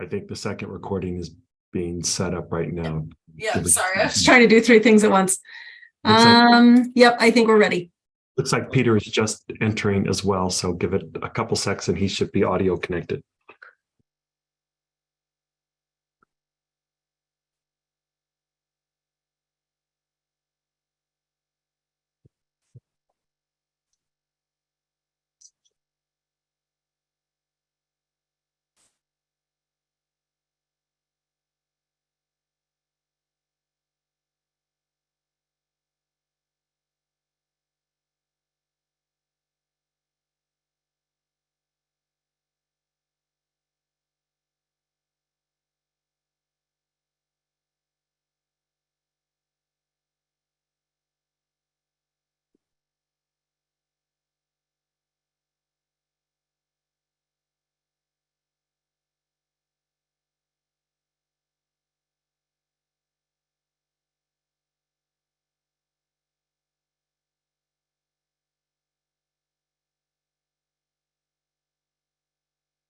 I think the second recording is being set up right now. Yeah, sorry, I was trying to do three things at once. Yep, I think we're ready. Looks like Peter is just entering as well, so give it a couple seconds and he should be audio connected.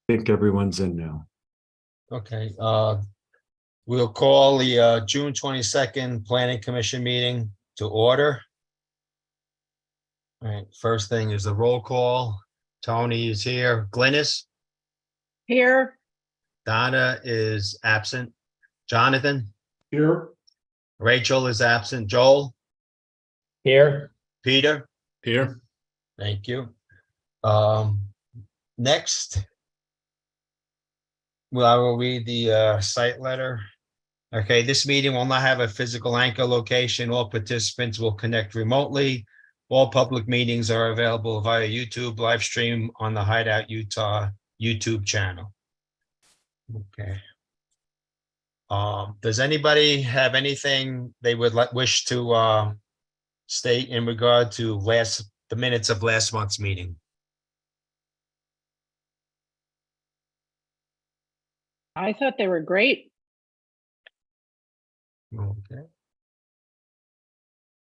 I think everyone's in now. Okay, we'll call the June 22nd Planning Commission meeting to order. All right, first thing is the roll call. Tony is here. Glynis? Here. Donna is absent. Jonathan? Here. Rachel is absent. Joel? Here. Peter? Here. Thank you. Next, well, I will read the site letter. Okay, this meeting will not have a physical anchor location. All participants will connect remotely. All public meetings are available via YouTube live stream on the Hideout Utah YouTube channel. Okay. Does anybody have anything they would wish to state in regard to the minutes of last month's meeting? I thought they were great. Okay.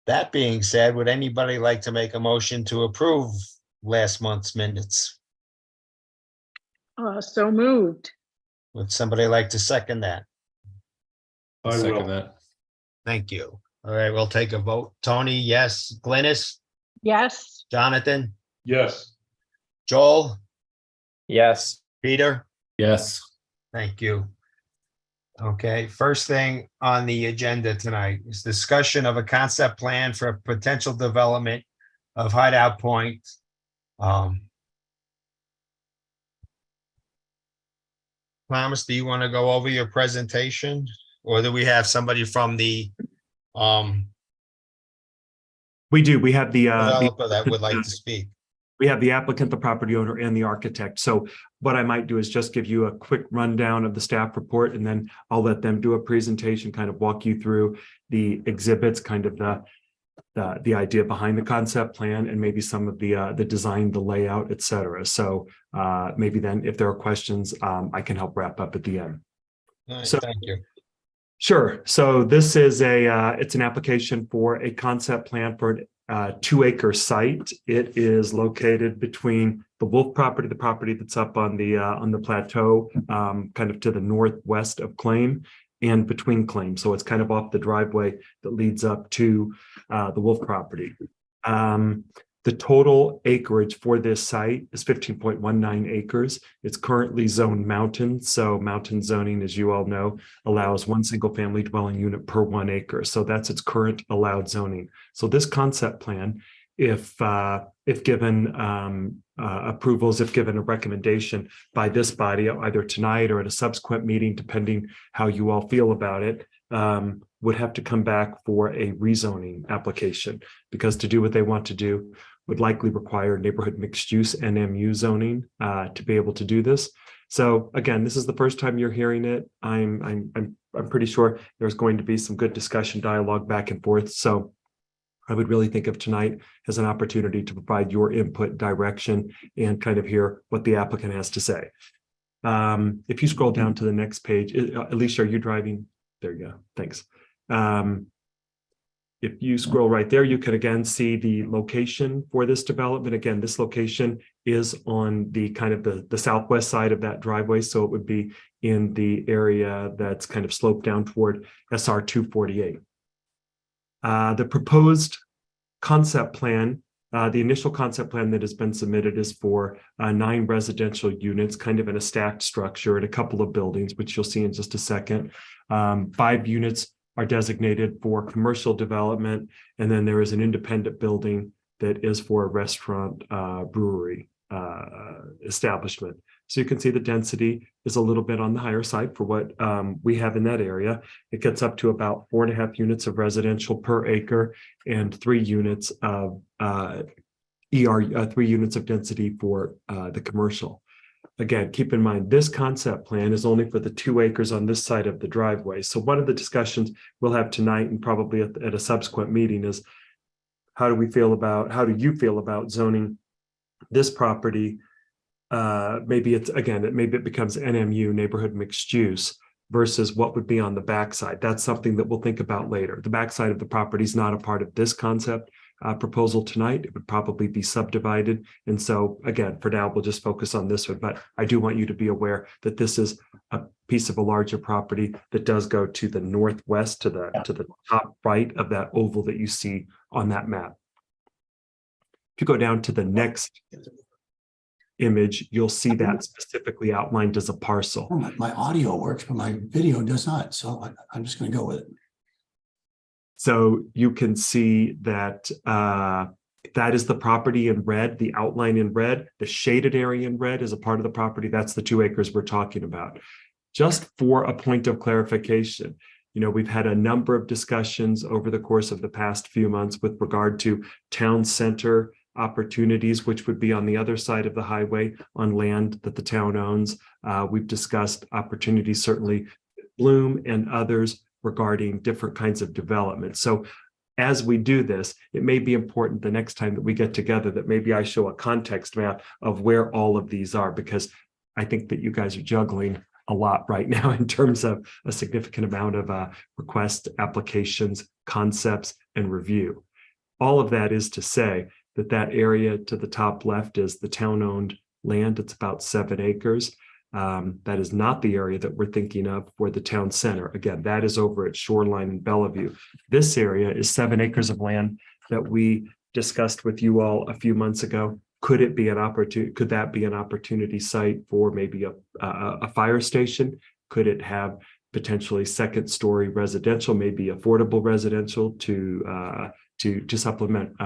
That being said, would anybody like to make a motion to approve last month's minutes? So moved. Would somebody like to second that? I second that. Thank you. All right, we'll take a vote. Tony, yes. Glynis? Yes. Jonathan? Yes. Joel? Yes. Peter? Yes. Thank you. Okay, first thing on the agenda tonight is discussion of a concept plan for a potential development of Hideout Point. Thomas, do you want to go over your presentation, or do we have somebody from the We do. We have the developer that would like to speak? We have the applicant, the property owner, and the architect. So what I might do is just give you a quick rundown of the staff report, and then I'll let them do a presentation, kind of walk you through the exhibits, kind of the idea behind the concept plan, and maybe some of the design, the layout, et cetera. So maybe then if there are questions, I can help wrap up at the end. All right, So, thank you. Sure. So this is it's an application for a concept plan for an 2-acre site. It is located between the Wolf property, the property that's up on the plateau, kind of to the northwest of Claim, and between Claim. So it's kind of off the driveway that leads up to the Wolf property. The total acreage for this site is 15.19 acres. It's currently zoned mountain. So mountain zoning, as you all know, allows one single family dwelling unit per 1 acre. So that's its current allowed zoning. So this concept plan, if given approvals, if given a recommendation by this body, either tonight or at a subsequent meeting, depending how you all feel about it, would have to come back for a rezoning application, because to do what they want to do would likely require neighborhood mixed use NMU zoning to be able to do this. So again, this is the first time you're hearing it. I'm pretty sure there's going to be some good discussion, dialogue back and forth. So I would really think of tonight as an opportunity to provide your input, direction, and kind of hear what the applicant has to say. If you scroll down to the next page, Alicia, are you driving? There you go. Thanks. If you scroll right there, you can again see the location for this development. Again, this location is on the kind of the southwest side of that driveway. So it would be in the area that's kind of sloped down toward SR 248. The proposed concept plan, the initial concept plan that has been submitted is for 9 residential units, kind of in a stacked structure and a couple of buildings, which you'll see in just a second. 5 units are designated for commercial development, and then there is an independent building that is for a restaurant brewery establishment. So you can see the density is a little bit on the higher side for what we have in that area. It gets up to about 4.5 units of residential per acre and 3 units of 3 units of density for the commercial. Again, keep in mind, this concept plan is only for the 2 acres on this side of the driveway. So one of the discussions we'll have tonight and probably at a subsequent meeting is how do you feel about zoning this property? Maybe it becomes NMU, neighborhood mixed use, versus what would be on the backside. That's something that we'll think about later. The backside of the property is not a part of this concept proposal tonight. It would probably be subdivided. And so again, for now, we'll just focus on this one, but I do want you to be aware that this is a piece of a larger property that does go to the northwest, to the top right of that oval that you see on that map. If you go down to the next image, you'll see that specifically outlined as a parcel. Oh, my audio works, but my video does not. So I'm just going to go with it. So you can see that that is the property in red, the outline in red. The shaded area in red is a part of the property. That's the 2 acres we're talking about. Just for a point of clarification, we've had a number of discussions over the course of the past few months with regard to town center opportunities, which would be on the other side of the highway on land that the town owns. We've discussed opportunities, certainly Bloom and others, regarding different kinds of development. So as we do this, it may be important the next time that we get together that maybe I show a context map of where all of these are, because I think that you guys are juggling a lot right now in terms of a significant amount of requests, applications, concepts, and review. All of that is to say that area to the top left is the town-owned land. It's about 7 acres. That is not the area that we're thinking of for the town center. Again, that is over at Shoreline and Bellevue. This area is 7 acres of land that we discussed with you all a few months ago. Could it be an opportunity? Could that be an opportunity site for maybe a fire station? Could it have potentially 2nd-story residential, maybe affordable residential to supplement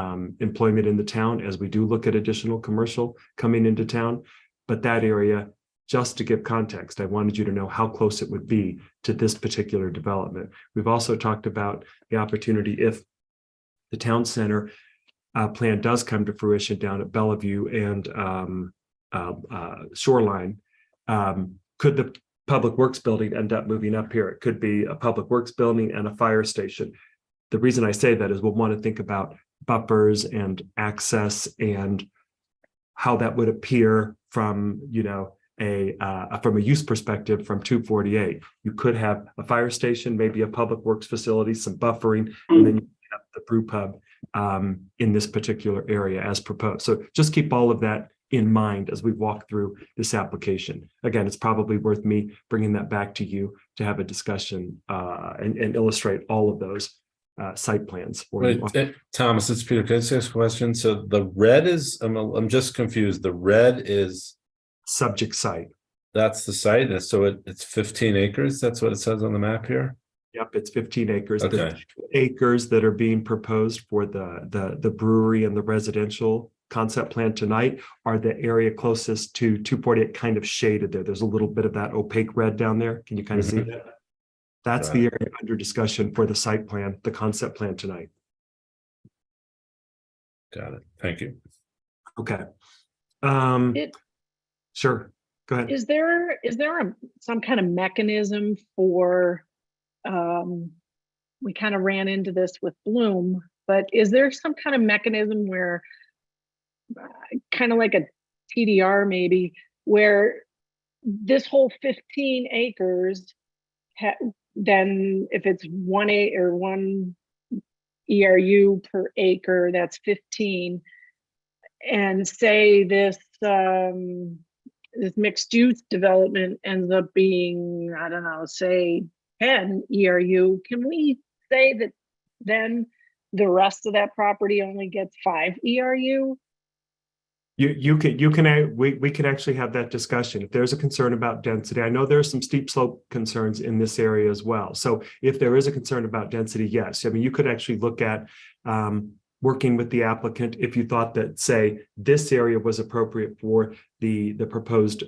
employment in the town, as we do look at additional commercial coming into town? But that area, just to give context, I wanted you to know how close it would be to this particular development. We've also talked about the opportunity, if the town center plan does come to fruition down at Bellevue and Shoreline, could the Public Works building end up moving up here? It could be a Public Works building and a fire station. The reason I say that is we'll want to think about buffers and access and how that would appear from, from a use perspective from 248. You could have a fire station, maybe a Public Works facility, some buffering, and then you have the brew pub in this particular area as proposed. So just keep all of that in mind as we walk through this application. Again, it's probably worth me bringing that back to you to have a discussion and illustrate all of those site plans for you. Thomas, it's Peter. Can I ask a question? So the red is, I'm just confused. The red is subject site. That's the site. So it's 15 acres. That's what it says on the map here. Yep, it's 15 acres. Okay. The acres that are being proposed for the brewery and the residential concept plan tonight are the area closest to 248, kind of shaded there. There's a little bit of that opaque red down there. Can you kind of see that? That's the area under discussion for the site plan, the concept plan tonight. Got it. Thank you. Okay. It- Sure. Go ahead. Is there some kind of mechanism for, we kind of ran into this with Bloom, but is there some kind of mechanism where, kind of like a TDR maybe, where this whole 15 acres, then if it's 1 acre or 1 ERU per acre, that's 15. And say this this mixed use development ends up being, I don't know, say 10 ERU, can we say that then the rest of that property only gets 5 ERU? We can actually have that discussion. If there's a concern about density, I know there are some steep slope concerns in this area as well. So if there is a concern about density, yes, I mean, you could actually look at working with the applicant if you thought that, say, this area was appropriate for the proposed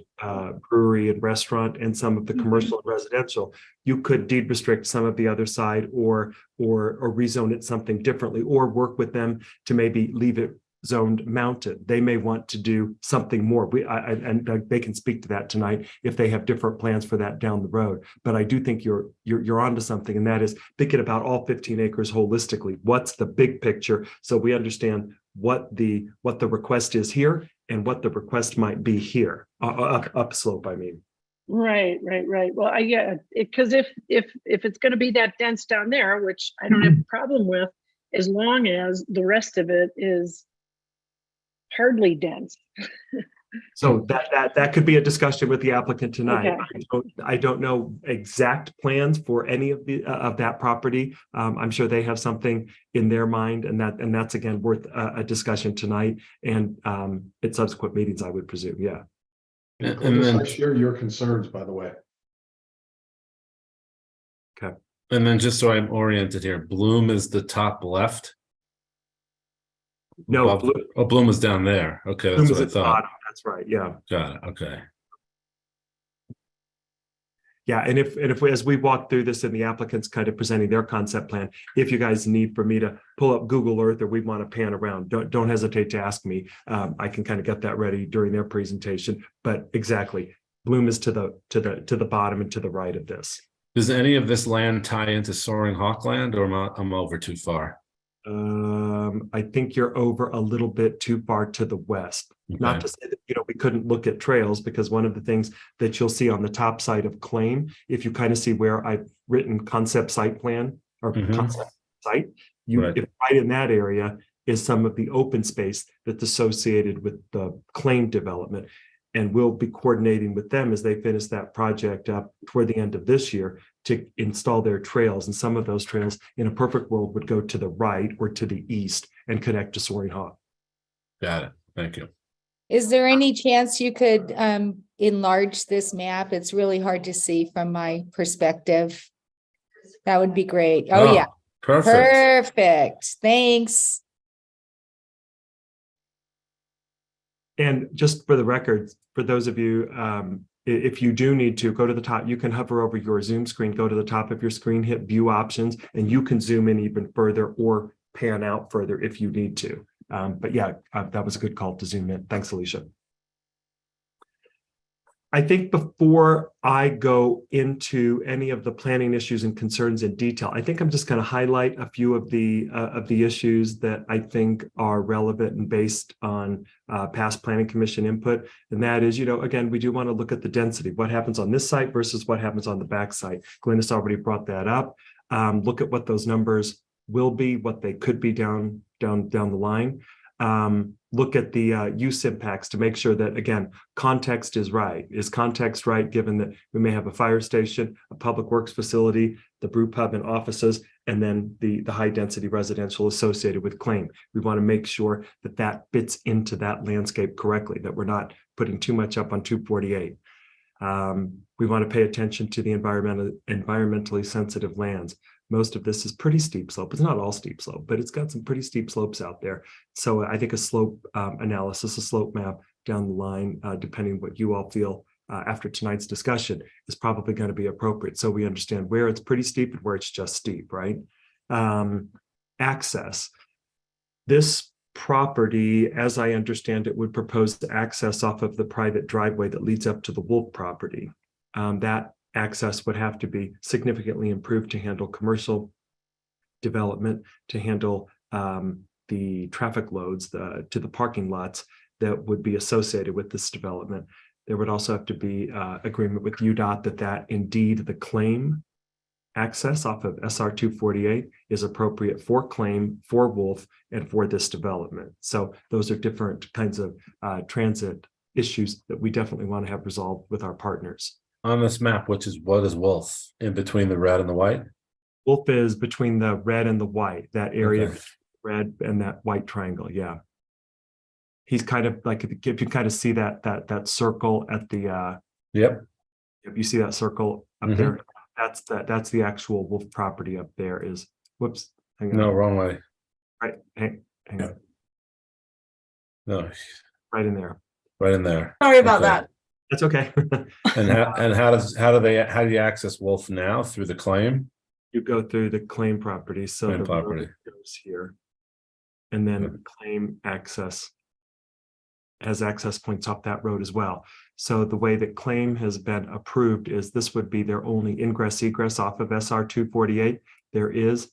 brewery and restaurant and some of the commercial and residential. You could deed restrict some of the other side or rezone it something differently, or work with them to maybe leave it zoned mounted. They may want to do something more. And they can speak to that tonight if they have different plans for that down the road. But I do think you're onto something, and that is thinking about all 15 acres holistically. What's the big picture, so we understand what the request is here and what the request might be here upslope. I mean, Right. Well, yeah, because if it's going to be that dense down there, which I don't have a problem with, as long as the rest of it is hardly dense. so that could be a discussion with the applicant tonight. Okay. I don't know exact plans for any of the of that property. I'm sure they have something in their mind, and that's again worth a discussion tonight and at subsequent meetings, I would presume. Yeah. And Curtis, then- I share your concerns, by the way. And then just so I'm oriented here, Bloom is the top left. No, Above- Bloom is down there. Okay, that's Bloom is what I at the thought. bottom. That's right. Yeah. Got it. Okay. Yeah, and if as we walk through this and the applicants kind of presenting their concept plan, if you guys need for me to pull up Google Earth or we want to pan around, don't hesitate to ask me. I can kind of get that ready during their presentation. But exactly, Bloom is to the bottom and to the right of this. Does any of this land tie into Soaring Hawk Land, or I'm over too far? I think you're over a little bit too far to the west. Not Okay. to say that we couldn't look at trails, because one of the things that you'll see on the top side of claim, if you kind of see where I've written concept site plan or concept site, Right. if right in that area is some of the open space that's associated with the claim development. And we'll be coordinating with them as they finish that project up toward the end of this year to install their trails. And some of those trails in a perfect world would go to the right or to the east and connect to Soaring Hawk. Got it. Thank you. Is there any chance you could enlarge this map? It's really hard to see from my perspective. That would be great. Oh, yeah. Perfect. Perfect. Thanks. And just for the record, for those of you, if you do need to go to the top, you can hover over your Zoom screen, go to the top of your screen, hit view options, and you can zoom in even further or pan out further if you need to. But yeah, that was a good call to zoom in. Thanks, Alicia. I think before I go into any of the planning issues and concerns in detail, I think I'm just going to highlight a few of the issues that I think are relevant and based on past planning commission input. And that is, again, we do want to look at the density, what happens on this site versus what happens on the back site. Glennis already brought that up. Look at what those numbers will be, what they could be down the line. Look at the use impacts to make sure that, again, context is right. Is context right, given that we may have a fire station, a public works facility, the brew pub and offices, and then the high density residential associated with claim. We want to make sure that that fits into that landscape correctly, that we're not putting too much up on 248. We want to pay attention to the environmentally sensitive lands. Most of this is pretty steep slope. It's not all steep slope, but it's got some pretty steep slopes out there. So I think a slope analysis, a slope map down the line, depending what you all feel after tonight's discussion, is probably going to be appropriate. So we understand where it's pretty steep and where it's just steep, right? Access. This property, as I understand it, would propose access off of the private driveway that leads up to the Wolf property. That access would have to be significantly improved to handle commercial development, to handle the traffic loads to the parking lots that would be associated with this development. There would also have to be agreement with UDOT that indeed the claim access off of SR 248 is appropriate for claim, for Wolf, and for this development. So those are different kinds of transit issues that we definitely want to have resolved with our partners. On this map, what is Wolf in between the red and the white? Wolf is between the red and the white, that area, Okay. red and that white triangle. Yeah. He's kind of like, if you kind of see that circle at the, Yep. if you see that circle up Mhm. there, that's the actual Wolf property up there is, whoops. Hang on. No, wrong way. Right. Hang on. No, Right in there. right in there. Sorry about Okay. that. That's okay. And how do you access Wolf now through the claim? You go through the claim property, so Claim the road property. goes here. And then Okay. claim access has access points off that road as well. So the way that claim has been approved is this would be their only ingress egress off of SR 248. There is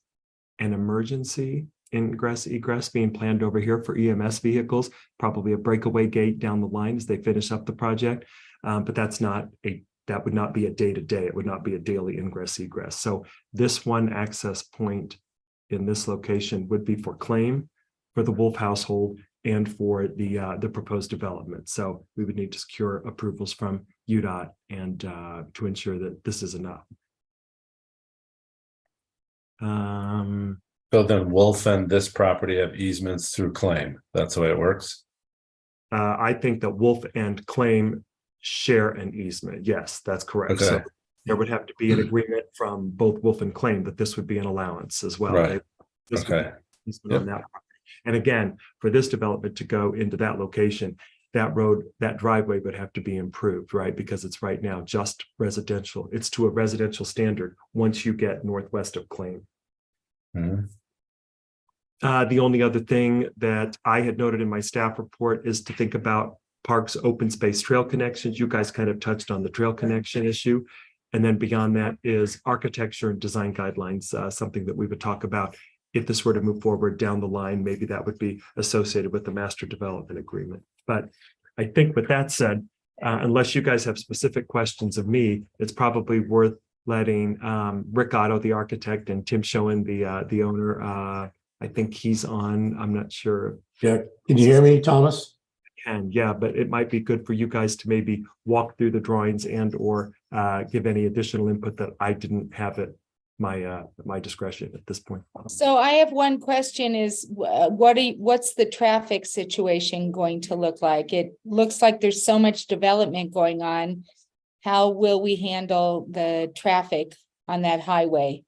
an emergency ingress egress being planned over here for EMS vehicles, probably a breakaway gate down the line as they finish up the project. But that would not be a day-to-day. It would not be a daily ingress egress. So this one access point in this location would be for claim for the Wolf household and for the proposed development. So we would need to secure approvals from UDOT and to ensure that this is enough. So then Wolf and this property have easements through claim. That's the way it works. I think that Wolf and claim share an easement. Yes, that's correct. So Okay. there would have to be an agreement from both Wolf and claim that this would be an allowance as well. Right. This would be Okay. an easement on that property. And again, for this development to go into that location, that road, that driveway would have to be improved, right? Because it's right now just residential. It's to a residential standard once you get northwest of claim. Mhm. The only other thing that I had noted in my staff report is to think about parks, open space trail connections. You guys kind of touched on the trail connection issue. And then beyond that is architecture and design guidelines, something that we would talk about. If this were to move forward down the line, maybe that would be associated with the master development agreement. But I think with that said, unless you guys have specific questions of me, it's probably worth letting Rick Otto, the architect, and Tim Schoen, the owner, I think he's on, I'm not sure. Yeah, can you hear me, Thomas? And yeah, but it might be good for you guys to maybe walk through the drawings and or give any additional input that I didn't have at my discretion at this point. So I have one question is, what's the traffic situation going to look like? It looks like there's so much development going on. How will we handle the traffic on that highway?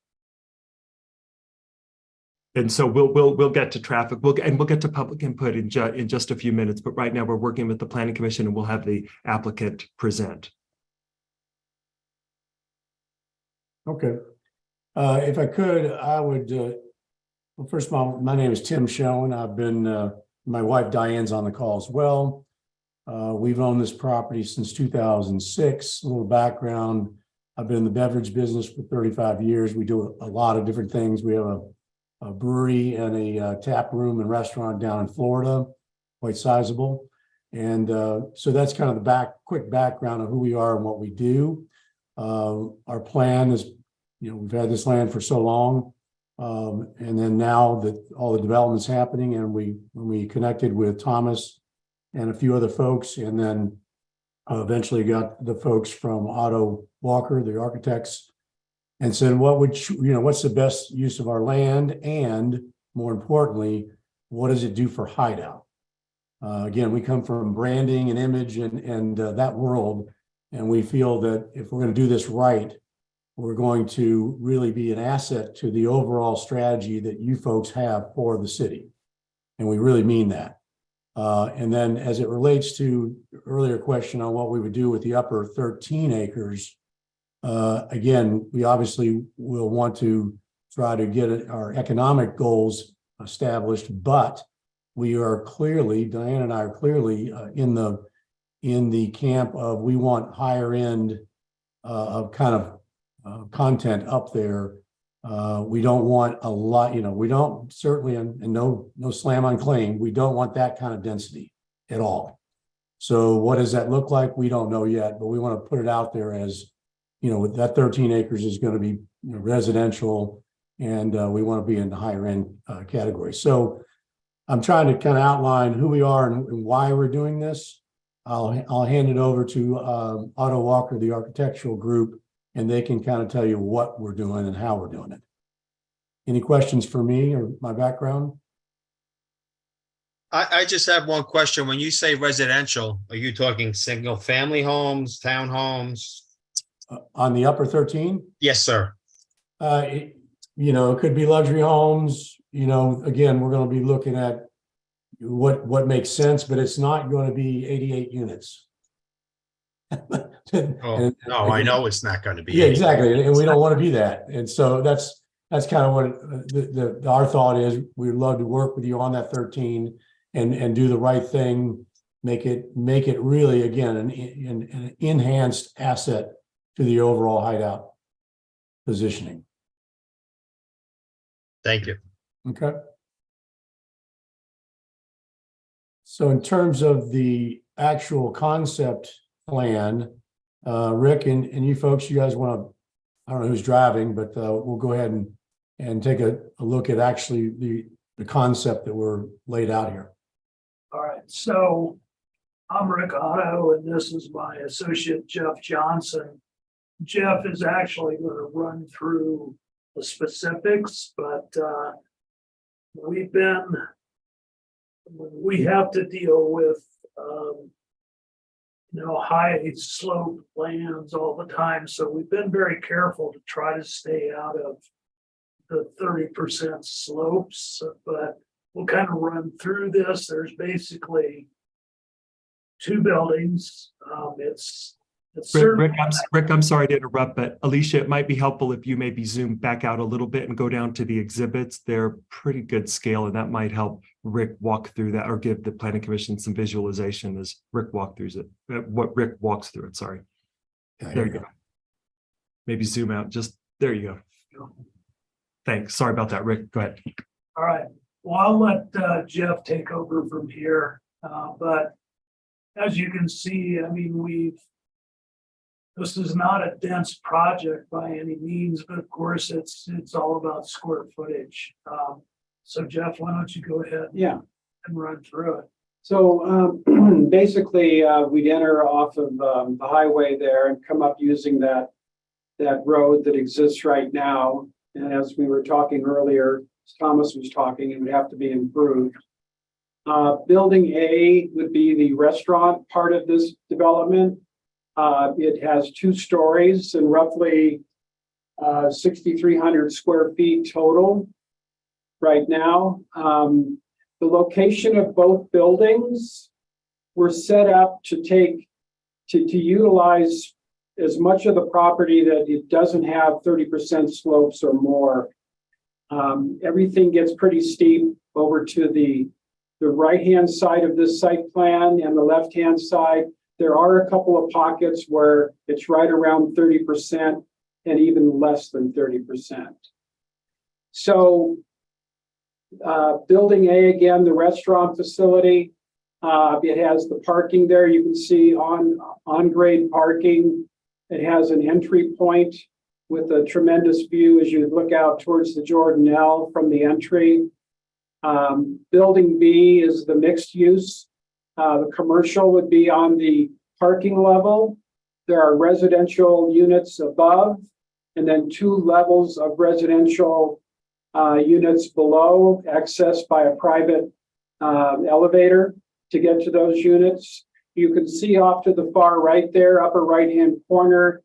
And so we'll get to traffic. We'll get to public input in just a few minutes. But right now we're working with the Planning Commission and we'll have the applicant present. Okay. If I could, I would, well, first of all, my name is Tim Schoen. I've been, my wife Diane's on the call as well. We've owned this property since 2006. A little background. I've been in the beverage business for 35 years. We do a lot of different things. We have a brewery and a tap room and restaurant down in Florida, quite sizable. And so that's kind of the quick background of who we are and what we do. Our plan is, we've had this land for so long. And then now that all the development's happening and we connected with Thomas and a few other folks, and then eventually got the folks from Otto Walker, the architects, and said, what's the best use of our land? And more importantly, what does it do for Hideout? Again, we come from branding and image and that world. And we feel that if we're going to do this right, we're going to really be an asset to the overall strategy that you folks have for the city. And we really mean that. And then as it relates to earlier question on what we would do with the upper 13 acres, again, we obviously will want to try to get our economic goals established, but we are clearly, Diane and I are clearly in the camp of we want higher end of kind of content up there. We don't want a lot, we don't certainly, and no slam on claim, we don't want that kind of density at all. So what does that look like? We don't know yet, but we want to put it out there as, with that 13 acres is going to be residential, and we want to be in the higher end category. So I'm trying to kind of outline who we are and why we're doing this. I'll hand it over to Otto Walker, the architectural group, and they can kind of tell you what we're doing and how we're doing it. Any questions for me or my background? I just have one question. When you say residential, are you talking single family homes, townhomes? On the upper 13? Yes, sir. It could be luxury homes. Again, we're going to be looking at what makes sense, but it's not going to be 88 units. Oh, no, I know it's not going to be. Yeah, exactly. And we don't want to be that. And so that's kind of what our thought is. We'd love to work with you on that 13 and do the right thing, make it really, again, an enhanced asset to the overall Hideout positioning. Thank you. Okay. So in terms of the actual concept plan, Rick and you folks, you guys want to, I don't know who's driving, but we'll go ahead and take a look at actually the concept that we're laid out here. All right, so I'm Rick Otto, and this is my associate, Jeff Johnson. Jeff is actually going to run through the specifics, but we have to deal with high slope lands all the time, so we've been very careful to try to stay out of the 30% slopes, but we'll kind of run through this. There's basically two buildings. Rick, I'm sorry to interrupt, but Alicia, it might be helpful if you maybe zoom back out a little bit and go down to the exhibits. They're pretty good scale, and that might help Rick walk through that or give the planning commission some visualization as Rick walks through it. Sorry. There you go. Maybe zoom out. Just there you go. Thanks. Sorry about that, Rick. Go ahead. All right. Well, I'll let Jeff take over from here. But as you can see, I mean, this is not a dense project by any means, but of course it's all about square footage. So Jeff, why don't you go ahead and run through it. So basically we'd enter off of the highway there and come up using that road that exists right now. And as we were talking earlier, as Thomas was talking, it would have to be improved. Building A would be the restaurant part of this development. It has 2 stories and roughly 6,300 square feet total right now. The location of both buildings were set up to utilize as much of the property that it doesn't have 30% slopes or more. Everything gets pretty steep over to the right-hand side of this site plan and the left-hand side. There are a couple of pockets where it's right around 30% and even less than 30%. So building A, again, the restaurant facility, it has the parking there. You can see on-grade parking. It has an entry point with a tremendous view as you look out towards the Jordanelle from the entry. Building B is the mixed use. The commercial would be on the parking level. There are residential units above, and then 2 levels of residential units below, accessed by a private elevator to get to those units. You can see off to the far right there, upper right-hand corner,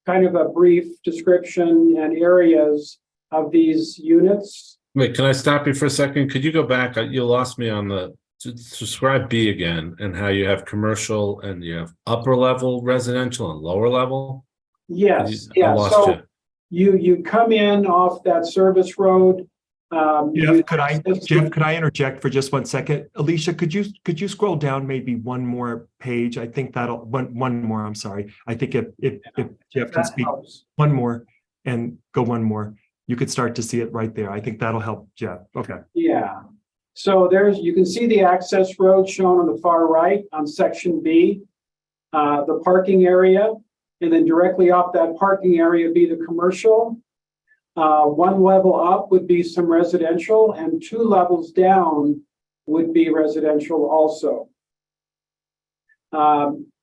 kind of a brief description and areas of these units. Wait, can I stop you for a second? Could you go back? You lost me on describe B again and how you have commercial and you have upper level residential and lower level. Yes. So you come in off that service road. Jeff, could I interject for just 1 second? Alicia, could you scroll down maybe one more page? I think that'll one more. I'm sorry. I think if Jeff can speak one more and go one more, you could start to see it right there. I think that'll help Jeff. Okay. Yeah. So you can see the access road shown on the far right on section B, the parking area, and then directly off that parking area be the commercial. One level up would be some residential, and 2 levels down would be residential also.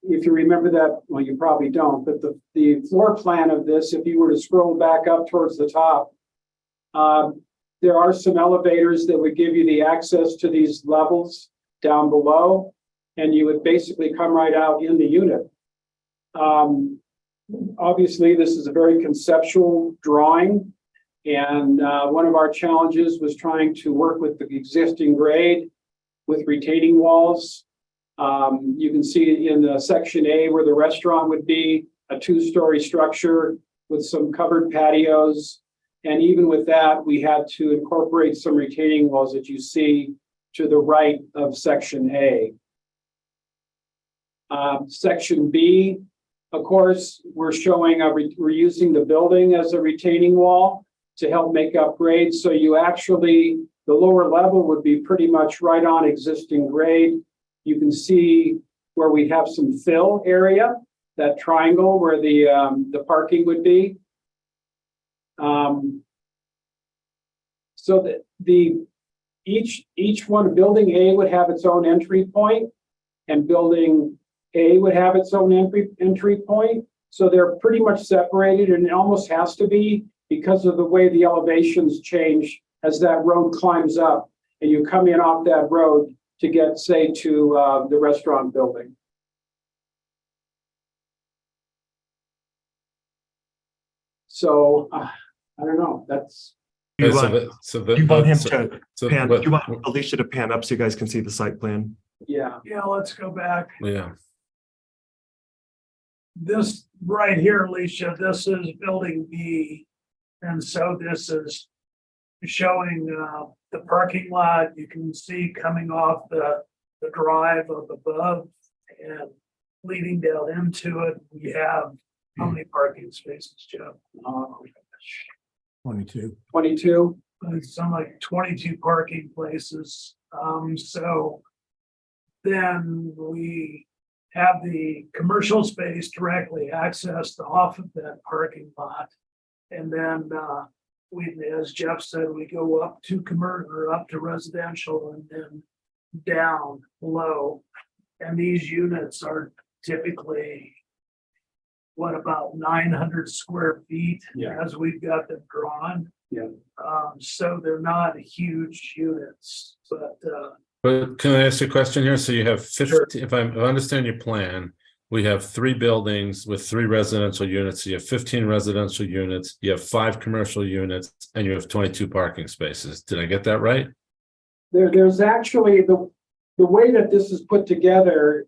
If you remember that, well, you probably don't, but the floor plan of this, if you were to scroll back up towards the top, there are some elevators that would give you the access to these levels down below, and you would basically come right out in the unit. Obviously, this is a very conceptual drawing, and one of our challenges was trying to work with the existing grade with retaining walls. You can see in the section A where the restaurant would be a 2-story structure with some covered patios. And even with that, we had to incorporate some retaining walls that you see to the right of section A. Section B, of course, we're showing, we're using the building as a retaining wall to help make up grade. So you actually, the lower level would be pretty much right on existing grade. You can see where we have some fill area, that triangle where the parking would be. So that each one, building A would have its own entry point, and building A would have its own entry point. So they're pretty much separated, and it almost has to be because of the way the elevations change as that road climbs up and you come in off that road to get, say, to the restaurant building. So I don't know. That's You Okay, want, so the- you want him so- to so pan, what- you want Alicia to pan up so you guys can see the site plan? yeah. Yeah, let's go back. Yeah, This right here, Alicia, this is building B. And so this is showing the parking lot. You can see coming off the drive up above and leading down into it. We have how many parking spaces, Jeff? 22. 22. It's something like 22 parking places. So then we have the commercial space directly accessed off of that parking lot. And then as Jeff said, we go up to commercial or up to residential and then down below. And these units are typically about 900 square feet Yeah. as we've got them drawn. Yeah. So they're not huge units, but can I ask you a question here? So you have 50, Sure. if I understand your plan, we have 3 buildings with 3 residential units. So you have 15 residential units, you have 5 commercial units, and you have 22 parking spaces. Did I get that right? There's actually the way that this is put together.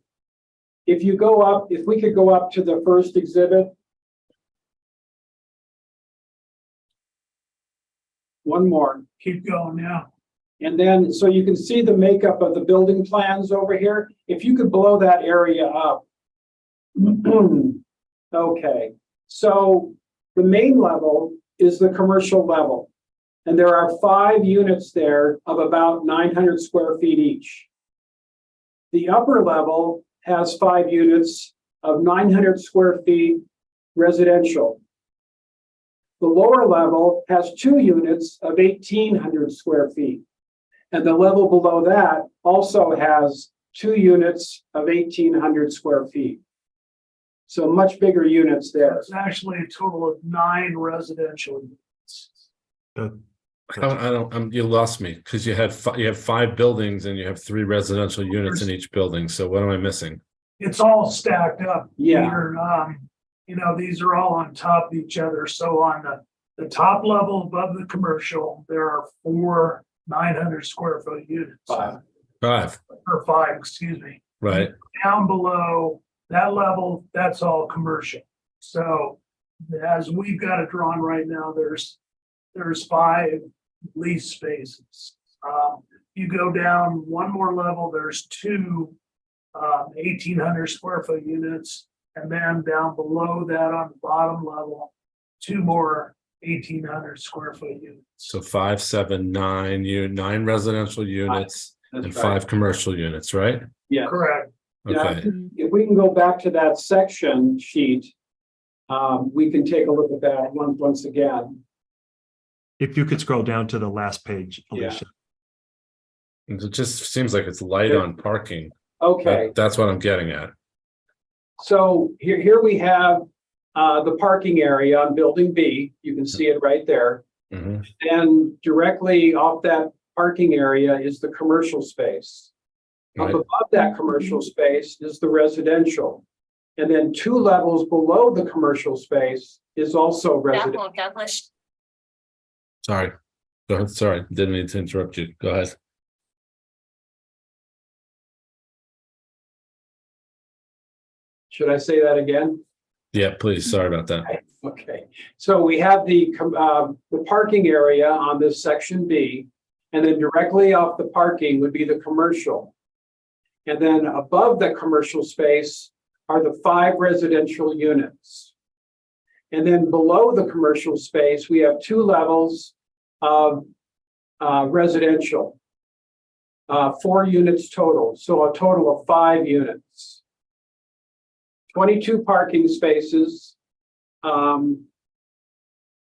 If you go up, if we could go up to the first exhibit. One more. keep going now. And then, so you can see the makeup of the building plans over here. If you could blow that area up. Okay, so the main level is the commercial level. And there are 5 units there of about 900 square feet each. The upper level has 5 units of 900 square feet residential. The lower level has 2 units of 1,800 square feet. And the level below that also has 2 units of 1,800 square feet. So much bigger units there. It's actually a total of 9 residential units. You lost me because you have 5 buildings and you have 3 residential units in each building. So what am I missing? It's all stacked up. Yeah. Peter. These are all on top of each other. So on the top level above the commercial, there are 4 900 square foot units. 5. 5, Or 5, excuse me. right? Down below that level, that's all commercial. So as we've got it drawn right now, there's 5 lease spaces. You go down one more level, there's 2 1,800 square foot units. And then down below that on the bottom level, 2 more 1,800 square foot units. So 5, 7, 9, 9 residential units That's and right. 5 commercial units, right? Yeah. Correct. Yeah. Okay, If we can go back to that section sheet, we can take a look at that once again. If you could scroll down to the last page, Alicia. It just seems like it's light on parking. Okay, That's what I'm getting at. so here we have the parking area on building B. You can see it right there. Mhm. And directly off that parking area is the commercial space. Up Right. above that commercial space is the residential. And then 2 levels below the commercial space is also residential. Sorry. Go ahead. Sorry. Didn't mean to interrupt you. Go ahead. Should I say that again? Yeah, please. Sorry about that. Okay, so we have the parking area on this section B, and then directly off the parking would be the commercial. And then above the commercial space are the 5 residential units. And then below the commercial space, we have 2 levels of residential. 4 units total, so a total of 5 units. 22 parking spaces in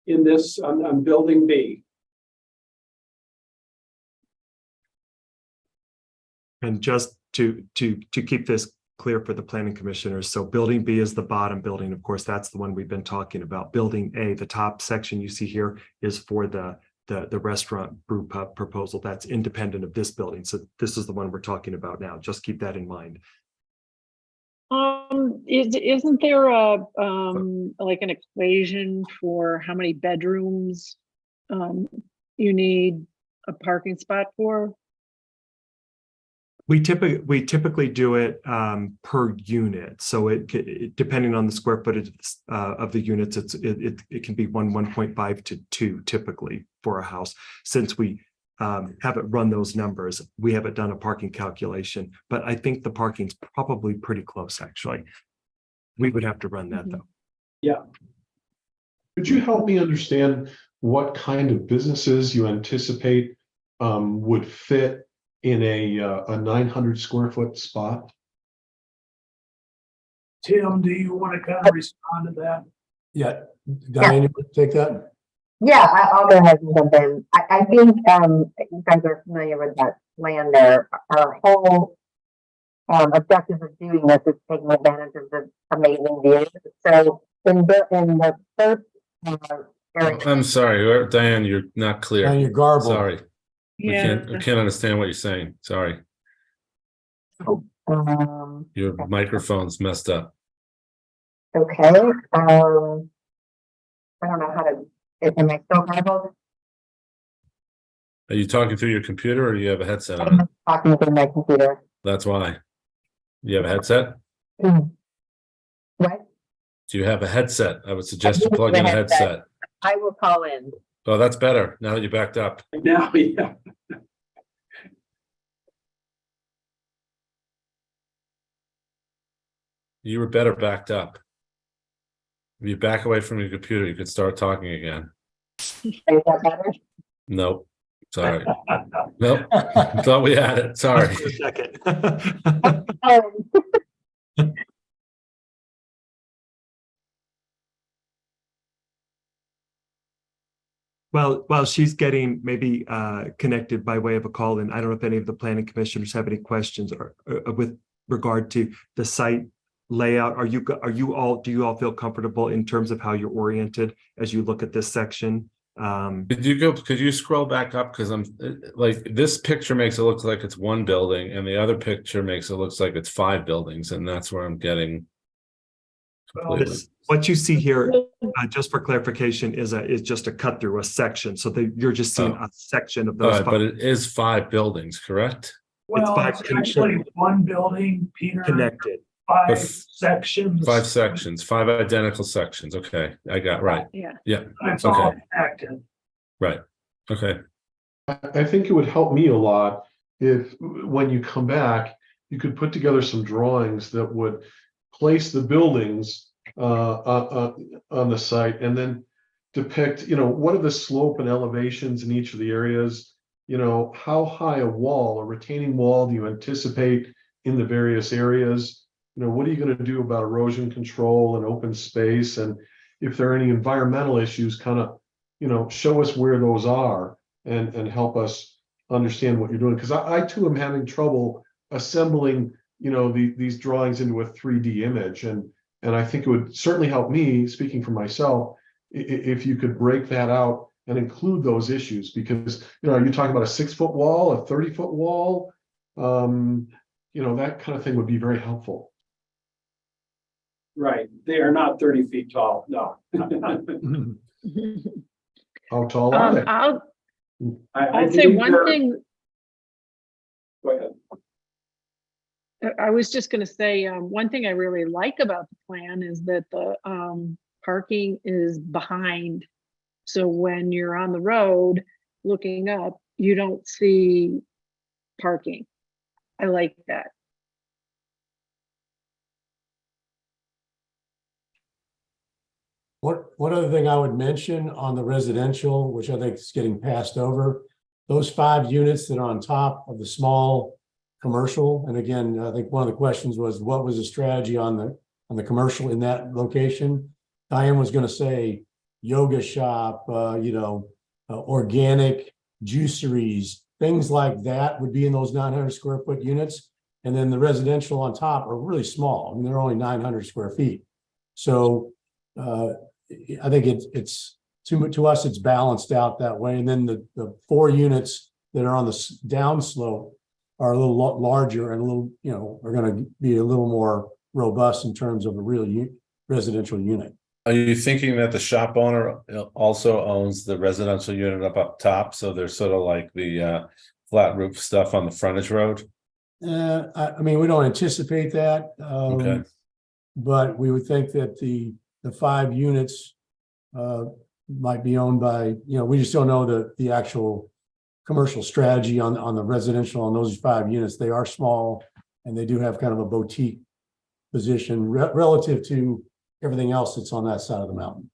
this on building B. And just to keep this clear for the planning commissioners, so building B is the bottom building. Of course, that's the one we've been talking about. Building A, the top section you see here, is for the restaurant brew pub proposal. That's independent of this building. So this is the one we're talking about now. Just keep that in mind. Isn't there a like an equation for how many bedrooms you need a parking spot for? We typically do it per unit. So it depending on the square footage of the units, it can be 1.5 to 2 typically for a house. Since we haven't run those numbers, we haven't done a parking calculation, but I think the parking's probably pretty close, actually. We would have to run that though. Yeah. Could you help me understand what kind of businesses you anticipate would fit in a 900 square foot spot? Tim, do you want to kind of respond to that? Yeah, Diane, you want to take that? Yeah, I'll go ahead and jump in. I think you guys are familiar with that land there. Our whole objective of doing this is taking advantage of the amazing views. So in the first area, I'm sorry, Diane, you're not clear. And your garble. Sorry. We can't understand what you're saying. Sorry. Your microphone's messed up. okay. I don't know how to. Am I still garbled? Are you talking through your computer or do you have a headset on? I'm talking through my computer. That's why. You have a headset? What? Do you have a headset? I would suggest you plug in a headset. I will call in. Oh, that's better. Now that you backed up. Now, yeah. You were better backed up. If you back away from your computer, you could start talking again. Is that better? Nope. Sorry. Nope. Thought we had it. Sorry. For a second. While she's getting maybe connected by way of a call in, I don't know if any of the planning commissioners have any questions or with regard to the site layout. Do you all feel comfortable in terms of how you're oriented as you look at this section? Could you scroll back up? Because I'm like, this picture makes it look like it's one building and the other picture makes it look like it's 5 buildings. And that's where I'm getting. What you see here, just for clarification, is just a cut through a section. So you're just seeing a section of those. But it is 5 buildings, correct? Well, five it's actually one building, Peter. Connected. 5 sections. 5 sections, 5 identical sections. Okay, I got right. Yeah. Yeah. It's all Okay. connected. Right. Okay. I think it would help me a lot if, when you come back, you could put together some drawings that would place the buildings on the site and then depict, what are the slope and elevations in each of the areas? How high a wall, a retaining wall, do you anticipate in the various areas? What are you going to do about erosion control and open space? And if there are any environmental issues, kind of show us where those are and help us understand what you're doing. Because I too am having trouble assembling, these drawings into a 3D image. And I think it would certainly help me, speaking for myself, if you could break that out and include those issues, because, are you talking about a 6-foot wall, a 30-foot wall? That kind of thing would be very helpful. Right, they are not 30 feet tall, no. How tall are they? I'll say one thing. Go ahead. I was just going to say, one thing I really like about the plan is that the parking is behind. So when you're on the road looking up, you don't see parking. I like that. One other thing I would mention on the residential, which I think is getting passed over, those 5 units that are on top of the small commercial. And again, I think one of the questions was, what was the strategy on the commercial in that location? Diane was going to say yoga shop, organic juiceries, things like that would be in those 900 square foot units. And then the residential on top are really small. I mean, they're only 900 square feet. So I think it's to us, it's balanced out that way. And then the 4 units that are on the downslope are a little larger and a little, are going to be a little more robust in terms of a real residential unit. Are you thinking that the shop owner also owns the residential unit up top? So there's sort of like the flat roof stuff on the frontage road? I mean, we don't anticipate that. Okay. But we would think that the 5 units might be owned by, we just don't know the actual commercial strategy on the residential on those 5 units. They are small and they do have kind of a boutique position relative to everything else that's on that side of the mountain.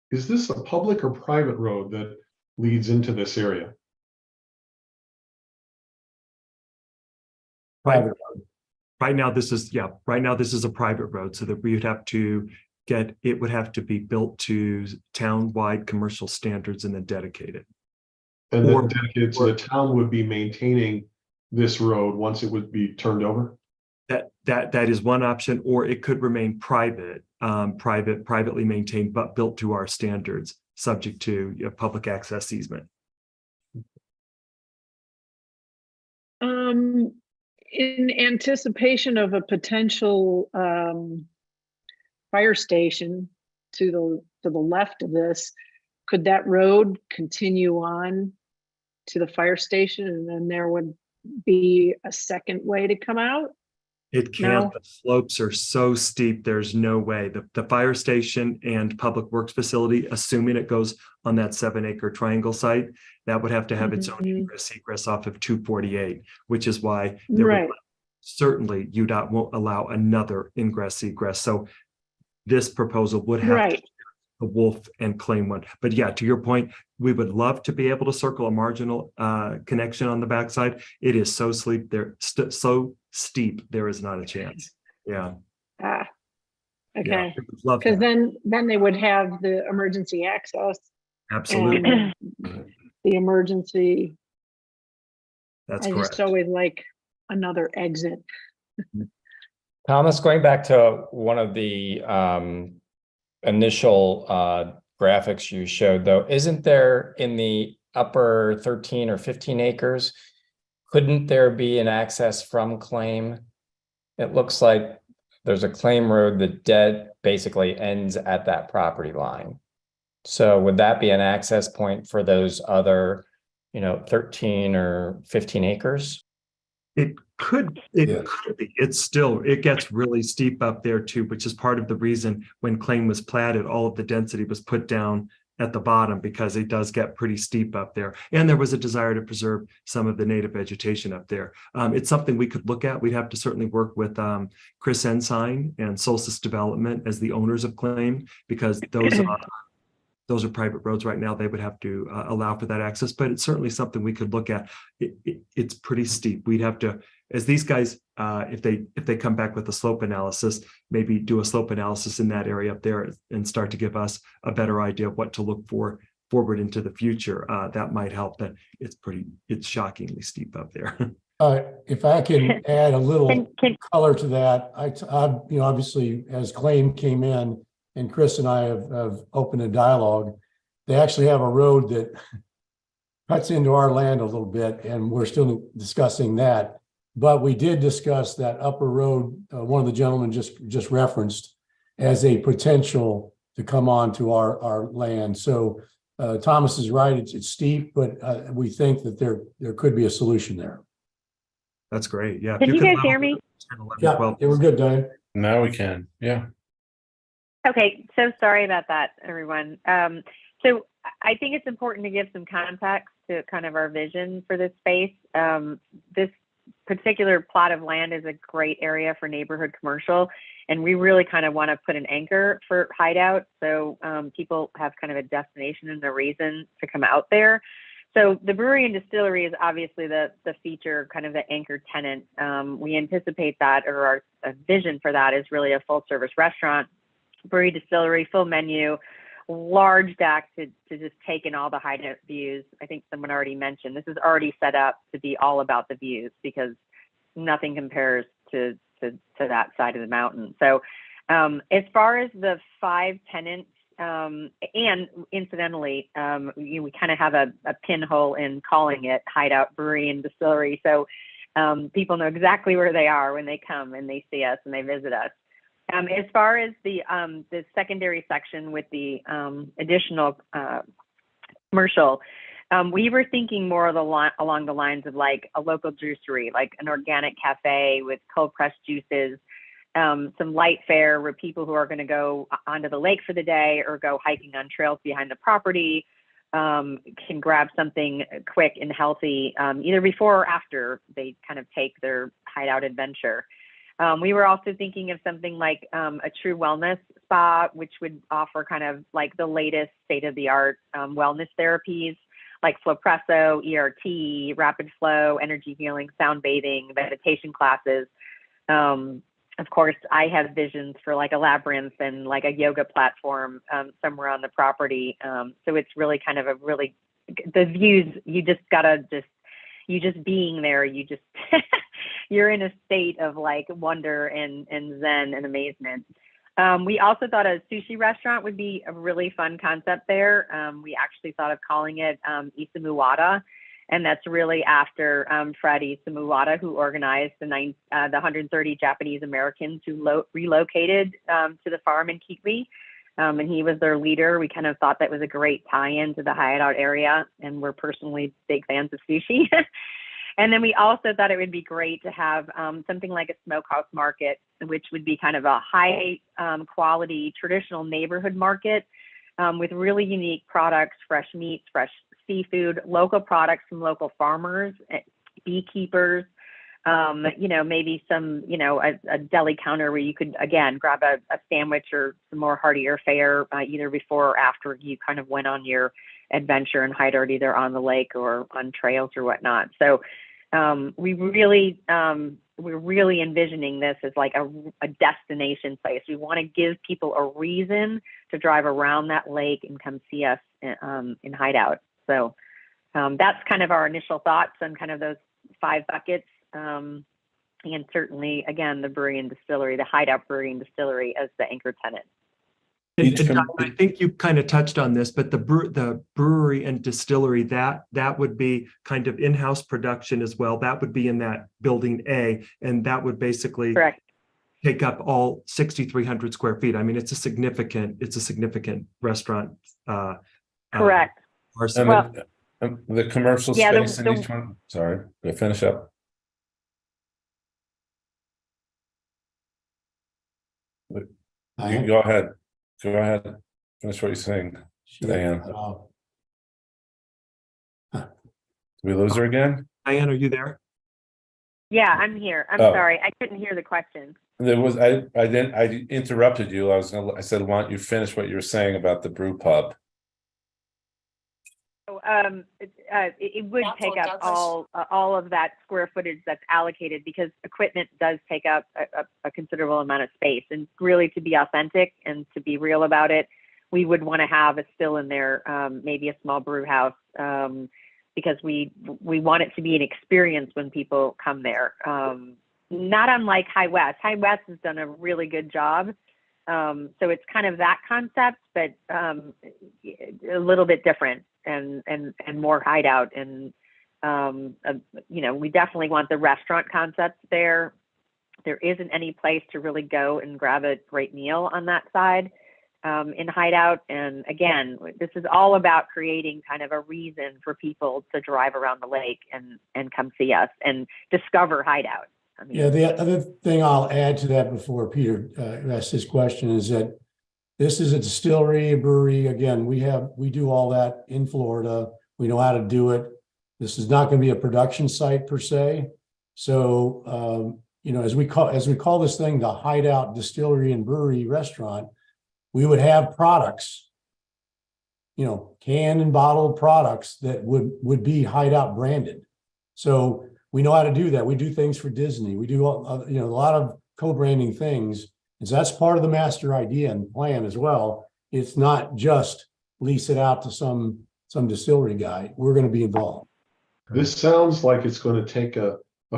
Is this a public or private road that leads into this area? Private. Right now, this is a private road, so that we would have to it would have to be built to town-wide commercial standards and then dedicated. And then dedicated, so the town would be maintaining this road once it would be turned over? That is one option, or it could remain privately maintained, but built to our standards, subject to public access easement. In anticipation of a potential fire station to the left of this, could that road continue on to the fire station and then there would be a second way to come out? It can't. The slopes are so steep, there's no way. The fire station and public works facility, assuming it goes on that 7-acre triangle site, that would have to have its own egress off of 248, which is why certainly UDOT won't allow another ingress egress. So this proposal would have to be a Wolf and Claim one. But yeah, to your point, we would love to be able to circle a marginal connection on the backside. It is so steep there, so steep, there is not a chance. Yeah. Okay. Because then they would have the emergency access. Absolutely. The emergency. That's I correct. just always like another exit. Thomas, going back to one of the initial graphics you showed, though, isn't there in the upper 13 or 15 acres, couldn't there be an access from Claim? It looks like there's a Claim road that basically ends at that property line. So would that be an access point for those other, 13 or 15 acres? It could be. It gets really steep up there too, which is part of the reason when Claim was platted, all of the density was put down at the bottom, because it does get pretty steep up there. And there was a desire to preserve some of the native vegetation up there. It's something we could look at. We'd have to certainly work with Chris Ensign and Solstice Development as the owners of Claim, because those are private roads right now. They would have to allow for that access, but it's certainly something we could look at. It's pretty steep. We'd have to, as these guys if they come back with a slope analysis, maybe do a slope analysis in that area up there and start to give us a better idea of what to look for forward into the future. That might help. That it's shockingly steep up there. If I can add a little color to that, I obviously as claim came in and Chris and I have opened a dialogue, they actually have a road that cuts into our land a little bit, and we're still discussing that. But we did discuss that upper road, one of the gentlemen just referenced, as a potential to come on to our land. So Thomas is right, it's steep, but we think that there could be a solution there. That's great. Yeah. Can you guys hear me? 10, 11, Yeah, 12. we're good, Diane. Now we can, yeah. Okay, so sorry about that, everyone. So I think it's important to give some context to kind of our vision for this space. This particular plot of land is a great area for neighborhood commercial, and we really kind of want to put an anchor for Hideout, so people have kind of a destination and a reason to come out there. So the brewery and distillery is obviously the feature, kind of the anchor tenant. We anticipate that, or our vision for that is really a full service restaurant, brewery, distillery, full menu, large deck to just take in all the Hideout views. I think someone already mentioned this is already set up to be all about the views, because nothing compares to that side of the mountain. So as far as the 5 tenants, and incidentally, we kind of have a pinhole in calling it Hideout Brewery and Distillery. So people know exactly where they are when they come and they see us and they visit us. As far as the secondary section with the additional commercial, we were thinking more along the lines of like a local juicery, like an organic cafe with cold pressed juices, some light fare where people who are going to go onto the lake for the day or go hiking on trails behind the property can grab something quick and healthy, either before or after they kind of take their Hideout adventure. We were also thinking of something like a true wellness spa, which would offer kind of like the latest state-of-the-art wellness therapies like Flowpresso, ERT, rapid flow, energy healing, sound bathing, meditation classes. Of course, I have visions for like a labyrinth and like a yoga platform somewhere on the property. So it's really kind of the views, you just being there, you're in a state of like wonder and zen and amazement. We also thought a sushi restaurant would be a really fun concept there. We actually thought of calling it Isamuwada, and that's really after Fred Isamuwada, who organized the 130 Japanese Americans who relocated to the farm in Kiwi. And he was their leader. We kind of thought that was a great tie-in to the Hideout area, and we're personally big fans of sushi. And then we also thought it would be great to have something like a smokehouse market, which would be kind of a high quality traditional neighborhood market with really unique products, fresh meats, fresh seafood, local products from local farmers, beekeepers, maybe some, a deli counter where you could, again, grab a sandwich or some more heartier fare either before or after you kind of went on your adventure and Hideout, either on the lake or on trails or whatnot. So we're really envisioning this as like a destination place. We want to give people a reason to drive around that lake and come see us in Hideout. So that's kind of our initial thoughts on kind of those 5 buckets. And certainly, again, the brewery and distillery, the Hideout Brewery and Distillery as the anchor tenant. And Don, I think you kind of touched on this, but the brewery and distillery, that would be kind of in-house production as well. That would be in that building A, and that would basically Correct. take up all 6,300 square feet. I mean, it's a significant restaurant. Correct. The commercial space in each one. Sorry, to finish up. You go ahead. Go ahead. Finish what you're saying, Diane. Did we lose her again? Diane, are you there? Yeah, I'm here. I'm sorry. I couldn't hear the question. I interrupted you. I said, why don't you finish what you were saying about the brew pub? So it would take up all of that square footage that's allocated, because equipment does take up a considerable amount of space. And really, to be authentic and to be real about it, we would want to have a still in there, maybe a small brew house, because we want it to be an experience when people come there. Not unlike High West. High West has done a really good job. So it's kind of that concept, but a little bit different and more Hideout. And, we definitely want the restaurant concept there. There isn't any place to really go and grab a great meal on that side in Hideout. And again, this is all about creating kind of a reason for people to drive around the lake and come see us and discover Hideout. Yeah, the other thing I'll add to that before Peter asks his question is that this is a distillery, a brewery. Again, we do all that in Florida. We know how to do it. This is not going to be a production site per se. So, as we call this thing the Hideout Distillery and Brewery Restaurant, we would have products, canned and bottled products that would be Hideout branded. So we know how to do that. We do things for Disney. We do, a lot of co-branding things. And so that's part of the master idea and plan as well. It's not just lease it out to some distillery guy. We're going to be involved. This sounds like it's going to take a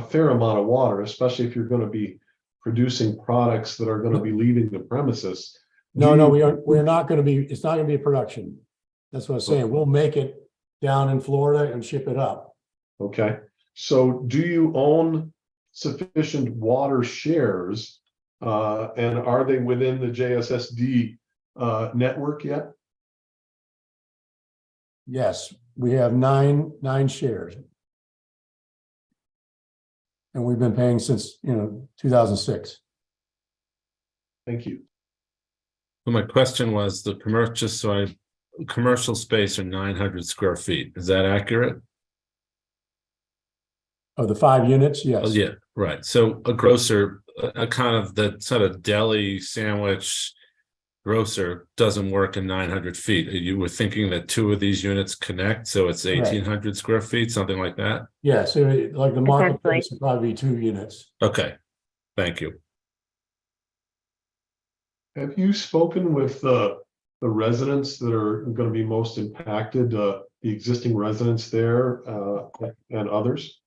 fair amount of water, especially if you're going to be producing products that are going to be leaving the premises. No, we're not going to be, it's not going to be a production. That's what I'm saying. We'll make it down in Florida and ship it up. Okay. So do you own sufficient water shares? And are they within the JSSD network yet? Yes, we have nine shares. And we've been paying since, 2006. Thank you. Well, my question was the commercial space are 900 square feet. Is that accurate? Of the 5 units, yes. Oh, yeah, right. So a grocer, a kind of the sort of deli sandwich grocer doesn't work in 900 feet. You were thinking that 2 of these units connect, so it's 1,800 square feet, something like that? Yeah, so like the marketplace would probably be 2 units. Okay, thank you. Have you spoken with the residents that are going to be most impacted, the existing residents there and others?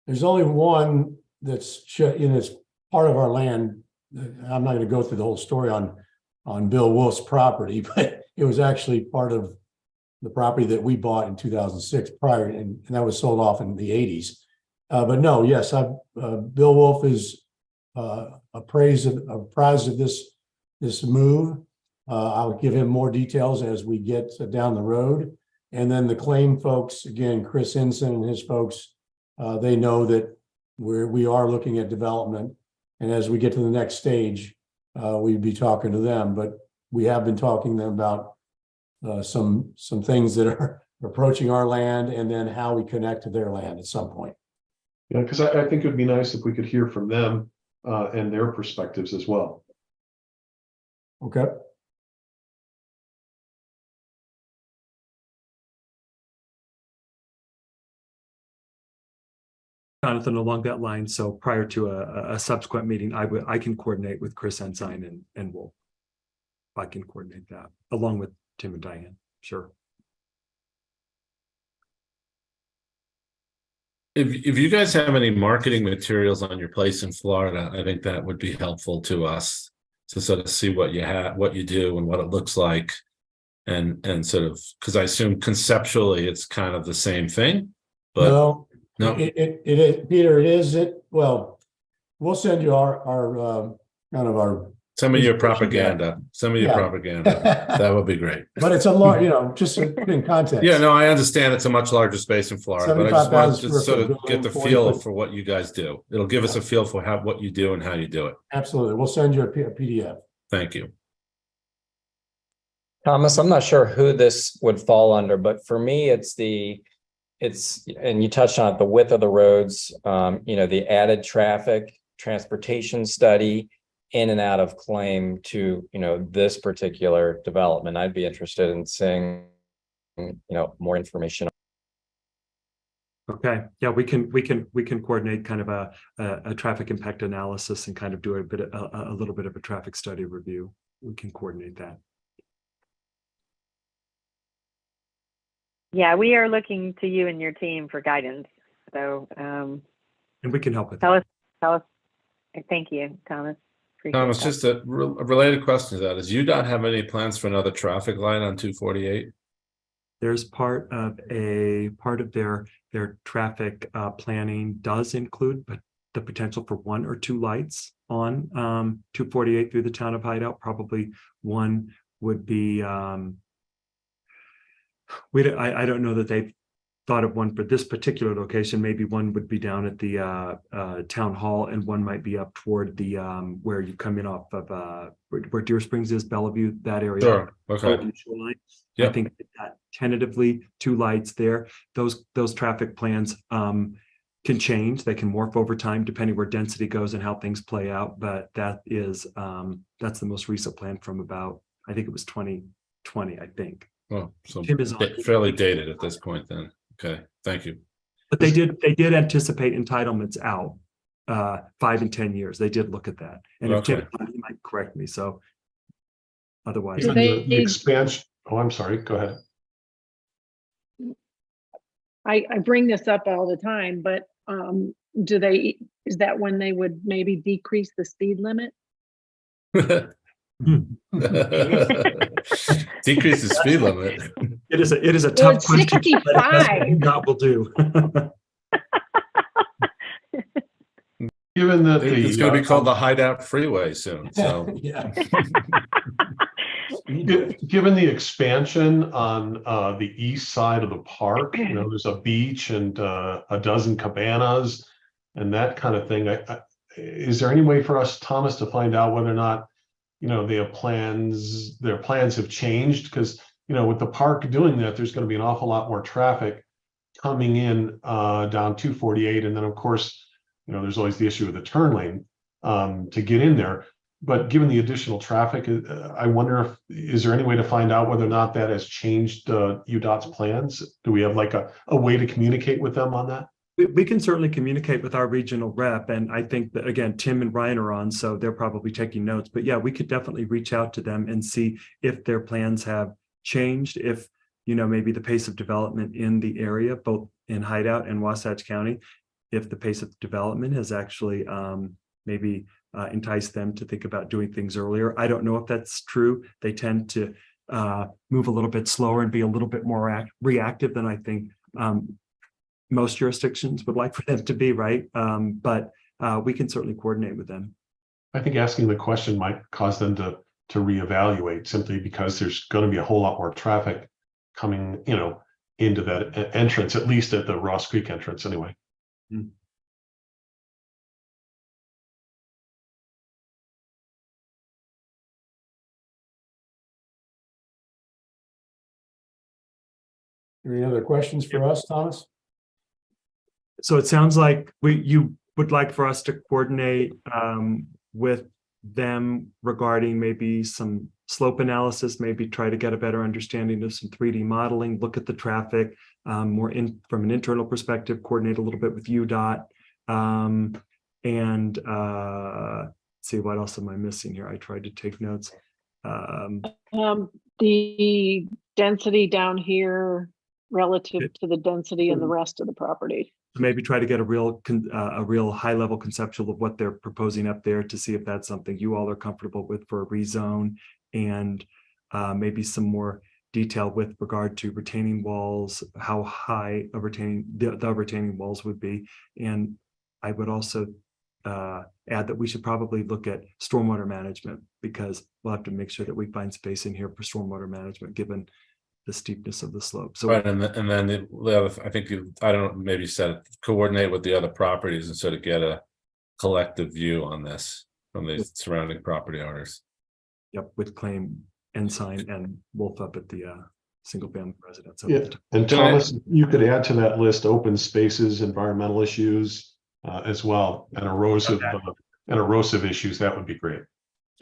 There's only one that's it's part of our land. I'm not going to go through the whole story on Bill Wolf's property, but it was actually part of the property that we bought in 2006 prior, and that was sold off in the 80s. But no, yes, Bill Wolf is apprised of this move. I'll give him more details as we get down the road. And then the claim folks, again, Chris Ensign and his folks, they know that we are looking at development. And as we get to the next stage, we'd be talking to them. But we have been talking to them about some things that are approaching our land and then how we connect to their land at some point. Yeah, because I think it would be nice if we could hear from them and their perspectives as well. Okay. Jonathan, along that line, so prior to a subsequent meeting, I can coordinate with Chris Ensign and Wolf. I can coordinate that along with Tim and Diane. Sure. If you guys have any marketing materials on your place in Florida, I think that would be helpful to us to sort of see what you have, what you do, and what it looks like, and sort of, because I assume conceptually it's kind of the same thing, but no, it is, Peter. Well, we'll send you our kind of our. Some of your propaganda. That would be great. But it's a lot, just to put in context. Yeah, no, I understand it's a much larger space in Florida, but I just wanted to sort of get the feel for what you guys do. It'll give us a feel for what you do and how you do it. Absolutely. We'll send you a PDF. Thank you. Thomas, I'm not sure who this would fall under, but for me, and you touched on it, the width of the roads, the added traffic, transportation study, in and out of claim to, this particular development. I'd be interested in seeing more information. Okay, yeah, we can coordinate kind of a traffic impact analysis and kind of do a little bit of a traffic study review. We can coordinate that. Yeah, we are looking to you and your team for guidance. So, and we can help with tell that. us. Thank you, Thomas. Appreciate Thomas, that. just a related question to that. Does UDOT have any plans for another traffic light on 248? There's part of their traffic planning does include but the potential for 1 or 2 lights on 248 through the town of Hideout. Probably one would be I don't know that they've thought of one for this particular location. Maybe one would be down at the town hall, and one might be up toward the where you come in off of where Deer Springs is, Bellevue, that area. Sure. Okay. Shoreline. Yep. I think that tentatively 2 lights there. Those traffic plans can change. They can morph over time depending where density goes and how things play out. But that is that's the most recent plan from about, I think it was 2020, I think. Well, so Tim is on. fairly dated at this point then. Okay, thank you. But they did anticipate entitlements out 5 and 10 years. They did look at that. And if Tim might correct me, so otherwise. Do they- The expansion, oh, I'm sorry, go ahead. I bring this up all the time, but is that when they would maybe decrease the speed limit? Decrease the speed limit. It is a tough it's question. 65. God will do. Given that It's going to be called the Hideout Freeway soon. So Yeah. given the expansion on the east side of the park, there's a beach and a dozen cabanas and that kind of thing. Is there any way for us, Thomas, to find out whether or not their plans have changed? Because with the park doing that, there's going to be an awful lot more traffic coming in down 248, and then of course there's always the issue of the turn lane to get in there. But given the additional traffic, I wonder is there any way to find out whether or not that has changed UDOT's plans? Do we have like a way to communicate with them on that? We can certainly communicate with our regional rep, and I think that again, Tim and Ryan are on, so they're probably taking notes. But yeah, we could definitely reach out to them and see if their plans have changed, if maybe the pace of development in the area, both in Hideout and Wasatch County, if the pace of development has actually maybe enticed them to think about doing things earlier. I don't know if that's true. They tend to move a little bit slower and be a little bit more reactive than I think most jurisdictions would like for them to be, right? But we can certainly coordinate with them. I think asking the question might cause them to reevaluate, simply because there's going to be a whole lot more traffic coming, into that entrance, at least at the Ross Creek entrance anyway. Mm. Any other questions for us, Thomas? So it sounds like you would like for us to coordinate with them regarding maybe some slope analysis, maybe try to get a better understanding of some 3D modeling, look at the traffic more from an internal perspective, coordinate a little bit with UDOT, and see what else am I missing here. I tried to take notes. The density down here relative to the density in the rest of the property. Maybe try to get a real high level conceptual of what they're proposing up there to see if that's something you all are comfortable with for a rezone, and maybe some more detail with regard to retaining walls, how high the retaining walls would be. And I would also add that we should probably look at stormwater management, because we'll have to make sure that we find space in here for stormwater management given the steepness of the slope. So right, and then the other, I think I don't know, maybe you said it, coordinate with the other properties and sort of get a collective view on this from the surrounding property owners. Yep, with Claim, Ensign, and Wolf up at the single family residence. Yeah, and Thomas, you could add to that list open spaces, environmental issues as well, and erosive issues. That would be great.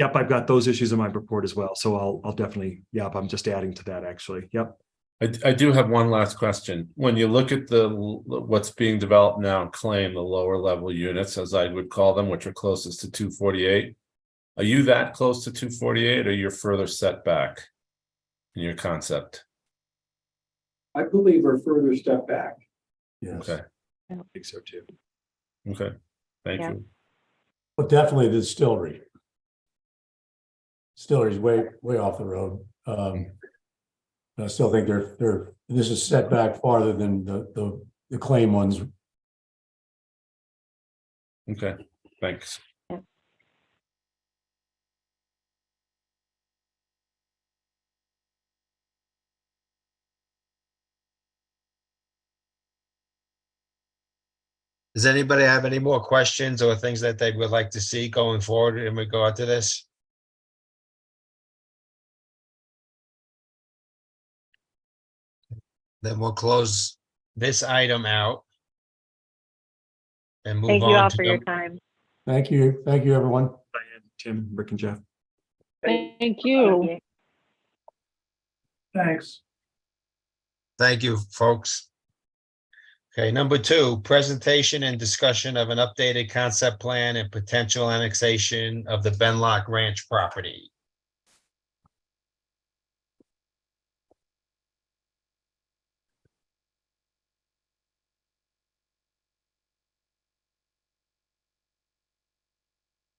Yep, I've got those issues in my report as well. So I'll definitely, yep, I'm just adding to that actually. Yep. I do have one last question. When you look at what's being developed now and claim the lower level units, as I would call them, which are closest to 248, are you that close to 248 or you're further set back in your concept? I believe we're further step back. Yes. Okay, I think so too. okay, thank Yeah. you. But definitely the distillery. Distillery's way off the road. I still think this is set back farther than the claim ones. Okay, thanks. Does anybody have any more questions or things that they would like to see going forward in regard to this? Then we'll close this item out and move Thank you all on for to your time. Thank you, everyone. Diane, Tim, Rick, and Jeff. Thank Thank you. you. Thanks. Thank you, folks. Okay, number 2, presentation and discussion of an updated concept plan and potential annexation of the Benlock Ranch property.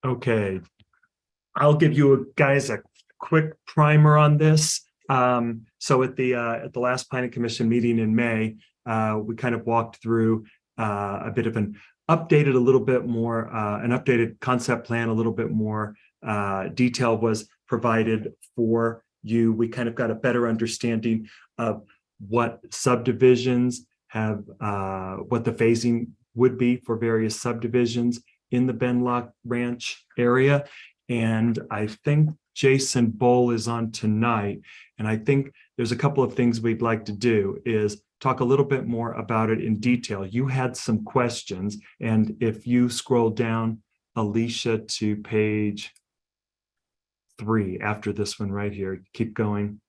Okay. I'll give you guys a quick primer on this. So at the last planning commission meeting in May, we kind of walked through a bit of an updated concept plan, a little bit more detail was provided for you. We kind of got a better understanding of what subdivisions have, what the phasing would be for various subdivisions in the Benlock Ranch area. And I think Jason Bowl is on tonight. And I think there's a couple of things we'd like to do is talk a little bit more about it in detail. You had some questions, and if you scroll down, Alicia, to page 3 after this one right here, keep going.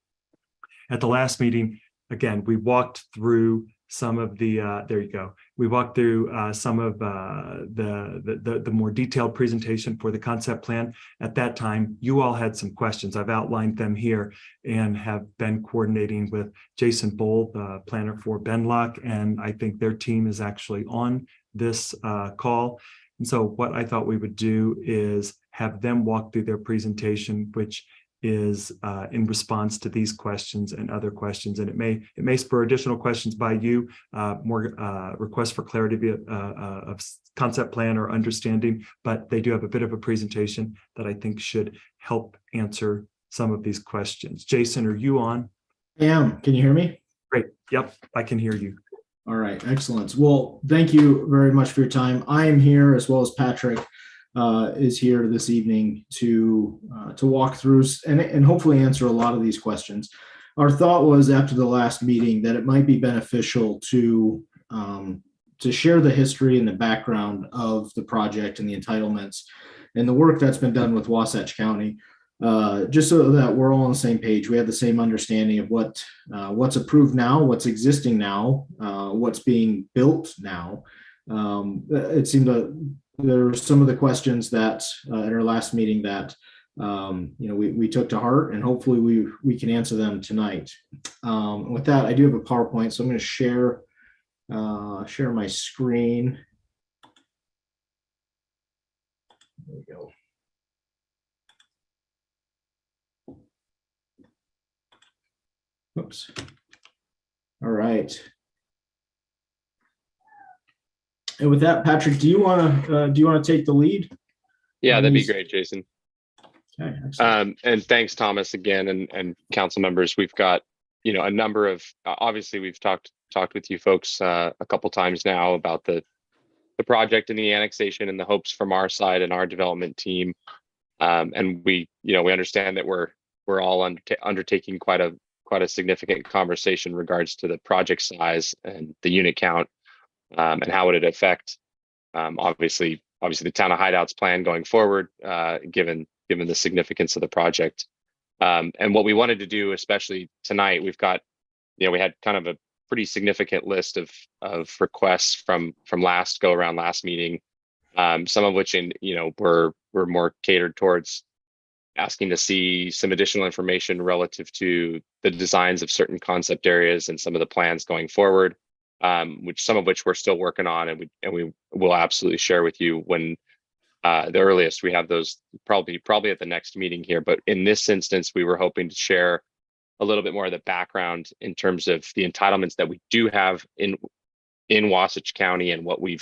At the last meeting, again, we walked through some of the, there you go. We walked through some of the more detailed presentation for the concept plan. At that time, you all had some questions. I've outlined them here and have been coordinating with Jason Bowl, the planner for Benlock, and I think their team is actually on this call. And so what I thought we would do is have them walk through their presentation, which is in response to these questions and other questions, and it may spur additional questions by you, more requests for clarity of concept plan or understanding, but they do have a bit of a presentation that I think should help answer some of these questions. Jason, are you on? I am. Can you hear me? Great. Yep, I can hear you. All right, excellent. Well, thank you very much for your time. I am here, as well as Patrick is here this evening to walk through and hopefully answer a lot of these questions. Our thought was after the last meeting that it might be beneficial to share the history and the background of the project and the entitlements and the work that's been done with Wasatch County, just so that we're all on the same page. We have the same understanding of what's approved now, what's existing now, what's being built now. It seemed that there were some of the questions that at our last meeting that we took to heart, and hopefully we can answer them tonight. With that, I do have a PowerPoint, so I'm going to share my screen. There we go. Oops. All right. And with that, Patrick, do you want to take the lead? Yeah, that'd be great, Jason. Okay, excellent. And thanks, Thomas, again, and council members. We've got, a number of, obviously we've talked with you folks a couple times now about the project and the annexation and the hopes from our side and our development team. And we understand that we're all undertaking quite a significant conversation in regards to the project size and the unit count. And how would it affect, obviously the town of Hideout's plan going forward, given the significance of the project. And what we wanted to do, especially tonight, we've got we had kind of a pretty significant list of requests from last go around last meeting, some of which were more catered towards asking to see some additional information relative to the designs of certain concept areas and some of the plans going forward, which some of which we're still working on, and we will absolutely share with you when the earliest we have those, probably at the next meeting here. But in this instance, we were hoping to share a little bit more of the background in terms of the entitlements that we do have in Wasatch County, and what we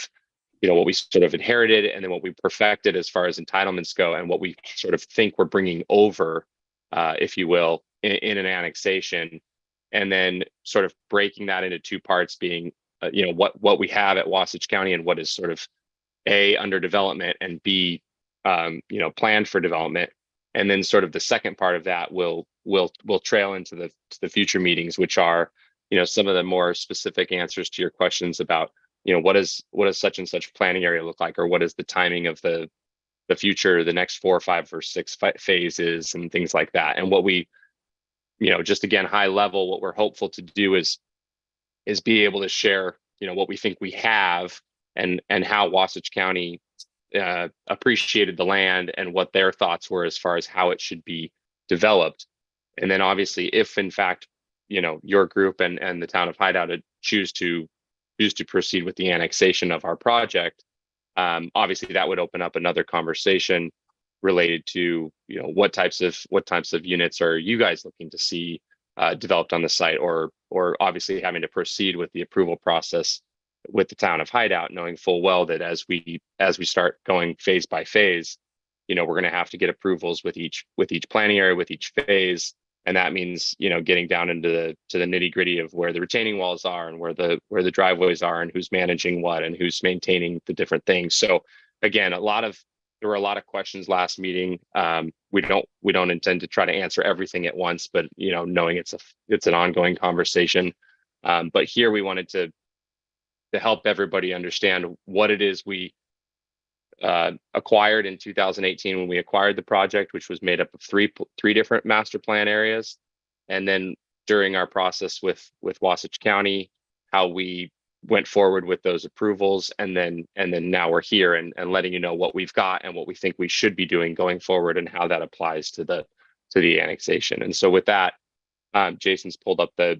sort of inherited, and then what we perfected as far as entitlements go, and what we sort of think we're bringing over, if you will, in an annexation, and then sort of breaking that into two parts, being what we have at Wasatch County and what is sort of A, under development, and B, planned for development. And then sort of the second part of that will trail into the future meetings, which are some of the more specific answers to your questions about what does such and such planning area look like, or what is the timing of the future, the next 4 or 5 or 6 phases, and things like that. And what we just again, high level, what we're hopeful to do is be able to share what we think we have, and how Wasatch County appreciated the land, and what their thoughts were as far as how it should be developed. And then obviously, if in fact your group and the town of Hideout choose to proceed with the annexation of our project, obviously that would open up another conversation related to what types of units are you guys looking to see developed on the site, or obviously having to proceed with the approval process with the town of Hideout, knowing full well that as we start going phase by phase, we're going to have to get approvals with each planning area, with each phase. And that means, getting down into the nitty gritty of where the retaining walls are, and where the driveways are, and who's managing what, and who's maintaining the different things. So again, there were a lot of questions last meeting. We don't intend to try to answer everything at once, but knowing it's an ongoing conversation. But here we wanted to help everybody understand what it is we acquired in 2018 when we acquired the project, which was made up of three different master plan areas. And then during our process with Wasatch County, how we went forward with those approvals, and then now we're here and letting you know what we've got and what we think we should be doing going forward, and how that applies to the annexation. And so with that, Jason's pulled up the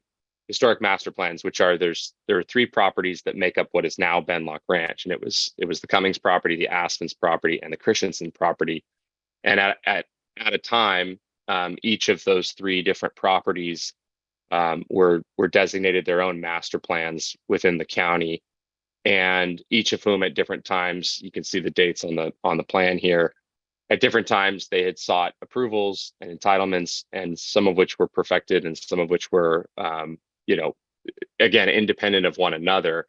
historic master plans, which there are 3 properties that make up what is now Benlock Ranch. And it was the Cummings property, the Aspens property, and the Christensen property. And at a time, each of those 3 different properties were designated their own master plans within the county, and each of whom at different times, you can see the dates on the plan here, at different times they had sought approvals and entitlements, and some of which were perfected, and some of which were again, independent of one another.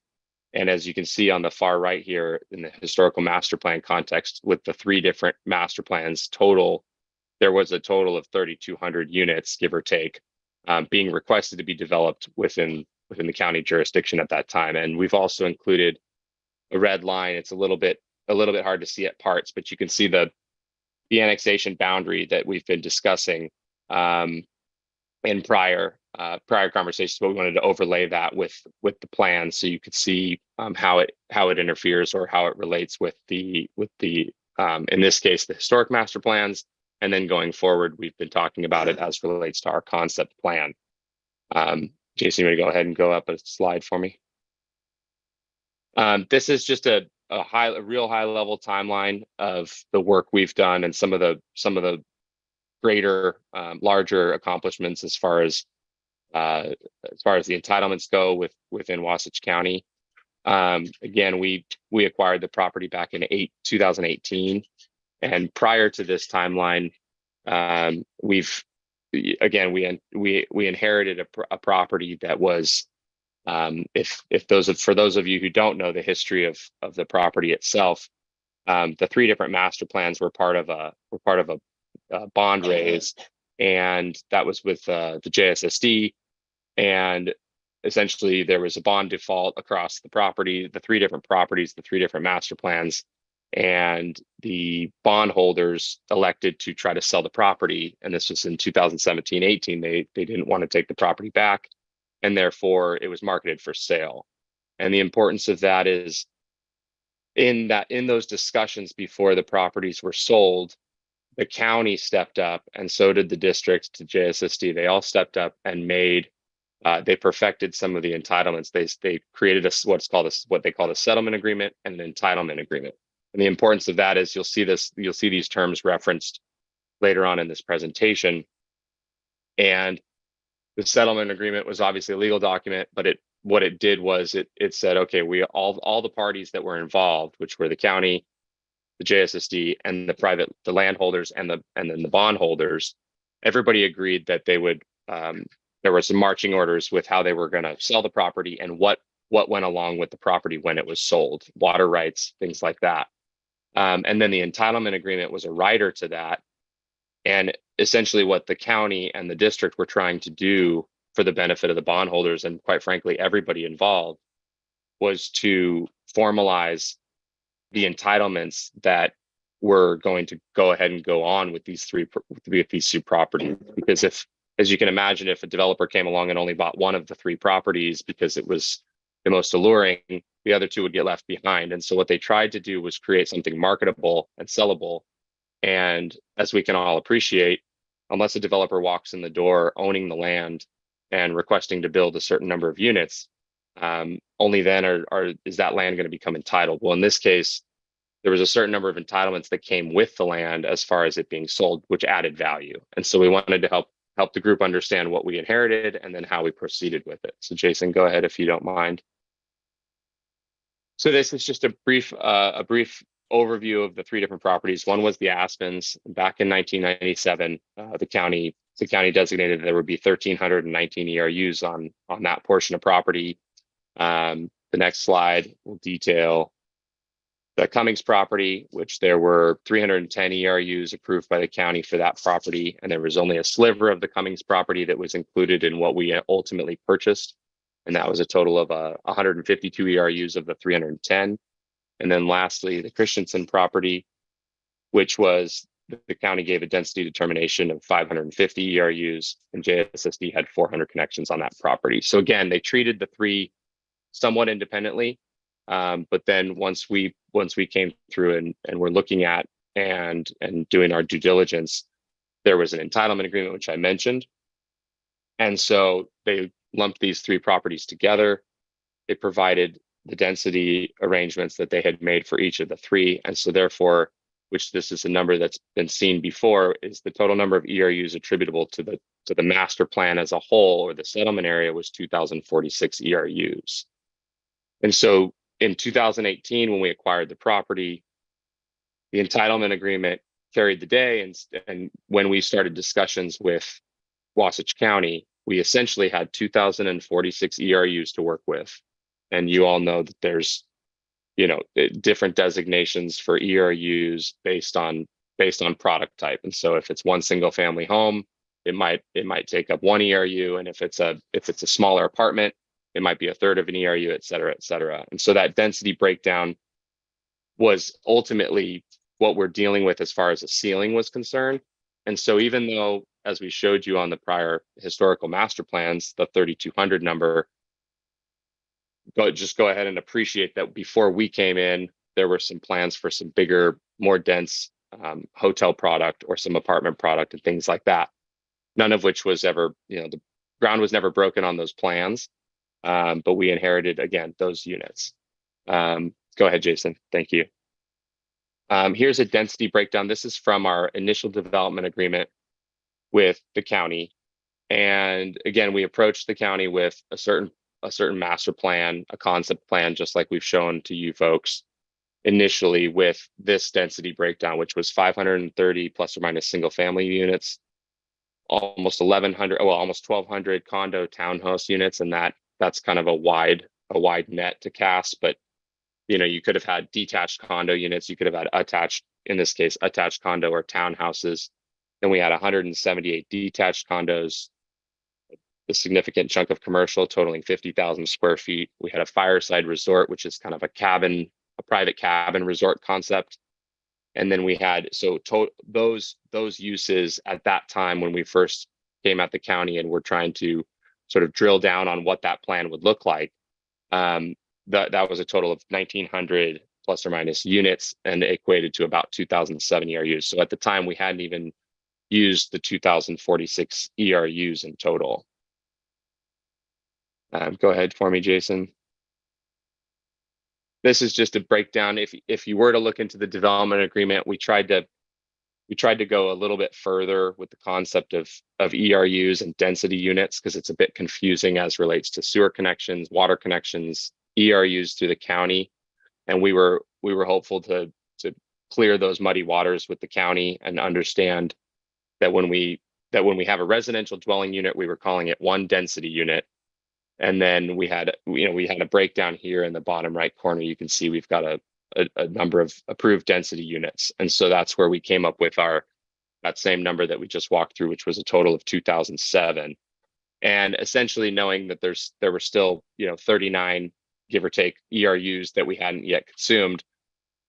And as you can see on the far right here, in the historical master plan context, with the 3 different master plans total, there was a total of 3,200 units, give or take, being requested to be developed within the county jurisdiction at that time. And we've also included a red line. It's a little bit hard to see at parts, but you can see the annexation boundary that we've been discussing in prior conversations, but we wanted to overlay that with the plan, so you could see how it interferes, or how it relates with the in this case, the historic master plans. And then going forward, we've been talking about it as relates to our concept plan. Jason, you want to go ahead and go up a slide for me? This is just a real high level timeline of the work we've done, and some of the greater, larger accomplishments as far as the entitlements go within Wasatch County. Again, we acquired the property back in 2018, and prior to this timeline, we inherited a property that was, for those of you who don't know the history of the property itself, the 3 different master plans were part of a bond raise, and that was with the JSSD. And essentially there was a bond default across the property, the 3 different properties, the 3 different master plans, and the bondholders elected to try to sell the property. And this was in 2017-18. They didn't want to take the property back. and therefore it was marketed for sale. And the importance of that is in those discussions before the properties were sold, the county stepped up, and so did the district to JSSD. They all stepped up and they perfected some of the entitlements. They created what they call a settlement agreement and an entitlement agreement. And the importance of that is you'll see these terms referenced later on in this presentation. And the settlement agreement was obviously a legal document, but what it did was it said, okay, all the parties that were involved, which were the county, the JSSD, and the landholders and then the bondholders, everybody agreed that they would. There were some marching orders with how they were going to sell the property and what went along with the property when it was sold, water rights, things like that. And then the entitlement agreement was a rider to that. And essentially what the county and the district were trying to do for the benefit of the bondholders and quite frankly, everybody involved, was to formalize the entitlements that were going to go ahead and go on with these two properties. Because as you can imagine, if a developer came along and only bought one of the three properties because it was the most alluring, the other two would get left behind. And so what they tried to do was create something marketable and sellable. And as we can all appreciate, unless a developer walks in the door owning the land and requesting to build a certain number of units, only then is that land going to become entitled. Well, in this case, there was a certain number of entitlements that came with the land as far as it being sold, which added value. And so we wanted to help the group understand what we inherited and then how we proceeded with it. So Jason, go ahead if you don't mind. So this is just a brief overview of the three different properties. One was the Aspens. Back in 1997, the county designated there would be 1,319 ERUs on that portion of property. The next slide will detail the Cummings property, which there were 310 ERUs approved by the county for that property. And there was only a sliver of the Cummings property that was included in what we ultimately purchased. And that was a total of 152 ERUs of the 310. And then lastly, the Christensen property, which was the county gave a density determination of 550 ERUs, and JSSD had 400 connections on that property. So again, they treated the three somewhat independently. But then once we came through and we're looking at and doing our due diligence, there was an entitlement agreement, which I mentioned. And so they lumped these three properties together. They provided the density arrangements that they had made for each of the three. And so therefore, which this is a number that's been seen before, is the total number of ERUs attributable to the master plan as a whole, or the settlement area, was 2,046 ERUs. And so in 2018, when we acquired the property, the entitlement agreement carried the day. And when we started discussions with Wasatch County, we essentially had 2,046 ERUs to work with. And you all know that there's, different designations for ERUs based on product type. And so if it's one single family home, it might take up one ERU. And if it's a smaller apartment, it might be a third of an ERU, et cetera, et cetera. And so that density breakdown was ultimately what we're dealing with as far as the ceiling was concerned. And so even though, as we showed you on the prior historical master plans, the 3,200 number, just go ahead and appreciate that before we came in, there were some plans for some bigger, more dense hotel product or some apartment product and things like that. None of which was ever, the ground was never broken on those plans. But we inherited, again, those units. Go ahead, Jason. Thank you. Here's a density breakdown. This is from our initial development agreement with the county. And again, we approached the county with a certain master plan, a concept plan, just like we've shown to you folks initially with this density breakdown, which was 530 plus or minus single family units, almost 1,200 condo townhouse units. And that's kind of a wide net to cast, but you could have had detached condo units. You could have had attached condo or townhouses. Then we had 178 detached condos, a significant chunk of commercial totaling 50,000 square feet. We had a fireside resort, which is kind of a private cabin resort concept. And then we had, those uses at that time when we first came at the county and we're trying to sort of drill down on what that plan would look like, that was a total of 1,900 plus or minus units and equated to about 2,007 ERUs. So at the time, we hadn't even used the 2,046 ERUs in total. Go ahead for me, Jason. This is just a breakdown. If you were to look into the development agreement, we tried to go a little bit further with the concept of ERUs and density units, because it's a bit confusing as relates to sewer connections, water connections, ERUs through the county. And we were hopeful to clear those muddy waters with the county and understand that when we have a residential dwelling unit, we were calling it one density unit. And then we had a breakdown here in the bottom right corner. You can see we've got a number of approved density units. And so that's where we came up with that same number that we just walked through, which was a total of 2,007. And essentially knowing that there were still, 39, give or take, ERUs that we hadn't yet consumed.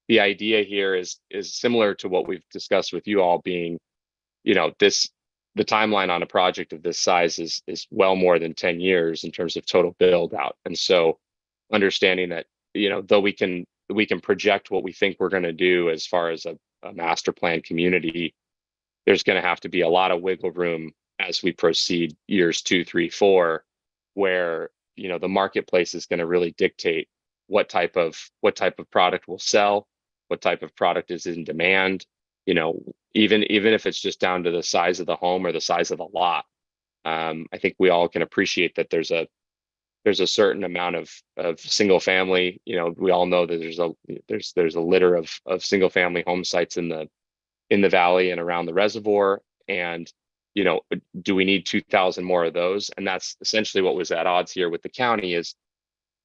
The idea here is similar to what we've discussed with you all, being, the timeline on a project of this size is well more than 10 years in terms of total build out. And so understanding that, though we can project what we think we're going to do as far as a master plan community, there's going to have to be a lot of wiggle room as we proceed years 2, 3, 4, where, the marketplace is going to really dictate what type of product will sell, what type of product is in demand, even if it's just down to the size of the home or the size of the lot. I think we all can appreciate that there's a certain amount of single family. We all know that there's a litter of single family home sites in the valley and around the reservoir. And do we need 2,000 more of those? And that's essentially what was at odds here with the county. Is,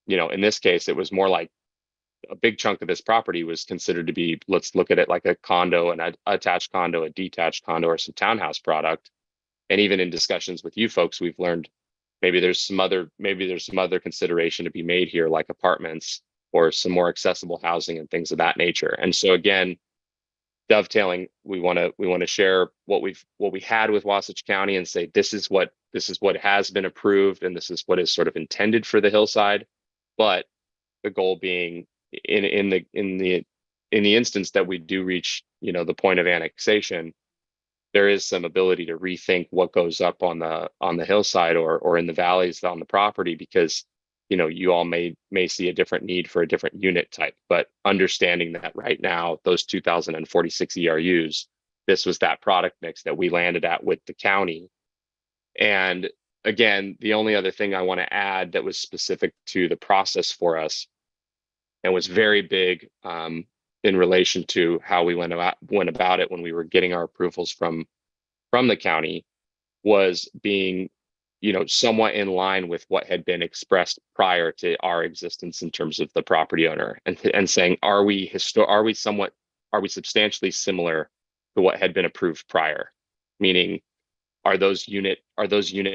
in this case, it was more like a big chunk of this property was considered to be, let's look at it like a condo, an attached condo, a detached condo, or some townhouse product. And even in discussions with you folks, we've learned maybe there's some other consideration to be made here, like apartments or some more accessible housing and things of that nature. And so again, dovetailing, we want to share what we had with Wasatch County and say this is what has been approved and this is what is sort of intended for the hillside. But the goal being, in the instance that we do reach, the point of annexation, there is some ability to rethink what goes up on the hillside or in the valleys on the property, because you all may see a different need for a different unit type. But understanding that right now, those 2,046 ERUs, this was that product mix that we landed at with the county. And again, the only other thing I want to add that was specific to the process for us and was very big in relation to how we went about it when we were getting our approvals from the county, was being somewhat in line with what had been expressed prior to our existence in terms of the property owner, and saying, are we substantially similar to what had been approved prior? Meaning, are those unit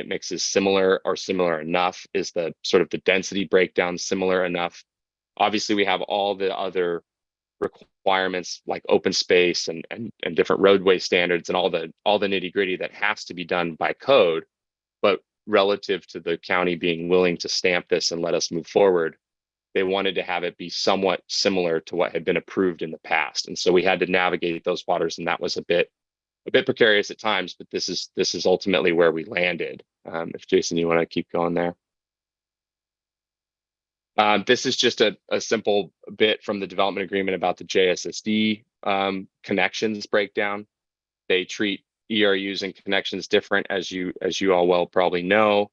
mixes similar or similar enough? Is the sort of the density breakdown similar enough? Obviously, we have all the other requirements like open space and different roadway standards and all the nitty gritty that has to be done by code. But relative to the county being willing to stamp this and let us move forward, they wanted to have it be somewhat similar to what had been approved in the past. And so we had to navigate those waters, and that was a bit precarious at times, but this is ultimately where we landed. If Jason, you want to keep going there. This is just a simple bit from the development agreement about the JSSD connections breakdown. They treat ERUs and connections different, as you all well probably know.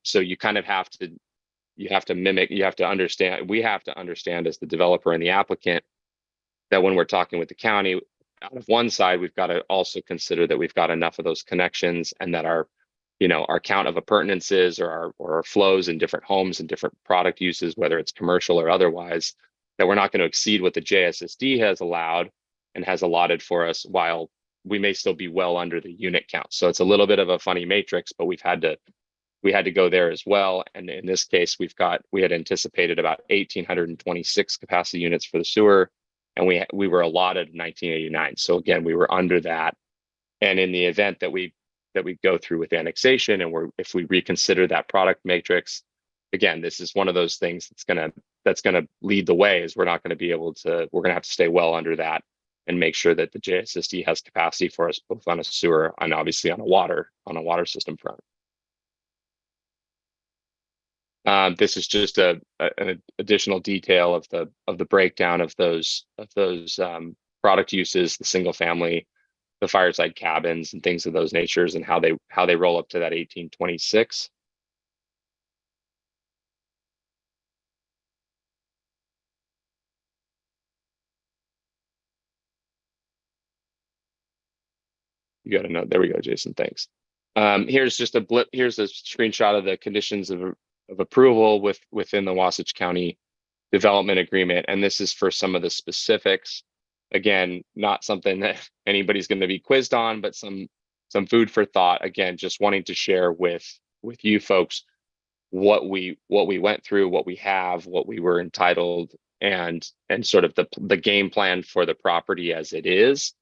So you kind of have to understand, we have to understand as the developer and the applicant, that when we're talking with the county, out of one side, we've got to also consider that we've got enough of those connections, and that our count of appurtenances or our flows in different homes and different product uses, whether it's commercial or otherwise, that we're not going to exceed what the JSSD has allowed and has allotted for us, while we may still be well under the unit count. So it's a little bit of a funny matrix, but we had to go there as well. And in this case, we had anticipated about 1,826 capacity units for the sewer, and we were allotted 1,989. So again, we were under that. And in the event that we that we go through with annexation, and if we reconsider that product matrix, again, this is one of those things that's gonna lead the way. Is we're not going to be able to, we're going to have to stay well under that and make sure that the JSSD has capacity for us both on a sewer and obviously on a water system front. This is just an additional detail of the breakdown of those product uses, the single family, the fireside cabins, and things of those natures, and how they roll up to that 1826. You got to know. There we go, Jason. Thanks. Here's just a blip. Here's a screenshot of the conditions of approval within the Wasatch County development agreement, and this is for some of the specifics. Again, not something that anybody's going to be quizzed on, but some food for thought. Again, just wanting to share with you folks what we went through, what we have, what we were entitled, and sort of the game plan for the property as it is.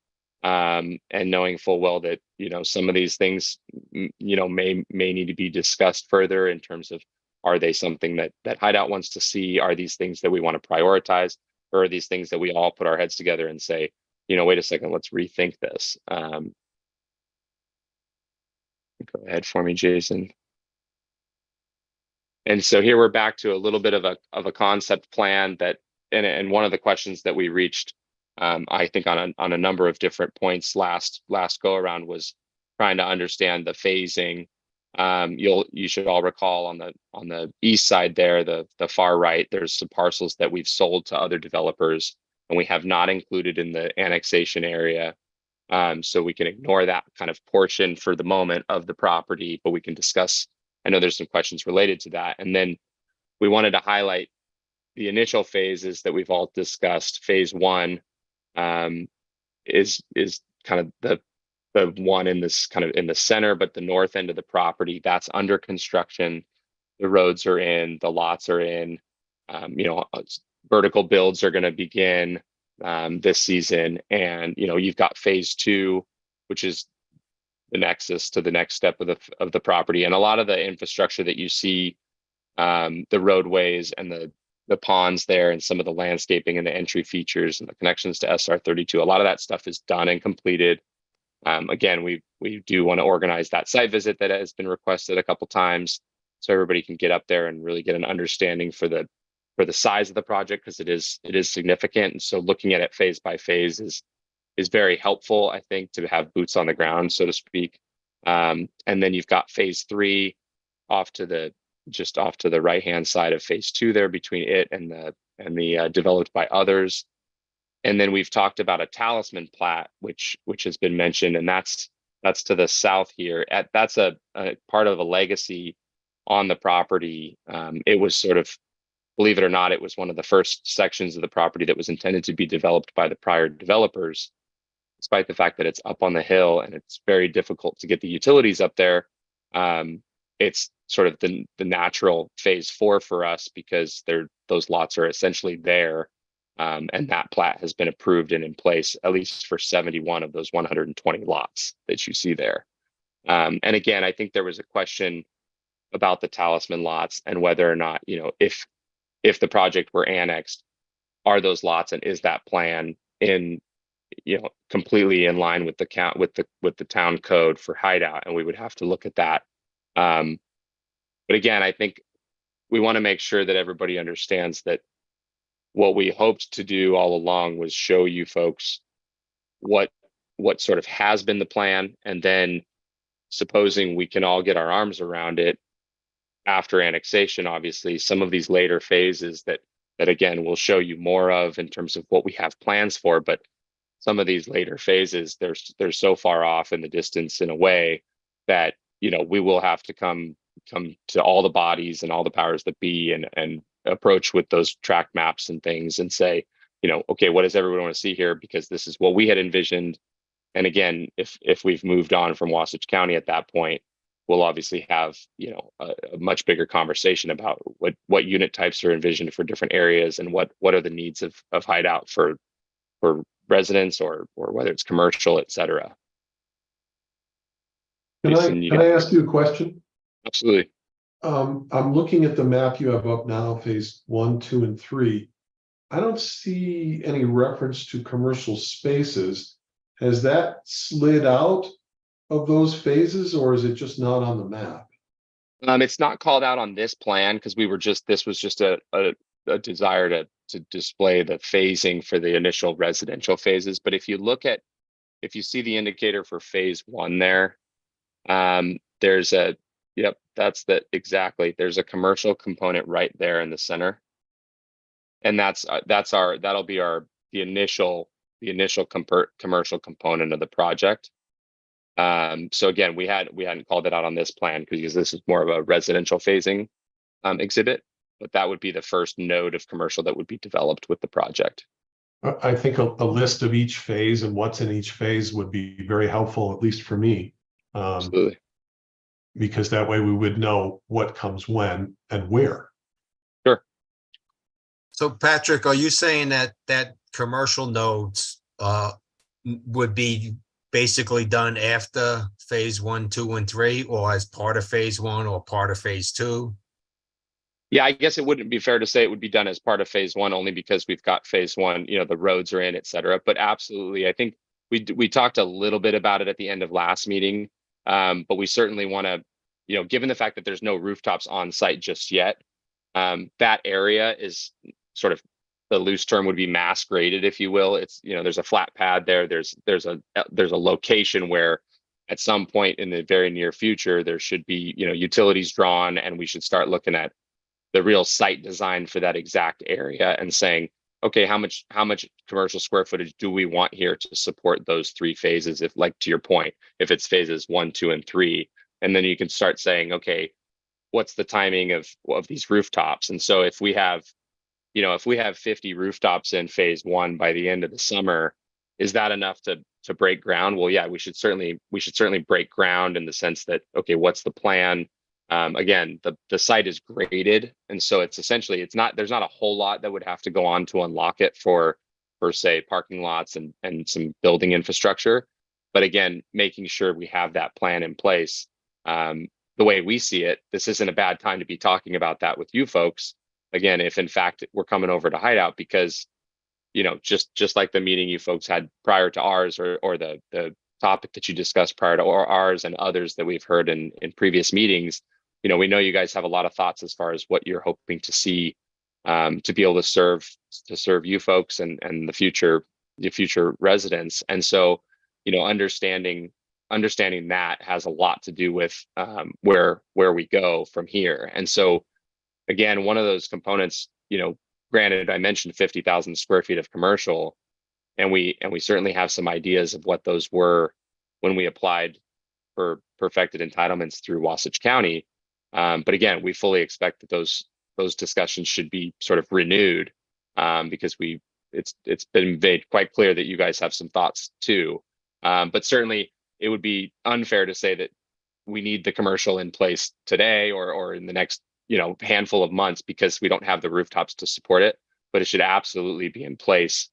And knowing full well that, some of these things, may need to be discussed further in terms of, are they something that Hideout wants to see? Are these things that we want to prioritize? Or are these things that we all put our heads together and say, wait a second, let's rethink this. Go ahead for me, Jason. And so here we're back to a little bit of a concept plan that, and one of the questions that we reached, I think on a number of different points last go around, was trying to understand the phasing. You should all recall on the east side there, the far right, there's some parcels that we've sold to other developers and we have not included in the annexation area. So we can ignore that kind of portion for the moment of the property, but we can discuss. I know there's some questions related to that. And then we wanted to highlight the initial phases that we've all discussed. Phase one is kind of the one in this kind of in the center, but the north end of the property, that's under construction. The roads are in, the lots are in, vertical builds are going to begin this season. And, you've got phase two, which is the nexus to the next step of the property. And a lot of the infrastructure that you see, the roadways and the ponds there, and some of the landscaping and the entry features and the connections to SR32, a lot of that stuff is done and completed. Again, we do want to organize that site visit that has been requested a couple times, so everybody can get up there and really get an understanding for the size of the project, because it is significant. And so looking at it phase by phase is very helpful, I think, to have boots on the ground, so to speak. And then you've got phase three just off to the right hand side of phase two there, between it and the developed by others. And then we've talked about a talisman plat, which has been mentioned, and that's to the south here. That's a part of a legacy on the property. It was sort of, believe it or not, it was one of the first sections of the property that was intended to be developed by the prior developers. Despite the fact that it's up on the hill and it's very difficult to get the utilities up there, it's sort of the natural phase four for us, because those lots are essentially there. And that plat has been approved and in place, at least for 71 of those 120 lots that you see there. And again, I think there was a question about the talisman lots and whether or not, if the project were annexed, are those lots and is that plan completely in line with the town code for Hideout, and we would have to look at that. But again, I think we want to make sure that everybody understands that what we hoped to do all along was show you folks what sort of has been the plan, and then supposing we can all get our arms around it after annexation, obviously some of these later phases that again we'll show you more of in terms of what we have plans for, but some of these later phases, they're so far off in the distance in a way that we will have to come to all the bodies and all the powers that be and approach with those track maps and things and say, okay, what does everyone want to see here? Because this is what we had envisioned. And again, if we've moved on from Wasatch County at that point, we'll obviously have, a much bigger conversation about what unit types are envisioned for different areas and what are the needs of Hideout for residents or whether it's commercial, et cetera. Jason, you can got I ask you a question? absolutely. I'm looking at the map you have up now, phase 1, 2, and 3. I don't see any reference to commercial spaces. Has that slid out of those phases, or is it just not on the map? It's not called out on this plan because this was just a desire to display the phasing for the initial residential phases. But if you see the indicator for phase 1 there, there's a, yep, exactly. There's a commercial component right there in the center. And that'll be the initial commercial component of the project. So again, we hadn't called it out on this plan because this is more of a residential phasing exhibit, but that would be the first node of commercial that would be developed with the project. I think a list of each phase and what's in each phase would be very helpful, at least for me. Absolutely. Because that way we would know what comes when and where. Sure. So Patrick, are you saying that commercial nodes would be basically done after phase 1, 2, and 3, or as part of phase 1 or part of phase 2? Yeah, I guess it wouldn't be fair to say it would be done as part of phase 1 only because we've got phase 1, the roads are in, et cetera. But absolutely, I think we talked a little bit about it at the end of last meeting. But we certainly want to, given the fact that there's no rooftops on site just yet, that area is sort of, the loose term would be mass graded, if you will. It's, there's a flat pad there. There's a location where at some point in the very near future, there should be, utilities drawn, and we should start looking at the real site design for that exact area and saying, okay, how much commercial square footage do we want here to support those 3 phases? If, like, to your point, if it's phases 1, 2, and 3, and then you can start saying, okay, what's the timing of these rooftops? And so if we have 50 rooftops in phase 1 by the end of the summer, is that enough to break ground? Well, yeah, we should certainly break ground in the sense that, okay, what's the plan? Again, the site is graded, and so it's essentially, there's not a whole lot that would have to go on to unlock it for say parking lots and some building infrastructure. But again, making sure we have that plan in place. The way we see it, this isn't a bad time to be talking about that with you folks. Again, if in fact we're coming over to Hideout, because just like the meeting you folks had prior to ours, or the topic that you discussed prior to ours and others that we've heard in previous meetings, we know you guys have a lot of thoughts as far as what you're hoping to see to be able to serve you folks and the future residents. And so, understanding that has a lot to do with where we go from here. And so, again, one of those components, granted, I mentioned 50,000 square feet of commercial, and we certainly have some ideas of what those were when we applied for perfected entitlements through Wasatch County. But again, we fully expect that those discussions should be sort of renewed because it's been made quite clear that you guys have some thoughts too. But certainly it would be unfair to say that we need the commercial in place today or in the next handful of months because we don't have the rooftops to support it. But it should absolutely be in place.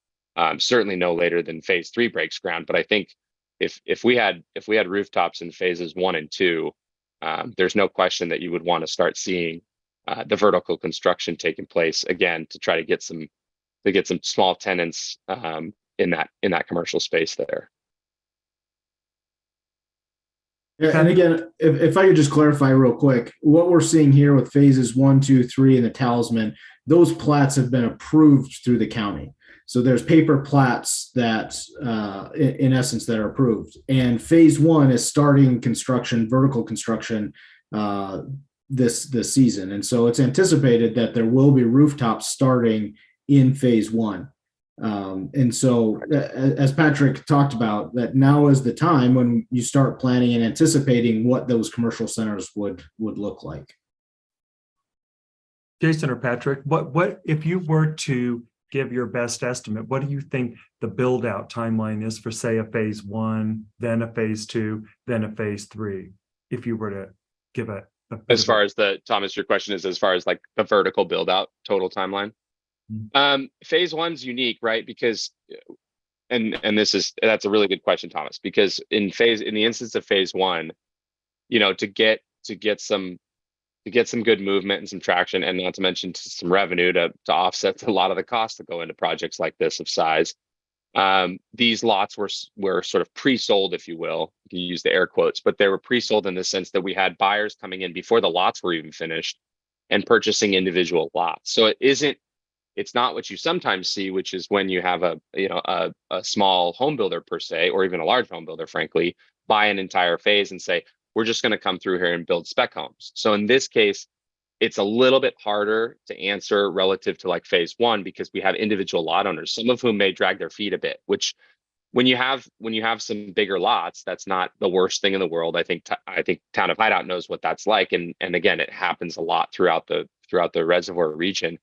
Certainly no later than phase 3 breaks ground. But I think if we had rooftops in phases 1 and 2, there's no question that you would want to start seeing the vertical construction taking place again to try to get some small tenants in that commercial space there. Yeah, and again, if I could just clarify real quick, what we're seeing here with phases 1, 2, 3, and the Talisman, those plats have been approved through the county. So there's paper plats that, in essence, that are approved. And phase 1 is starting construction, vertical construction, this season. And so it's anticipated that there will be rooftops starting in phase 1. And so, as Patrick talked about, that now is the time when you start planning and anticipating what those commercial centers would look like. Jason or Patrick, what if you were to give your best estimate, what do you think the build out timeline is for, say, a phase 1, then a phase 2, then a phase 3? If you were to give as far as Thomas, your question is as far as like the vertical build out total timeline. Phase 1's unique, right? Because, and that's a really good question, Thomas, because in the instance of phase 1, to get some good movement and some traction, and not to mention some revenue to offset a lot of the costs that go into projects like this of size. These lots were sort of pre-sold, if you will, you use the air quotes, but they were pre-sold in the sense that we had buyers coming in before the lots were even finished and purchasing individual lots. So it's not what you sometimes see, which is when you have a small home builder per se, or even a large home builder, frankly, buy an entire phase and say, we're just going to come through here and build spec homes. So in this case, it's a little bit harder to answer relative to like phase one, because we have individual lot owners, some of whom may drag their feet a bit, which when you have some bigger lots, that's not the worst thing in the world. I think Town of Hideout knows what that's like. And again, it happens a lot throughout the reservoir region.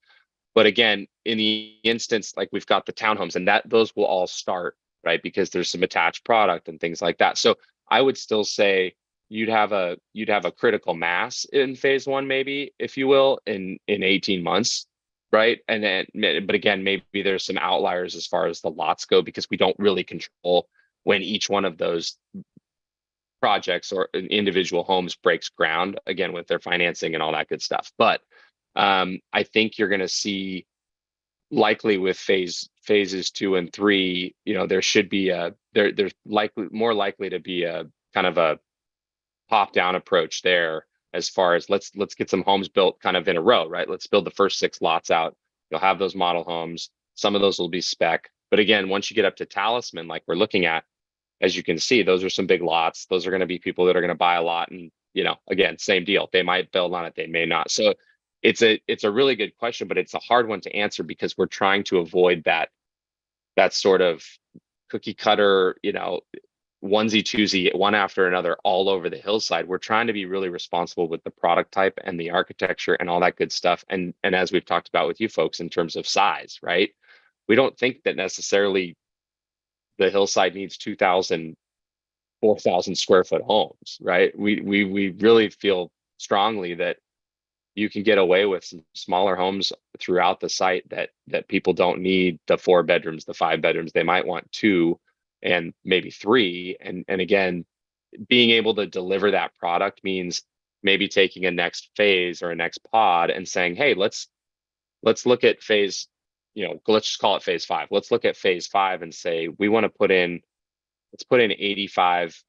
But again, in the instance, like we've got the townhomes, and those will all start, right? Because there's some attached product and things like that. So I would still say you'd have a critical mass in phase one, maybe, if you will, in 18 months, right? And then, but again, maybe there's some outliers as far as the lots go, because we don't really control when each one of those projects or individual homes breaks ground, again, with their financing and all that good stuff. But I think you're going to see, likely with phases 2 and 3, there should be there's more likely to be a kind of a top-down approach there, as far as let's get some homes built kind of in a row, right? Let's build the first 6 lots out. You'll have those model homes. Some of those will be spec. But again, once you get up to Talisman, like we're looking at, as you can see, those are some big lots. Those are going to be people that are going to buy a lot. And, again, same deal. They might build on it. They may not. So it's a really good question, but it's a hard one to answer, because we're trying to avoid that sort of cookie cutter, onesie twosie, one after another, all over the hillside. We're trying to be really responsible with the product type and the architecture and all that good stuff. And as we've talked about with you folks in terms of size, right? We don't think that necessarily the hillside needs 2,000, 4,000 square foot homes, right? We really feel strongly that you can get away with some smaller homes throughout the site that people don't need the 4 bedrooms, the 5 bedrooms. They might want 2 and maybe 3. And again, being able to deliver that product means maybe taking a next phase or a next pod and saying, hey, let's look at phase, let's just call it phase 5. Let's look at phase 5 and say, we want to put in 85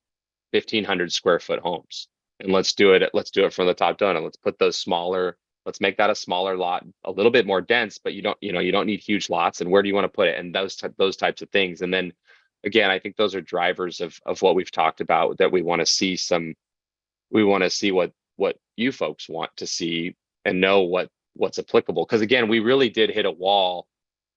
1,500 square foot homes. And let's do it from the top down, and let's put those smaller, let's make that a smaller lot, a little bit more dense, but you don't need huge lots. And where do you want to put it? And those types of things. And then again, I think those are drivers of what we've talked about, that we want to see what you folks want to see and know what's applicable. Because again, we really did hit a wall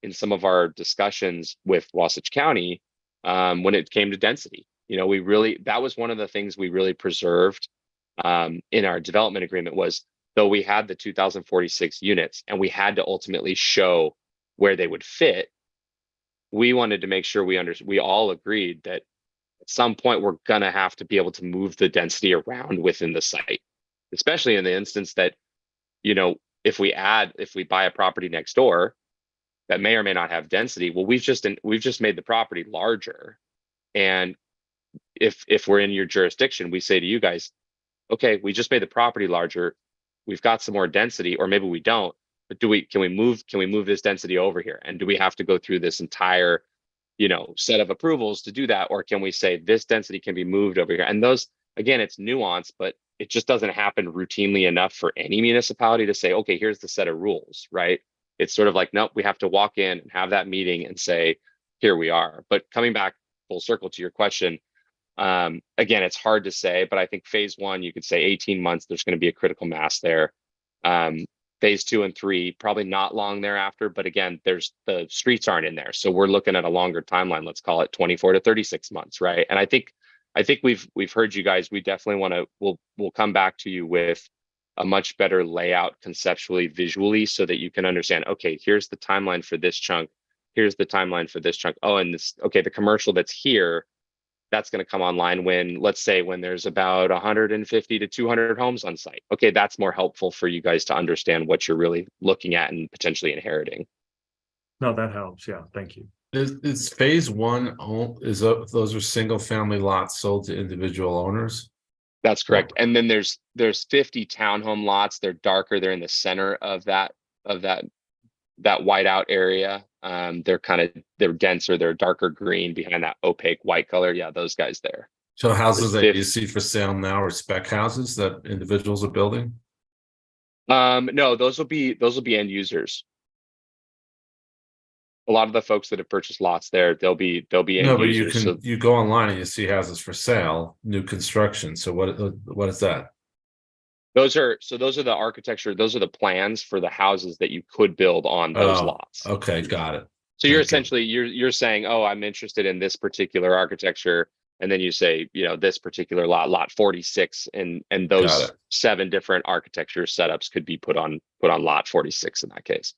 in some of our discussions with Wasatch County when it came to density. That was one of the things we really preserved in our development agreement, was though we had the 2,046 units and we had to ultimately show where they would fit, we wanted to make sure we all agreed that at some point we're going to have to be able to move the density around within the site, especially in the instance that, if we buy a property next door that may or may not have density, well, we've just made the property larger. And if we're in your jurisdiction, we say to you guys, okay, we just made the property larger. We've got some more density, or maybe we don't, but can we move this density over here? And do we have to go through this entire, set of approvals to do that? Or can we say this density can be moved over here? And those, again, it's nuance, but it just doesn't happen routinely enough for any municipality to say, okay, here's the set of rules, right? It's sort of like, nope, we have to walk in and have that meeting and say, here we are. But coming back full circle to your question, again, it's hard to say, but I think phase 1, you could say 18 months, there's going to be a critical mass there. Phase 2 and 3, probably not long thereafter, but again, the streets aren't in there. So we're looking at a longer timeline. Let's call it 24 to 36 months, right? And I think we've heard you guys. We definitely we'll come back to you with a much better layout conceptually, visually, so that you can understand, okay, here's the timeline for this chunk. Here's the timeline for this chunk. Oh, and the commercial that's here, that's going to come online when there's about 150 to 200 homes on site. Okay, that's more helpful for you guys to understand what you're really looking at and potentially inheriting. No, that helps. Yeah, thank you. Is phase 1 those are single family lots sold to individual owners? That's correct. And then there's 50 townhome lots. They're darker. They're in the center of that whiteout area. They're denser. They're darker green behind that opaque white color. Yeah, those guys there. So houses There's that 50 you see for sale now are spec houses that individuals are building? No, those will be end users. A lot of the folks that have purchased lots there, they'll be end No, but users. So you go online and you see houses for sale, new construction. So what is that? those are the architecture, those are the plans for the houses that you could build on those Oh, lots. okay, got it. So you're Thank you. essentially you're saying, oh, I'm interested in this particular architecture, and then you say, this particular lot 46, and Got those it. 7 different architecture setups could be put on lot 46 in that case.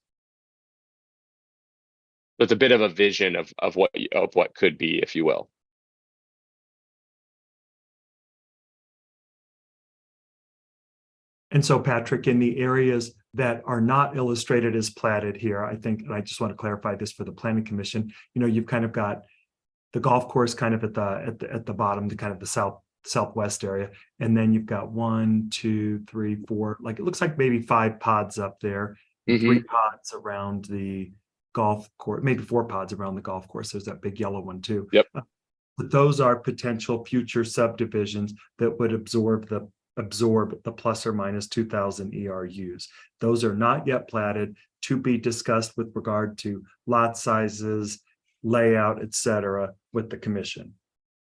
So it's a bit of a vision of what could be, if you will. And so, Patrick, in the areas that are not illustrated as platted here, I think, and I just want to clarify this for the Planning Commission, you've kind of got the golf course kind of at the bottom, the kind of the southwest area. And then you've got 1, 2, 3, 4, like it looks like maybe 5 pods up there, 3 pods around the golf course, maybe 4 pods around the golf course. There's that big yellow one too. Yep. But those are potential future subdivisions that would absorb the plus or minus 2,000 ERUs. Those are not yet platted, to be discussed with regard to lot sizes, layout, etc., with the commission.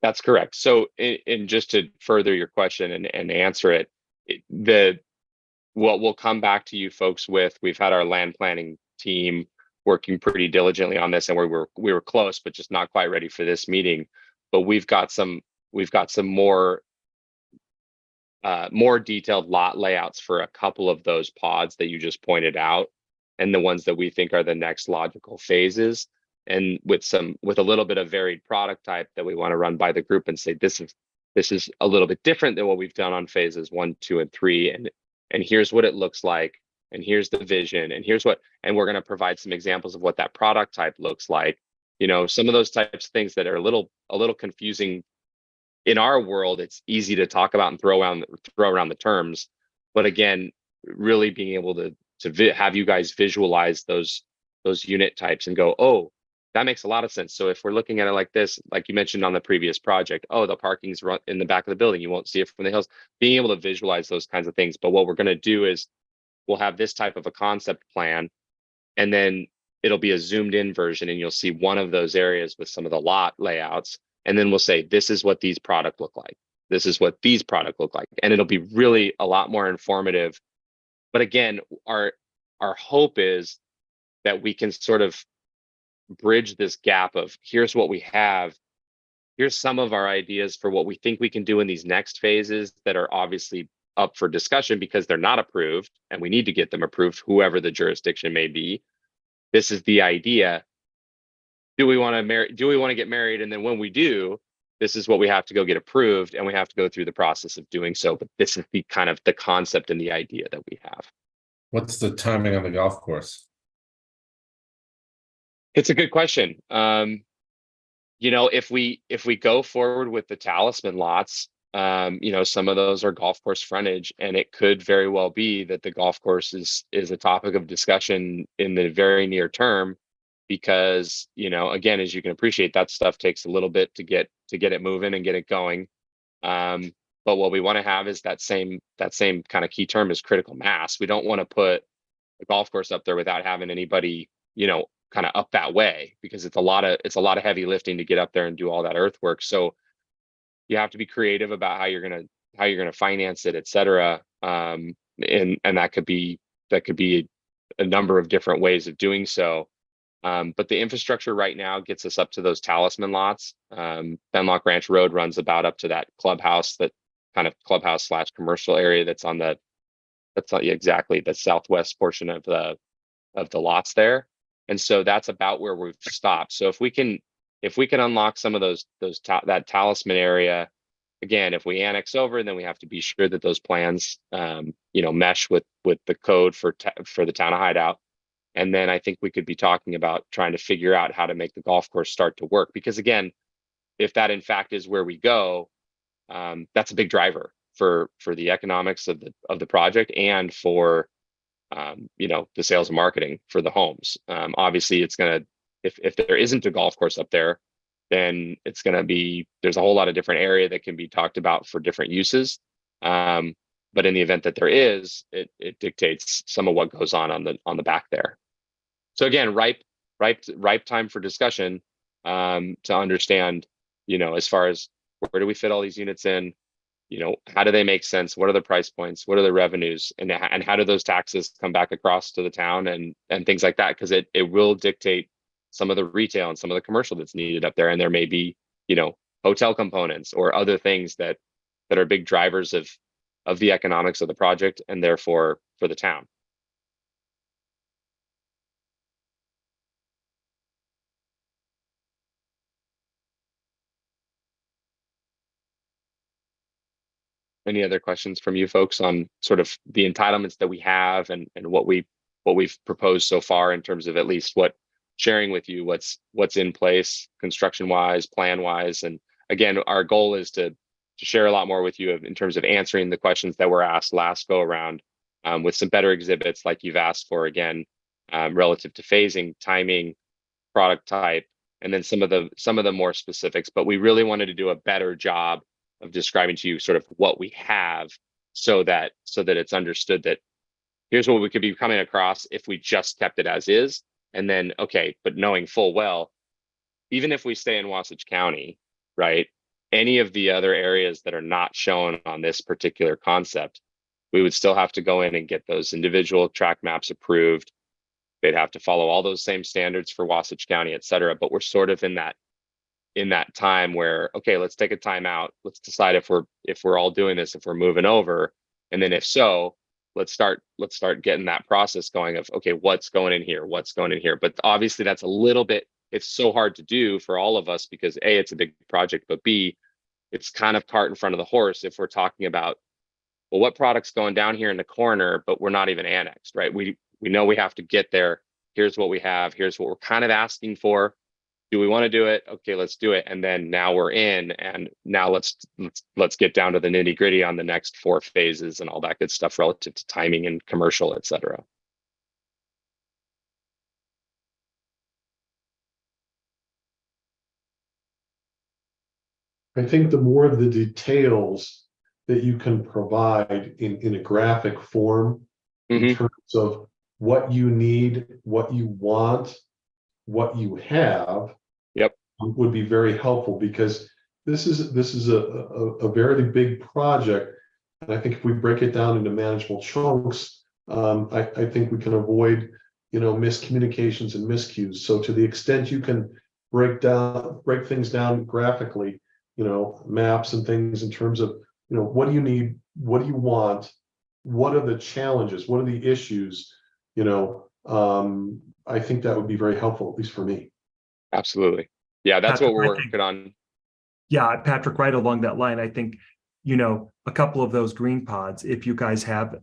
That's correct. So, and just to further your question and answer it, what we'll come back to you folks with, we've had our land planning team working pretty diligently on this, and we were close, but just not quite ready for this meeting. But we've got some more detailed lot layouts for a couple of those pods that you just pointed out, and the ones that we think are the next logical phases, and with a little bit of varied product type that we want to run by the group and say, this is a little bit different than what we've done on phases 1, 2, and 3, and here's what it looks like, and here's the vision, and and we're going to provide some examples of what that product type looks like. Some of those types of things that are a little confusing. In our world, it's easy to talk about and throw around the terms, but again, really being able to have you guys visualize those unit types and go, oh, that makes a lot of sense. So if we're looking at it like this, like you mentioned on the previous project, oh, the parking's in the back of the building, you won't see it from the hills. Being able to visualize those kinds of things. But what we're going to do is we'll have this type of a concept plan, and then it'll be a zoomed in version, and you'll see one of those areas with some of the lot layouts. And then we'll say, this is what these products look like. This is what these products look like. And it'll be really a lot more informative. But again, our hope is that we can sort of bridge this gap of, here's what we have. Here's some of our ideas for what we think we can do in these next phases that are obviously up for discussion because they're not approved, and we need to get them approved, whoever the jurisdiction may be. This is the idea. Do we want to get married? And then when we do, this is what we have to go get approved, and we have to go through the process of doing so. But this is the kind of the concept and the idea that we have. What's the timing on the golf course? It's a good question. If we go forward with the Talisman lots, some of those are golf course frontage, and it could very well be that the golf course is a topic of discussion in the very near term. Because, again, as you can appreciate, that stuff takes a little bit to get it moving and get it going. But what we want to have is that same kind of key term is critical mass. We don't want to put a golf course up there without having anybody, kind of up that way, because it's a lot of heavy lifting to get up there and do all that earthwork. So you have to be creative about how you're gonna finance it, et cetera. And that could be a number of different ways of doing so. But the infrastructure right now gets us up to those Talisman lots. Benlock Ranch Road runs about up to that clubhouse, that kind of clubhouse / commercial area that's exactly the southwest portion of the lots there. And so that's about where we've stopped. So if we can unlock some of that Talisman area, again, if we annex over, then we have to be sure that those plans, mesh with the code for the town of Hideout. And then I think we could be talking about trying to figure out how to make the golf course start to work. Because again, if that in fact is where we go, that's a big driver. for the economics of the project and for the sales and marketing for the homes. Obviously, it's gonna if there isn't a golf course up there, then it's gonna be there's a whole lot of different area that can be talked about for different uses. But in the event that there is, it dictates some of what goes on the back there. So again, ripe time for discussion to understand, as far as where do we fit all these units in, how do they make sense? What are the price points? What are the revenues? And how do those taxes come back across to the town and things like that? Because it will dictate some of the retail and some of the commercial that's needed up there. And there may be, hotel components or other things that are big drivers of the economics of the project and therefore for the town. Any other questions from you folks on sort of the entitlements that we have and what we've proposed so far in terms of at least sharing with you what's in place construction wise, plan wise, and again, our goal is to share a lot more with you in terms of answering the questions that were asked last go around with some better exhibits like you've asked for again, relative to phasing, timing, product type, and then some of the more specifics. But we really wanted to do a better job of describing to you sort of what we have so that it's understood that here's what we could be coming across if we just kept it as is. And then, okay, but knowing full well, even if we stay in Wasatch County, right, any of the other areas that are not shown on this particular concept, we would still have to go in and get those individual track maps approved. They'd have to follow all those same standards for Wasatch County, et cetera. But we're sort of in that time where, okay, let's take a time out. Let's decide if we're all doing this, if we're moving over. And then if so, let's start getting that process going of, okay, what's going in here? What's going in here? But obviously that's a little bit, it's so hard to do for all of us because A, it's a big project, but B, it's kind of cart in front of the horse if we're talking about, well, what product's going down here in the corner, but we're not even annexed, right? We know we have to get there. Here's what we have. Here's what we're kind of asking for. Do we want to do it? Okay, let's do it. And then now we're in, and now let's get down to the nitty gritty on the next 4 phases and all that good stuff relative to timing and commercial, et cetera. I think the more of the details that you can provide in a graphic form in terms of what you need, what you want, what you have, would be very helpful because this is a very big project. And I think if we break it down into manageable chunks, I think we can avoid, miscommunications and miscues. So to the extent you can break things down graphically, maps and things in terms of, what do you need? What do you want? What are the challenges? What are the issues? I think that would be very helpful, at least for me. Absolutely. Yeah, that's Patrick, what we're working on. Yeah, Patrick, right along that line, I think, a couple of those green pods, if you guys have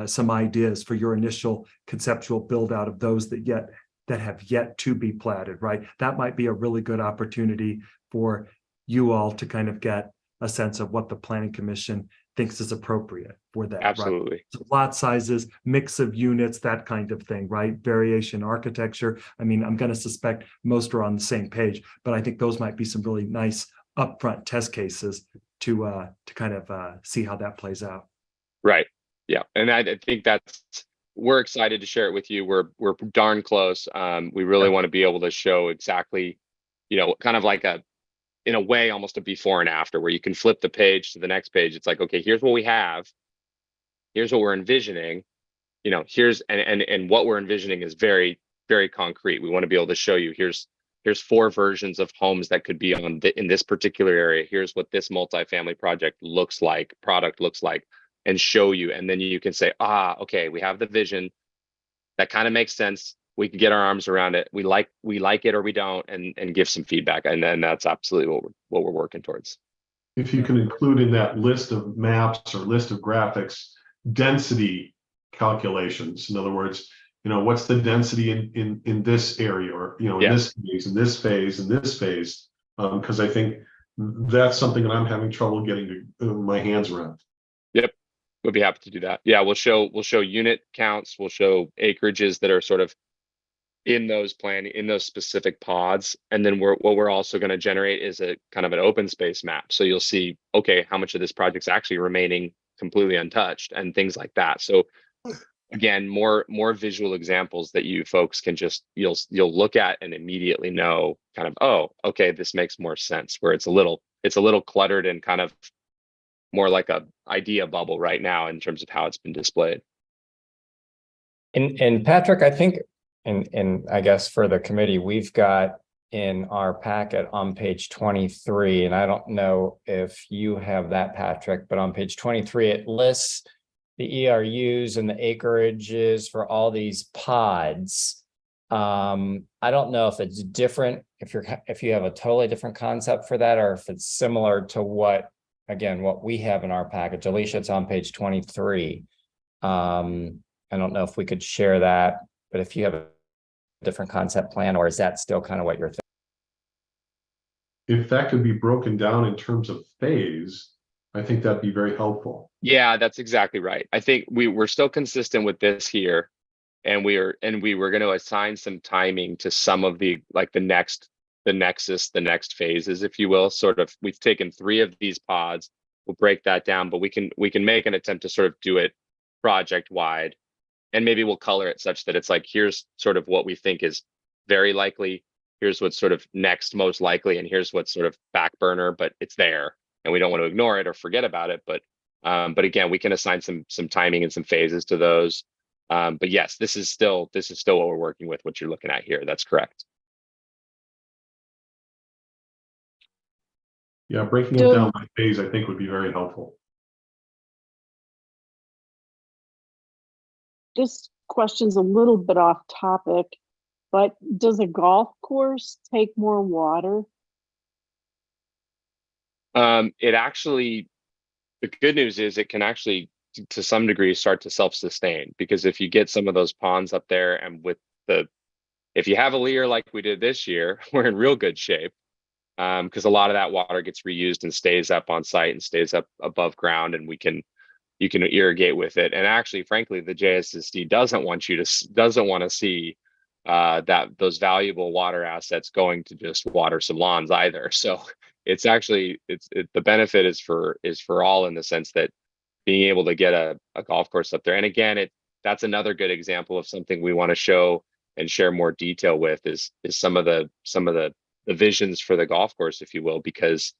some ideas for your initial conceptual build out of those that have yet to be platted, right? That might be a really good opportunity for you all to kind of get a sense of what the Planning Commission thinks is appropriate for that. Absolutely. Right? So lot sizes, mix of units, that kind of thing, right? Variation architecture. I mean, I'm going to suspect most are on the same page, but I think those might be some really nice upfront test cases to kind of see how that plays out. Right. Yeah. And I think we're excited to share it with you. We're darn close. We really want to be able to show exactly, kind of like in a way, almost a before and after, where you can flip the page to the next page. It's like, okay, here's what we have. Here's what we're envisioning. Here's and what we're envisioning is very, very concrete. We want to be able to show you here's 4 versions of homes that could be in this particular area. Here's what this multifamily product looks like, and show you. And then you can say, okay, we have the vision. That kind of makes sense. We can get our arms around it. We like it or we don't, and give some feedback. And then that's absolutely what we're working towards. If you can include in that list of maps or list of graphics, density calculations. In other words, what's the density in this area, or in this phase, in this phase, in this phase, because I think that's something that I'm having trouble getting my hands around. Yep. We'll be happy to do that. Yeah, we'll show unit counts, we'll show acreages that are sort of in those specific pods. And then what we're also going to generate is a kind of an open space map. So you'll see, okay, how much of this project's actually remaining completely untouched and things like that. So again, more visual examples that you folks can just, you'll look at and immediately know kind of, oh, okay, this makes more sense, where it's a little cluttered and kind of more like a idea bubble right now in terms of how it's been displayed. And Patrick, I think, and I guess for the committee, we've got in our packet on page 23, and I don't know if you have that, Patrick, but on page 23, it lists the ERUs and the acreages for all these pods. I don't know if it's different, if you have a totally different concept for that, or if it's similar to what we have in our package. Alicia, it's on page 23. I don't know if we could share that, but if you have a different concept plan, or is that still kind of what you're thinking? If that could be broken down in terms of phase, I think that'd be very helpful. Yeah, that's exactly right. I think we're still consistent with this here, and we were going to assign some timing to some of the, like the next phases, if you will. Sort of, we've taken 3 of these pods, we'll break that down, but we can make an attempt to sort of do it project wide, and maybe we'll color it such that it's like, here's sort of what we think is very likely, here's what's sort of next most likely, and here's what's sort of back burner, but it's there and we don't want to ignore it or forget about it. But again, we can assign some timing and some phases to those. But yes, this is still what we're working with, what you're looking at here. That's correct. Yeah, breaking it down by phase, I think, would be very helpful. This question's a little bit off topic, but does a golf course take more water? It actually, the good news is it can actually, to some degree, start to self-sustain, because if you get some of those ponds up there, and if you have a leer like we did this year, we're in real good shape, because a lot of that water gets reused and stays up on site and stays up above ground, and you can irrigate with it. And actually, frankly, the JSSD doesn't want to see those valuable water assets going to just water some lawns either. So it's actually, the benefit is for all, in the sense that being able to get a golf course up there. And again, that's another good example of something we want to show and share more detail with, is some of the visions for the golf course, if you will, because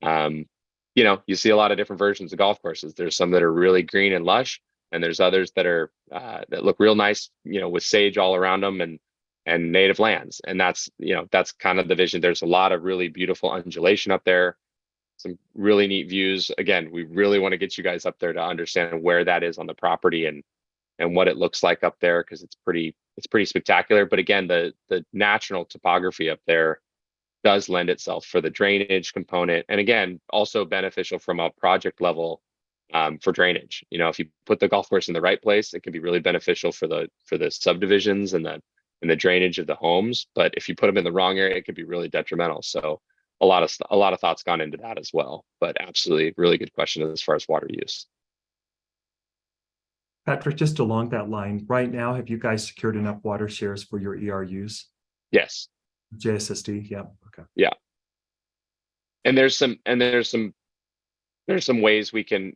you see a lot of different versions of golf courses. There's some that are really green and lush, and there's others that are that look real nice, with sage all around them and native lands. And that's kind of the vision. There's a lot of really beautiful undulation up there, some really neat views. Again, we really want to get you guys up there to understand where that is on the property and what it looks like up there, because it's pretty spectacular. But again, the natural topography up there does lend itself for the drainage component, and again, also beneficial from a project level for drainage. If you put the golf course in the right place, it can be really beneficial for the subdivisions and the drainage of the homes. But if you put them in the wrong area, it can be really detrimental. So a lot of thoughts gone into that as well. But absolutely, really good question as far as water use. Patrick, just along that line, right now, have you guys secured enough water shares for your ERUs? Yes. JSSD, yeah, okay. Yeah. And there's some ways we can,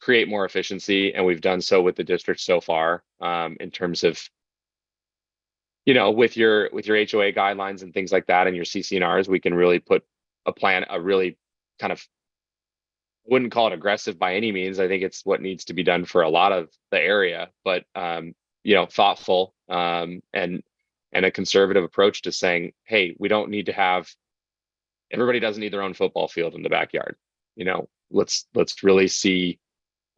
create more efficiency, and we've done so with the district so far, in terms of, with your HOA guidelines and things like that, and your CCNRs, we can really put a really kind of, wouldn't call it aggressive by any means. I think it's what needs to be done for a lot of the area, but thoughtful, and a conservative approach to saying, hey, we don't need to have, everybody doesn't need their own football field in the backyard. Let's really see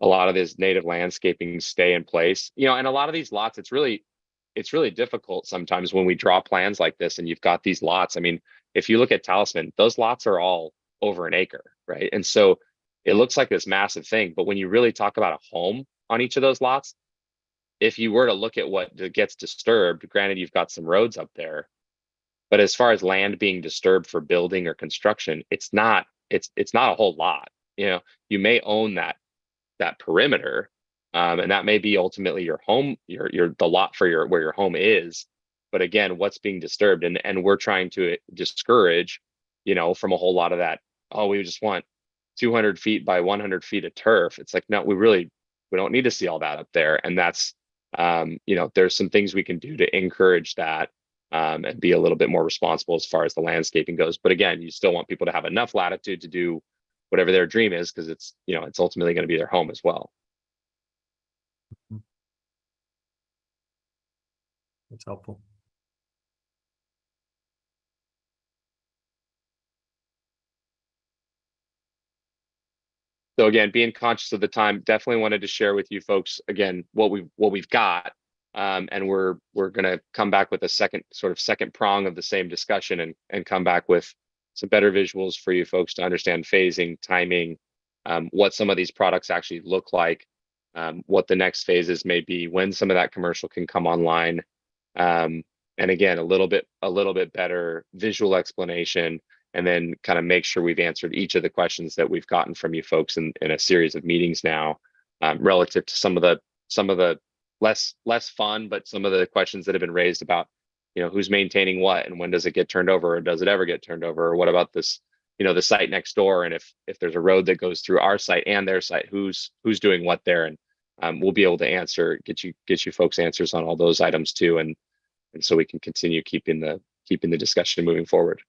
a lot of this native landscaping stay in place. And a lot of these lots, it's really difficult sometimes when we draw plans like this and you've got these lots. I mean, if you look at Talisman, those lots are all over an acre, right? And so it looks like this massive thing, but when you really talk about a home on each of those lots, if you were to look at what gets disturbed, granted, you've got some roads up there, but as far as land being disturbed for building or construction, it's not a whole lot. You may own that that perimeter. And that may be ultimately your home, the lot for where your home is. But again, what's being disturbed, and we're trying to discourage, from a whole lot of that. Oh, we just want 200 feet by 100 feet of turf. It's like, no, we don't need to see all that up there. And that's, there's some things we can do to encourage that, and be a little bit more responsible as far as the landscaping goes. But again, you still want people to have enough latitude to do whatever their dream is, because it's ultimately going to be their home as well. That's helpful. So again, being conscious of the time, definitely wanted to share with you folks again what we've got, and we're going to come back with a second prong of the same discussion, and come back with some better visuals for you folks to understand phasing, timing, what some of these products actually look like, what the next phases may be, when some of that commercial can come online, and again, a little bit better visual explanation. And then kind of make sure we've answered each of the questions that we've gotten from you folks in a series of meetings now, relative to some of the less fun, but some of the questions that have been raised about, who's maintaining what, and when does it get turned over, or does it ever get turned over, or what about this, the site next door, and if there's a road that goes through our site and their site, who's doing what there, and we'll be able to get you folks answers on all those items too, and so we can continue keeping the discussion moving forward.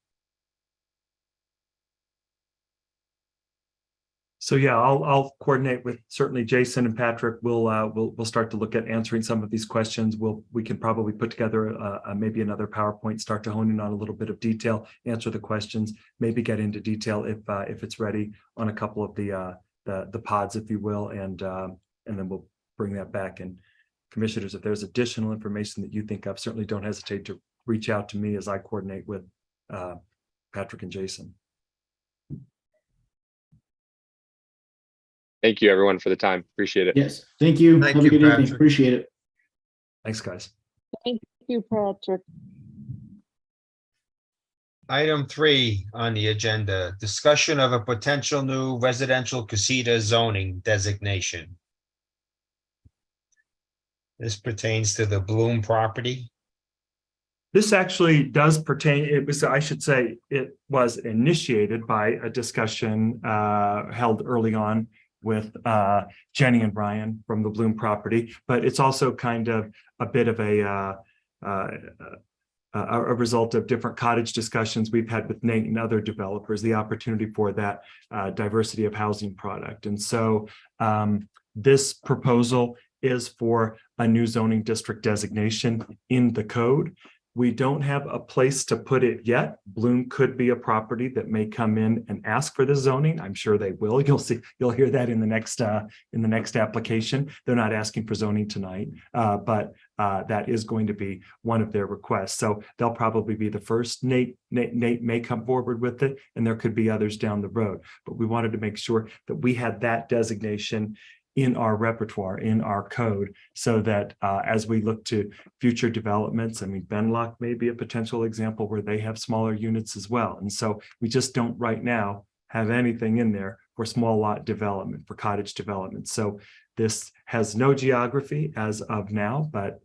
So yeah, I'll coordinate with certainly Jason and Patrick. We'll start to look at answering some of these questions. We can probably put together maybe another PowerPoint, start to hone in on a little bit of detail, answer the questions, maybe get into detail if it's ready on a couple of the pods, if you will, and then we'll bring that back. And commissioners, if there's additional information that you think of, certainly don't hesitate to reach out to me as I coordinate with Patrick and Jason. Thank you, everyone, for the time. Appreciate it. Yes, thank you. Thank Have you, a good evening. Patrick. Appreciate it. Thanks, guys. Thank you, Patrick. Item 3 on the agenda, discussion of a potential new residential casita zoning designation. This pertains to the Bloom property. This actually does pertain, I should say, it was initiated by a discussion held early on with Jenny and Brian from the Bloom property, but it's also kind of a bit of a result of different cottage discussions we've had with Nate and other developers, the opportunity for that diversity of housing product. And so this proposal is for a new zoning district designation in the code. We don't have a place to put it yet. Bloom could be a property that may come in and ask for the zoning. I'm sure they will. You'll hear that in the next application. They're not asking for zoning tonight, but that is going to be one of their requests. So they'll probably be the first. Nate may come forward with it, and there could be others down the road. But we wanted to make sure that we had that designation in our repertoire, in our code, so that as we look to future developments, I mean, Benlock may be a potential example where they have smaller units as well. And so we just don't right now have anything in there for small lot development, for cottage development. So this has no geography as of now, but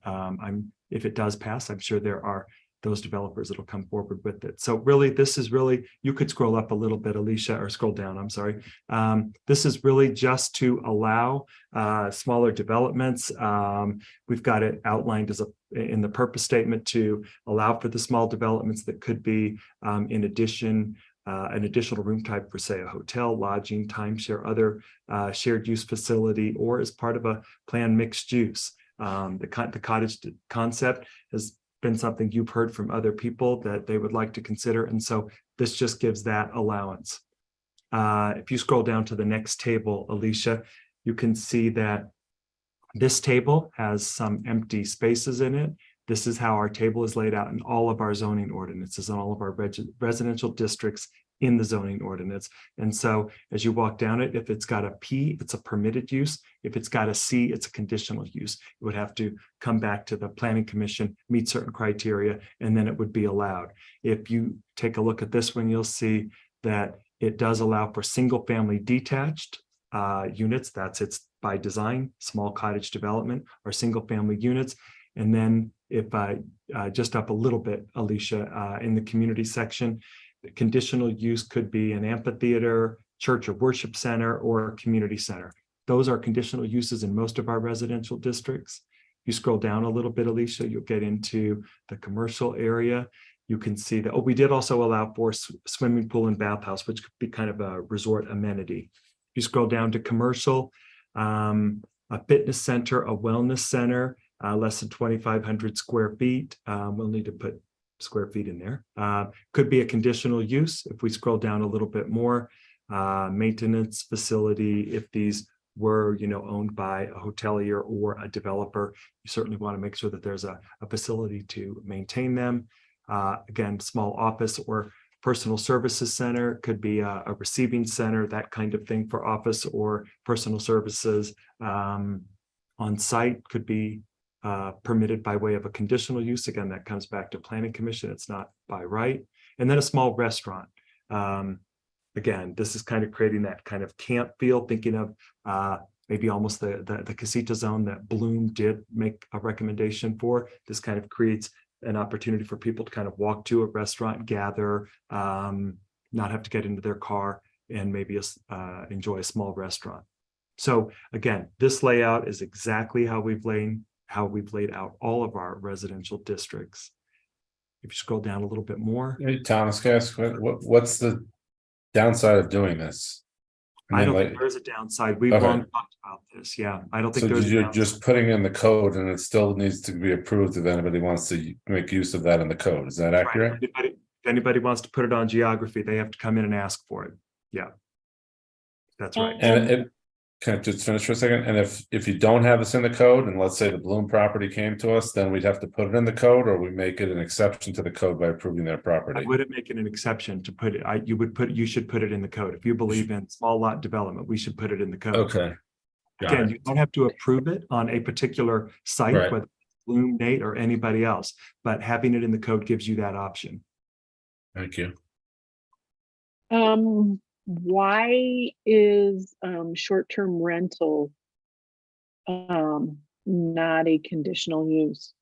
if it does pass, I'm sure there are those developers that'll come forward with it. So really, this is really, you could scroll up a little bit, Alicia, or scroll down, I'm sorry. This is really just to allow smaller developments. We've got it outlined as in the purpose statement to allow for the small developments that could be in addition, an additional room type for, say, a hotel, lodging, timeshare, other shared use facility, or as part of a planned mixed use. The cottage concept has been something you've heard from other people that they would like to consider. And so this just gives that allowance. If you scroll down to the next table, Alicia, you can see that this table has some empty spaces in it. This is how our table is laid out in all of our zoning ordinances and all of our residential districts in the zoning ordinance. And so as you walk down it, if it's got a P, it's a permitted use. If it's got a C, it's a conditional use. It would have to come back to the planning commission, meet certain criteria, and then it would be allowed. If you take a look at this one, you'll see that it does allow for single family detached units. That's its by design, small cottage development, or single family units. And then if just up a little bit, Alicia, in the community section, the conditional use could be an amphitheater, church or worship center, or a community center. Those are conditional uses in most of our residential districts. You scroll down a little bit, Alicia, you'll get into the commercial area. You can see that, oh, we did also allow for swimming pool and bathhouse, which could be kind of a resort amenity. You scroll down to commercial, a fitness center, a wellness center, less than 2,500 square feet. We'll need to put square feet in there. Could be a conditional use if we scroll down a little bit more. Maintenance facility, if these were, owned by a hotelier or a developer, you certainly want to make sure that there's a facility to maintain them. Again, small office or personal services center could be a receiving center, that kind of thing for office or personal services. On site could be permitted by way of a conditional use. Again, that comes back to Planning Commission. It's not by right. And then a small restaurant. Again, this is kind of creating that kind of camp feel, thinking of maybe almost the casita zone that Bloom did make a recommendation for. This kind of creates an opportunity for people to kind of walk to a restaurant, gather, not have to get into their car, and maybe enjoy a small restaurant. So again, this layout is exactly how we've laid out all of our residential districts. If you scroll down a little bit more. Hey, Thomas, can I ask, what's the downside of doing this? I don't think there's a downside. We've long talked about this. Yeah, I don't think there's. So you're just putting in the code, and it still needs to be approved if anybody wants to make use of that in the code. Is that accurate? Right. If anybody wants to put it on geography, they have to come in and ask for it. Yeah, that's right. And can I just finish for a second? And if you don't have this in the code, and let's say the Bloom property came to us, then we'd have to put it in the code, or we make it an exception to the code by approving their property. I wouldn't make it an exception to put it. You should put it in the code. If you believe in small lot development, we should put it in the code. Okay. Again, you don't have to approve it on a particular site, Right. whether it's Bloom, Nate, or anybody else, but having it in the code gives you that option. Thank you. Why is short-term rental not a conditional use?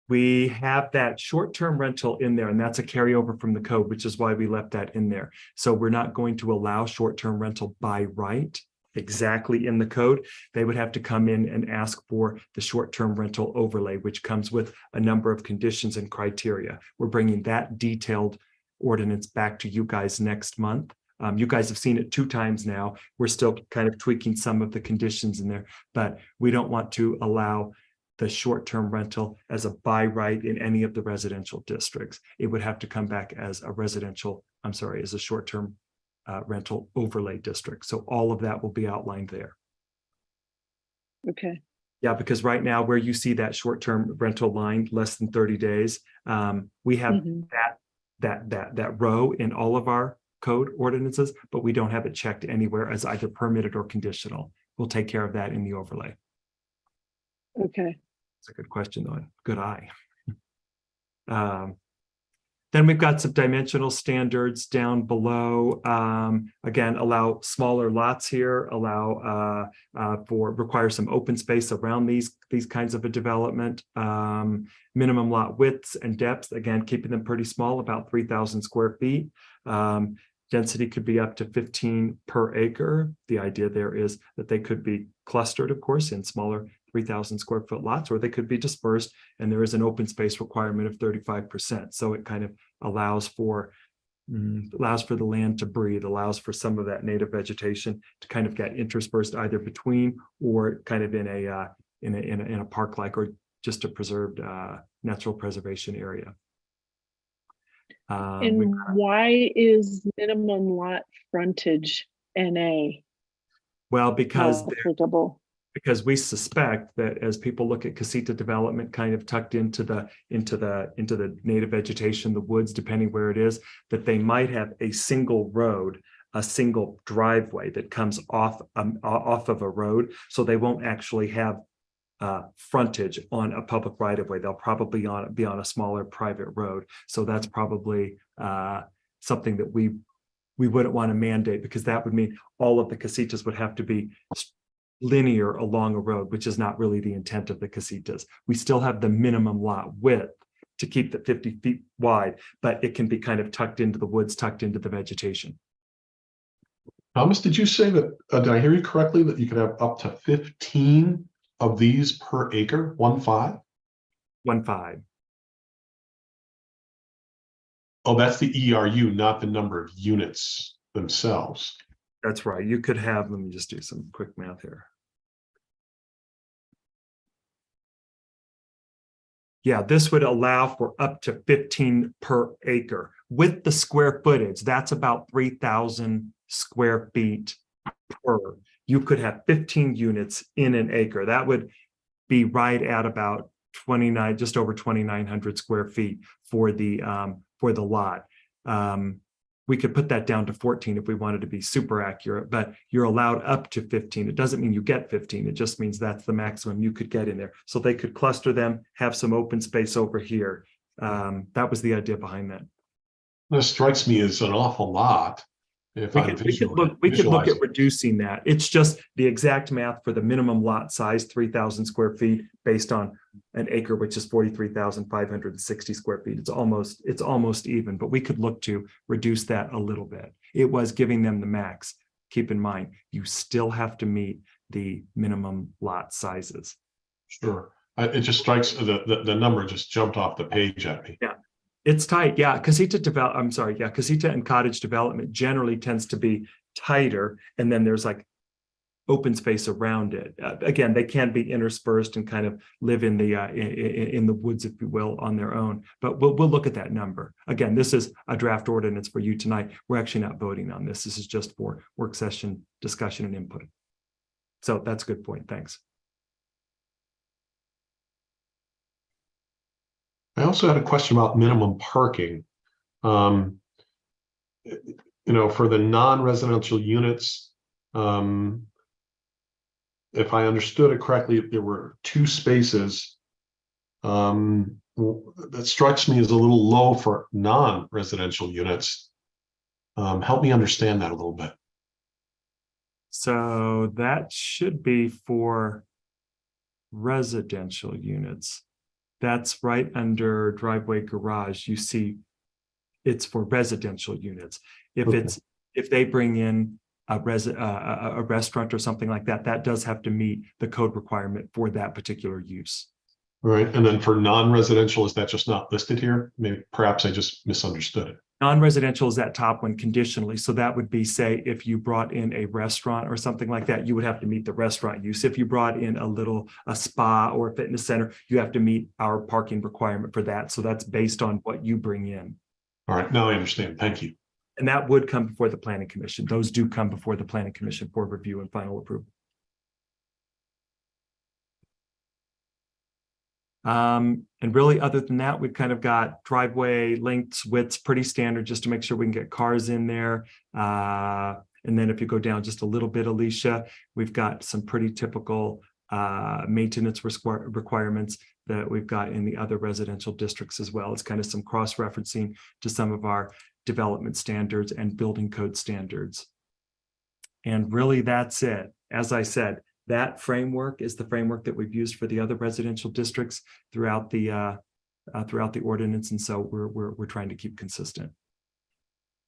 We have that short-term rental in there, and that's a carryover from the code, which is why we left that in there. So we're not going to allow short-term rental by right exactly in the code. They would have to come in and ask for the short-term rental overlay, which comes with a number of conditions and criteria. We're bringing that detailed ordinance back to you guys next month. You guys have seen it 2 times now. We're still kind of tweaking some of the conditions in there, but we don't want to allow the short-term rental as a by right in any of the residential districts. It would have to come back as a short-term rental overlay district. So all of that will be outlined there. Okay. Yeah, because right now where you see that short-term rental line, less than 30 days, we have that row in all of our code ordinances, but we don't have it checked anywhere as either permitted or conditional. We'll take care of that in the overlay. Okay. It's a good question, though. Good eye. Then we've got some dimensional standards down below. Again, allow smaller lots here, require some open space around these kinds of a development. Minimum lot widths and depths, again, keeping them pretty small, about 3,000 square feet. Density could be up to 15 per acre. The idea there is that they could be clustered, of course, in smaller 3,000 square foot lots, or they could be dispersed, and there is an open space requirement of 35%. So it kind of allows for the land to breathe, allows for some of that native vegetation to kind of get interspersed either between or kind of in a park-like or just a preserved natural preservation area. And why is minimum lot frontage NA? Well, because applicable? Because we suspect that as people look at casita development kind of tucked into the native vegetation, the woods, depending where it is, that they might have a single road, a single driveway that comes off of a road. So they won't actually have frontage on a public right of way. They'll probably be on a smaller private road. So that's probably something that we wouldn't want to mandate, because that would mean all of the casitas would have to be linear along a road, which is not really the intent of the casitas. We still have the minimum lot width to keep the 50 feet wide, but it can be kind of tucked into the woods, tucked into the vegetation. Thomas, did you say that, did I hear you correctly, that you could have up to 15 of these per acre, 1.5? 1.5. Oh, that's the ERU, not the number of units themselves. That's right. You could have, let me just do some quick math here. Yeah, this would allow for up to 15 per acre. With the square footage, that's about 3,000 square feet per. You could have 15 units in an acre. That would be right at about 29, just over 2,900 square feet for the lot. We could put that down to 14 if we wanted to be super accurate, but you're allowed up to 15. It doesn't mean you get 15. It just means that's the maximum you could get in there. So they could cluster them, have some open space over here. That was the idea behind that. This strikes me as an awful lot. If We could look at reducing that. It's just the exact math for the minimum lot size, 3,000 square feet, based on an acre, which is 43,560 square feet. It's almost even, but we could look to reduce that a little bit. It was giving them the max. Keep in mind, you still have to meet the minimum lot sizes. Sure. It just strikes, the number just jumped off the page at me. Yeah. It's tight, yeah. Casita and cottage development generally tends to be tighter, and then there's like open space around it. Again, they can be interspersed and kind of live in the woods, if you will, on their own. But we'll look at that number. Again, this is a draft ordinance for you tonight. We're actually not voting on this. This is just for work session discussion and input. So that's a good point. Thanks. I also had a question about minimum parking. For the non-residential units, if I understood it correctly, there were 2 spaces. That strikes me as a little low for non-residential units. Help me understand that a little bit. So that should be for residential units. That's right under driveway garage. You see it's for residential units. If they bring in a restaurant or something like that, that does have to meet the code requirement for that particular use. All right. And then for non-residential, is that just not listed here? Maybe perhaps I just misunderstood it. Non-residential is that top one conditionally. So that would be, say, if you brought in a restaurant or something like that, you would have to meet the restaurant use. If you brought in a spa or a fitness center, you have to meet our parking requirement for that. So that's based on what you bring in. All right. Now I understand. Thank you. And that would come before the planning commission. Those do come before the planning commission for review and final approval. And really, other than that, we've kind of got driveway lengths, widths, pretty standard, just to make sure we can get cars in there. And then if you go down just a little bit, Alicia, we've got some pretty typical maintenance requirements that we've got in the other residential districts as well. It's kind of some cross-referencing to some of our development standards and building code standards. And really, that's it. As I said, that framework is the framework that we've used for the other residential districts throughout the ordinance, and so we're trying to keep consistent.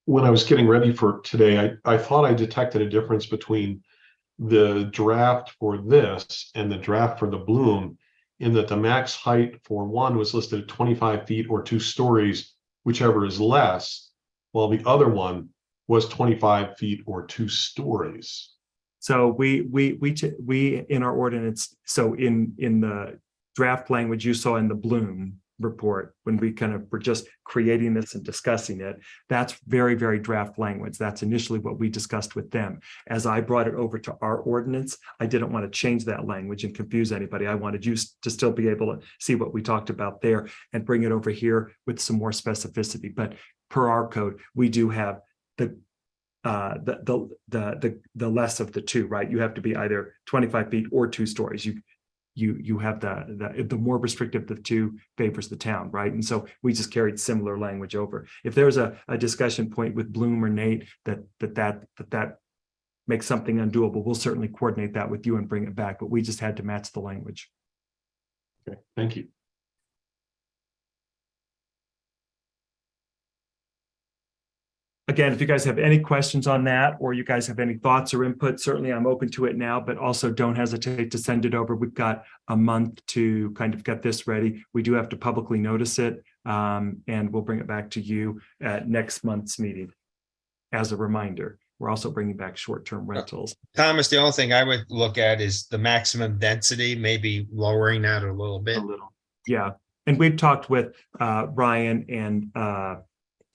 When I was getting ready for today, I thought I detected a difference between the draft for this and the draft for the Bloom, in that the max height for one was listed at 25 feet or 2 stories, whichever is less, while the other one was 25 feet or 2 stories. So we in our ordinance, so in the draft language you saw in the Bloom report, when we kind of were just creating this and discussing it, that's very, very draft language. That's initially what we discussed with them. As I brought it over to our ordinance, I didn't want to change that language and confuse anybody. I wanted you to still be able to see what we talked about there and bring it over here with some more specificity. But per our code, we do have the less of the two, right? You have to be either 25 feet or 2 stories. You have the more restrictive of the two favors the town, right? And so we just carried similar language over. If there's a discussion point with Bloom or Nate that make something undoable, we'll certainly coordinate that with you and bring it back, but we just had to match the language. Okay, thank you. Again, if you guys have any questions on that, or you guys have any thoughts or input, certainly I'm open to it now, but also don't hesitate to send it over. We've got a month to kind of get this ready. We do have to publicly notice it, and we'll bring it back to you at next month's meeting. As a reminder, we're also bringing back short-term rentals. Thomas, the only thing I would look at is the maximum density, maybe lowering that a little bit. Yeah, and we've talked with Ryan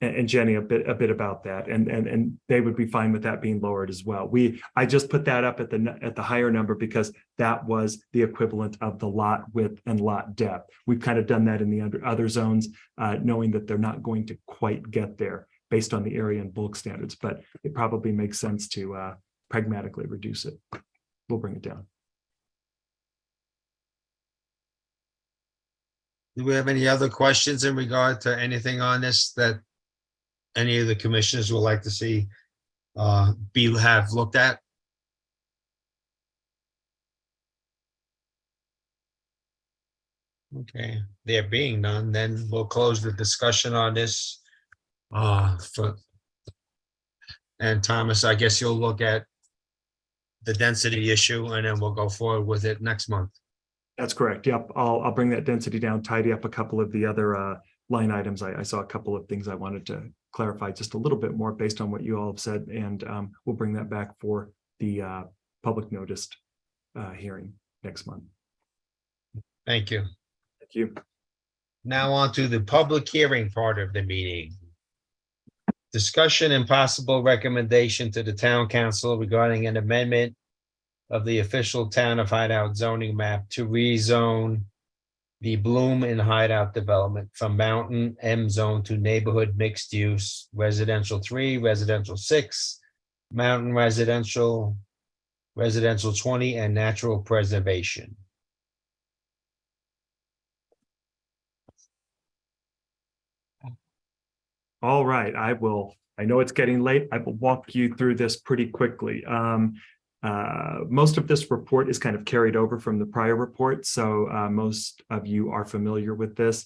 and Jenny a bit about that, and they would be fine with that being lowered as well. I just put that up at the higher number because that was the equivalent of the lot width and lot depth. We've kind of done that in the other zones, knowing that they're not going to quite get there based on the area and bulk standards, but it probably makes sense to pragmatically reduce it. We'll bring it down. Do we have any other questions in regard to anything on this that any of the commissioners would like to see have looked at? Okay, there being none, then we'll close the discussion on this. And Thomas, I guess you'll look at the density issue and then we'll go forward with it next month. That's correct. Yep. I'll bring that density down, tidy up a couple of the other line items. I saw a couple of things I wanted to clarify just a little bit more based on what you all have said, and we'll bring that back for the public noticed hearing next month. Thank you. Thank you. Now on to the public hearing part of the meeting. Discussion and possible recommendation to the town council regarding an amendment of the official town of Hideout zoning map to rezone the Bloom and Hideout development from Mountain M zone to neighborhood mixed use, residential 3, residential 6, mountain residential, residential 20, and natural preservation. All right, I know it's getting late. I will walk you through this pretty quickly. Most of this report is kind of carried over from the prior report, so most of you are familiar with this.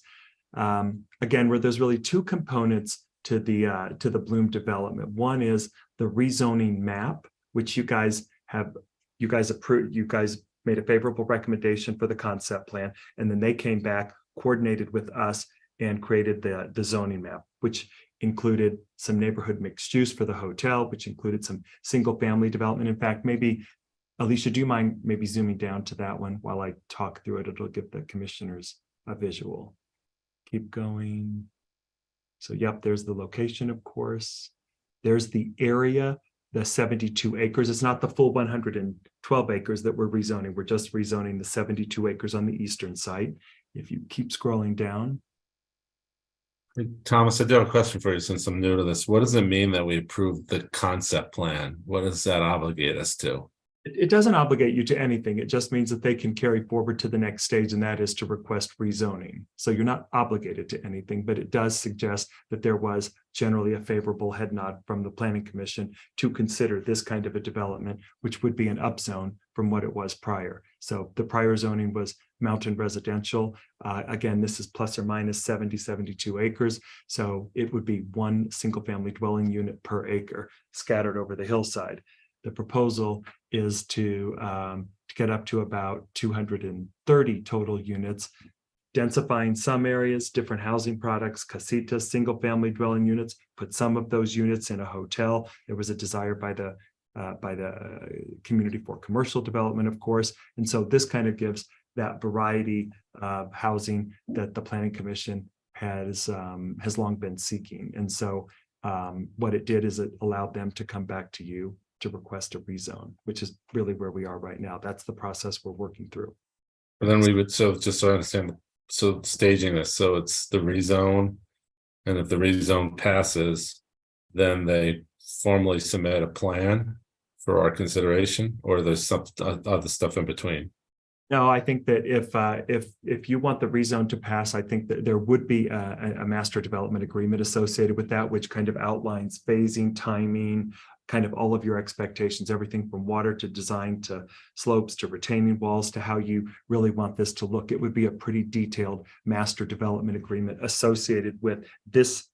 Again, where there's really two components to the Bloom development. One is the rezoning map, which you guys approved. You guys made a favorable recommendation for the concept plan, and then they came back, coordinated with us, and created the zoning map, which included some neighborhood mixed use for the hotel, which included some single family development. In fact, maybe, Alicia, do you mind maybe zooming down to that one while I talk through it? It'll give the commissioners a visual. Keep going. So yep, there's the location, of course. There's the area, the 72 acres. It's not the full 112 acres that we're rezoning. We're just rezoning the 72 acres on the eastern site. If you keep scrolling down. Thomas, I do have a question for you since I'm new to this. What does it mean that we approved the concept plan? What does that obligate us to? It doesn't obligate you to anything. It just means that they can carry forward to the next stage, and that is to request rezoning. So you're not obligated to anything, but it does suggest that there was generally a favorable head nod from the Planning Commission to consider this kind of a development, which would be an upzone from what it was prior. So the prior zoning was mountain residential. Again, this is plus or minus 72 acres. So it would be one single family dwelling unit per acre scattered over the hillside. The proposal is to get up to about 230 total units, densifying some areas, different housing products, casitas, single family dwelling units, put some of those units in a hotel. There was a desire by the community for commercial development, of course. And so this kind of gives that variety of housing that the Planning Commission has long been seeking. And so what it did is it allowed them to come back to you to request a rezone, which is really where we are right now. That's the process we're working through. But then we would, so just so I understand, so staging this, so it's the rezone, and if the rezone passes, then they formally submit a plan for our consideration, or there's some other stuff in between. No, I think that if you want the rezone to pass, I think that there would be a master development agreement associated with that, which kind of outlines phasing, timing, kind of all of your expectations, everything from water to design to slopes to retaining walls to how you really want this to look. It would be a pretty detailed master development agreement associated with this,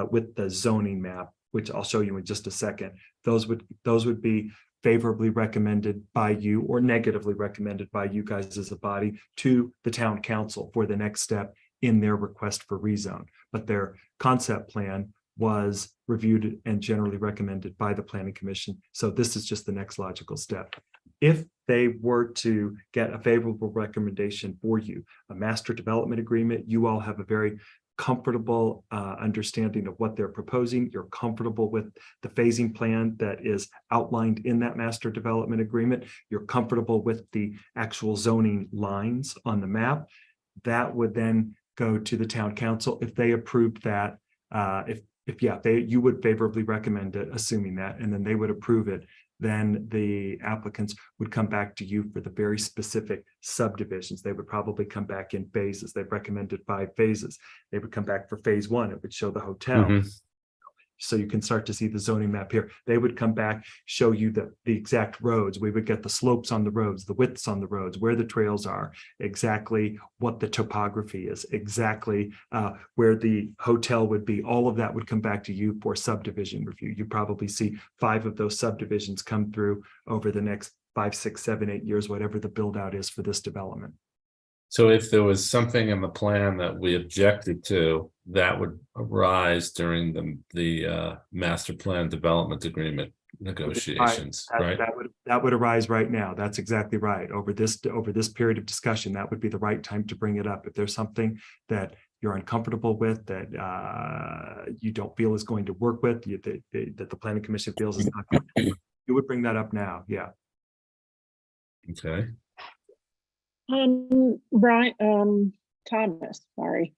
with the zoning map, which I'll show you in just a second. Those would be favorably recommended by you or negatively recommended by you guys as a body to the town council for the next step in their request for rezone. But their concept plan was reviewed and generally recommended by the planning commission. So this is just the next logical step. If they were to get a favorable recommendation for you, a master development agreement, you all have a very comfortable understanding of what they're proposing. You're comfortable with the phasing plan that is outlined in that master development agreement. You're comfortable with the actual zoning lines on the map. That would then go to the town council. If they approved that, you would favorably recommend it, assuming that, and then they would approve it, then the applicants would come back to you for the very specific subdivisions. They would probably come back in phases. They've recommended 5 phases. They would come back for phase 1. It would show the hotel. So you can start to see the zoning map here. They would come back, show you the exact roads. We would get the slopes on the roads, the widths on the roads, where the trails are, exactly what the topography is, exactly where the hotel would be. All of that would come back to you for subdivision review. You probably see 5 of those subdivisions come through over the next 5, 6, 7, 8 years, whatever the build out is for this development. So if there was something in the plan that we objected to, that would arise during the master plan development agreement negotiations, right? That would arise right now. That's exactly right. Over this period of discussion, that would be the right time to bring it up. If there's something that you're uncomfortable with, that you don't feel is going to work with, that the planning commission feels is not good, you would bring that up now. Yeah. Okay. Brian, Thomas, sorry.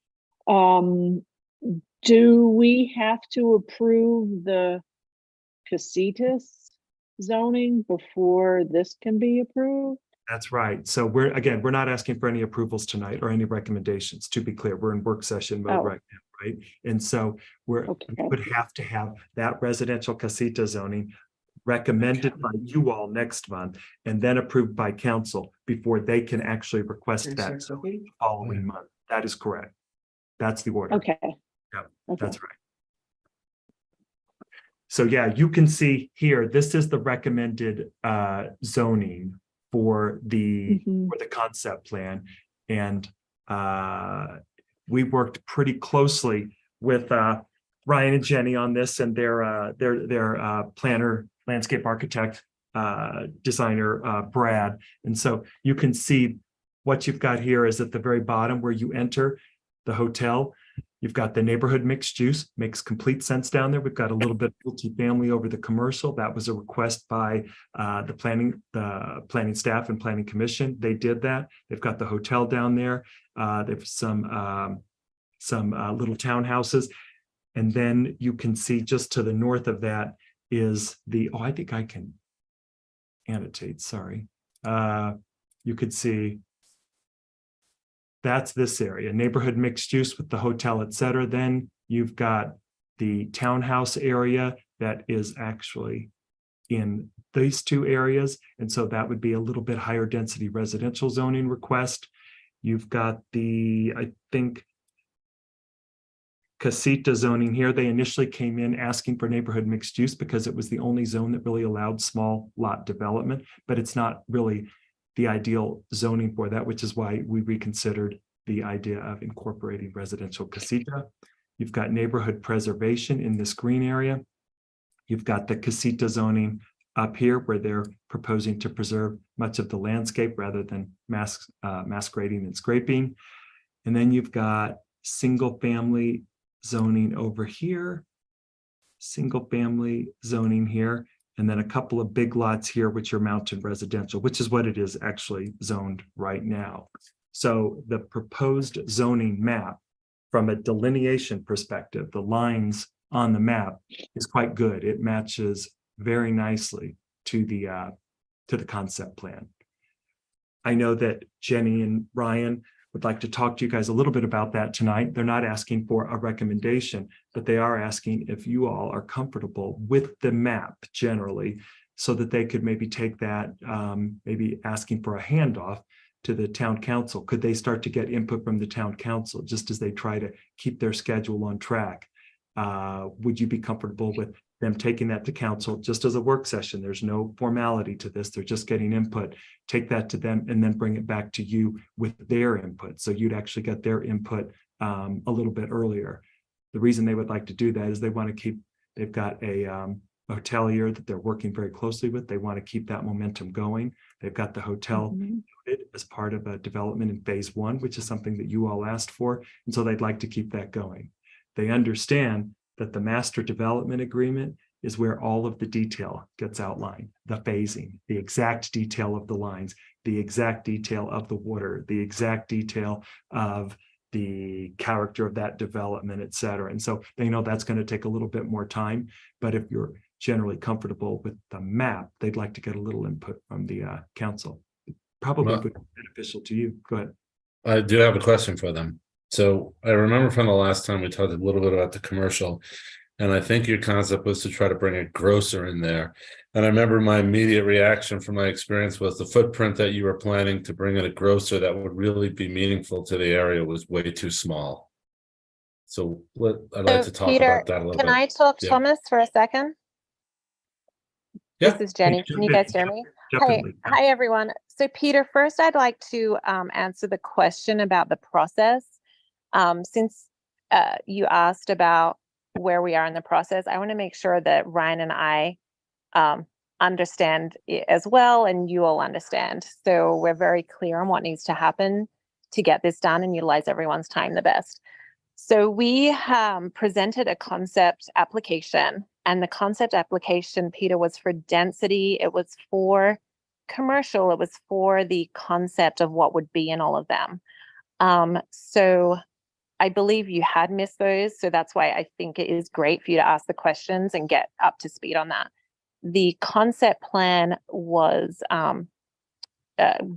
Do we have to approve the casitas zoning before this can be approved? That's right. So we're not asking for any approvals tonight or any recommendations. To be clear, we're in work session mode right now, right? And so we would have to have that residential casita zoning recommended by you all next month and then approved by council before they can actually request that zoning the following month. That is correct. That's the order. Okay. Yeah, that's right. So yeah, you can see here, this is the recommended zoning for the concept plan. And we worked pretty closely with Ryan and Jenny on this and their planner, landscape architect, designer, Brad. And so you can see what you've got here is at the very bottom where you enter the hotel. You've got the neighborhood mixed use, makes complete sense down there. We've got a little bit of multi-family over the commercial. That was a request by the planning staff and planning commission. They did that. They've got the hotel down there. There's some little townhouses. And then you can see just to the north of that is I think I can annotate, sorry. You could see that's this area, neighborhood mixed use with the hotel, et cetera. Then you've got the townhouse area that is actually in these 2 areas. And so that would be a little bit higher density residential zoning request. You've got I think, casita zoning here. They initially came in asking for neighborhood mixed use because it was the only zone that really allowed small lot development, but it's not really the ideal zoning for that, which is why we reconsidered the idea of incorporating residential casita. You've got neighborhood preservation in this green area. You've got the casita zoning up here where they're proposing to preserve much of the landscape rather than mass grading and scraping. And then you've got single family zoning over here, single family zoning here, and then a couple of big lots here, which are mounted residential, which is what it is actually zoned right now. So the proposed zoning map from a delineation perspective, the lines on the map is quite good. It matches very nicely to the concept plan. I know that Jenny and Ryan would like to talk to you guys a little bit about that tonight. They're not asking for a recommendation, but they are asking if you all are comfortable with the map generally, so that they could maybe take that, maybe asking for a handoff to the town council. Could they start to get input from the town council just as they try to keep their schedule on track? Would you be comfortable with them taking that to council just as a work session? There's no formality to this. They're just getting input. Take that to them and then bring it back to you with their input. So you'd actually get their input a little bit earlier. The reason they would like to do that is they want to keep, they've got a hotelier that they're working very closely with. They want to keep that momentum going. They've got the hotel as part of a development in phase 1, which is something that you all asked for. And so they'd like to keep that going. They understand that the master development agreement is where all of the detail gets outlined, the phasing, the exact detail of the lines, the exact detail of the water, the exact detail of the character of that development, et cetera. And so they know that's going to take a little bit more time, but if you're generally comfortable with the map, they'd like to get a little input from the council. Probably would be beneficial to you. Go ahead. I do have a question for them. So I remember from the last time we talked a little bit about the commercial, and I think your concept was to try to bring a grocer in there. And I remember my immediate reaction from my experience was the footprint that you were planning to bring in a grocer that would really be meaningful to the area was way too small. So I'd like to talk Peter, about that a little bit. can I talk, Yeah. Thomas, for a second? Yeah. This is Jenny. Can you guys hear me? Hi, everyone. So Peter, first I'd like to answer the question about the process. Since you asked about where we are in the process, I want to make sure that Ryan and I understand it as well, and you all understand. So we're very clear on what needs to happen to get this done and utilize everyone's time the best. So we presented a concept application, and the concept application, Peter, was for density. It was for commercial. It was for the concept of what would be in all of them. So I believe you had missed those. So that's why I think it is great for you to ask the questions and get up to speed on that. The concept plan was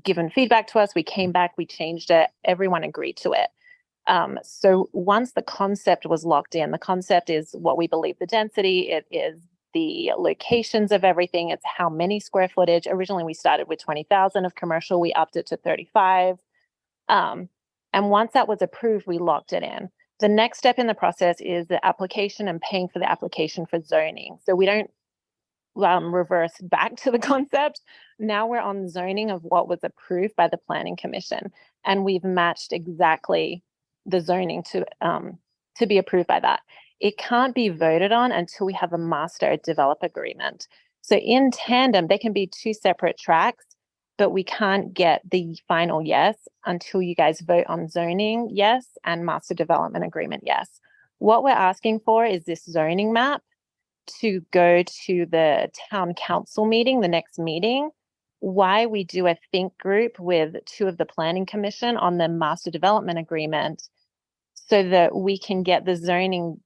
given feedback to us. We came back, we changed it. Everyone agreed to it. So once the concept was locked in, the concept is what we believe the density, it is the locations of everything, it's how many square footage. Originally, we started with 20,000 of commercial, we upped it to 35. And once that was approved, we locked it in. The next step in the process is the application and paying for the application for zoning. So we don't reverse back to the concept. Now we're on zoning of what was approved by the Planning Commission. And we've matched exactly the zoning to be approved by that. It can't be voted on until we have a master develop agreement. So in tandem, they can be two separate tracks, but we can't get the final yes until you guys vote on zoning yes and master development agreement yes. What we're asking for is this zoning map to go to the town council meeting, the next meeting. Why we do a think group with two of the Planning Commission on the master development agreement, so that we can get the zoning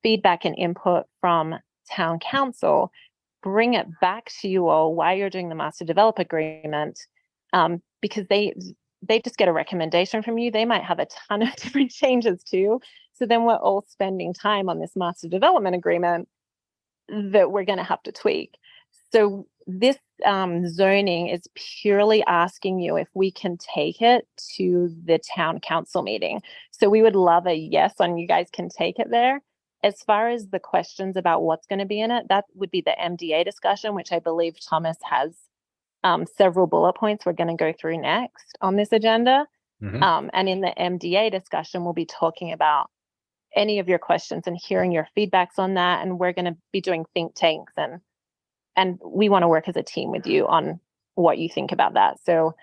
feedback and input from town council, bring it back to you all while you're doing the master develop agreement, because they just get a recommendation from you. They might have a ton of different changes too. So then we're all spending time on this master development agreement that we're going to have to tweak. So this zoning is purely asking you if we can take it to the town council meeting. So we would love a yes on you guys can take it there. As far as the questions about what's going to be in it, that would be the MDA discussion, which I believe Thomas has several bullet points we're going to go through next on this agenda. And in the MDA discussion, we'll be talking about any of your questions and hearing your feedbacks on that. And we're going to be doing think tanks, and we want to work as a team with you on what you think about that. So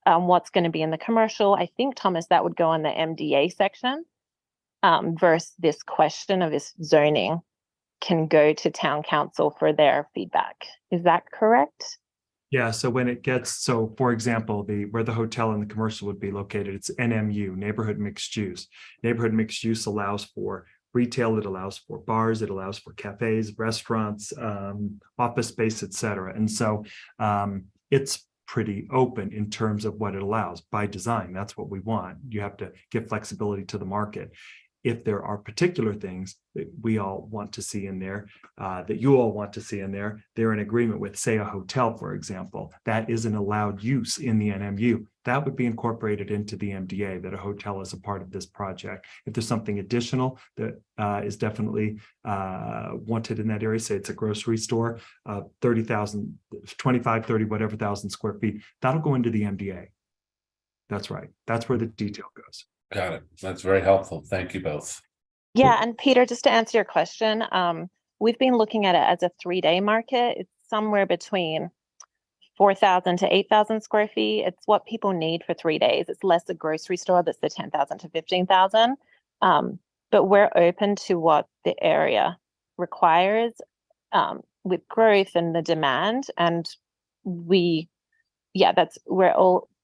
what's going to be in the commercial, I think, Thomas, that would go on the MDA section, versus this question of this zoning can go to town council for their feedback. Is that correct? Yeah, so when it gets, so for example, where the hotel and the commercial would be located, it's NMU, neighborhood mixed use. Neighborhood mixed use allows for retail, it allows for bars, it allows for cafes, restaurants, office space, et cetera. And so it's pretty open in terms of what it allows by design. That's what we want. You have to give flexibility to the market. If there are particular things that we all want to see in there, that you all want to see in there, they're in agreement with, say, a hotel, for example, that is an allowed use in the NMU. That would be incorporated into the MDA, that a hotel is a part of this project. If there's something additional that is definitely wanted in that area, say it's a grocery store, 30,000, 25, 30, whatever thousand square feet, that'll go into the MDA. That's right. That's where the detail goes. Got it. That's very helpful. Thank you both. Yeah, and Peter, just to answer your question, we've been looking at it as a 3-day market. It's somewhere between 4,000 to 8,000 square feet. It's what people need for 3 days. It's less a grocery store that's the 10,000 to 15,000. But we're open to what the area requires with growth and the demand. And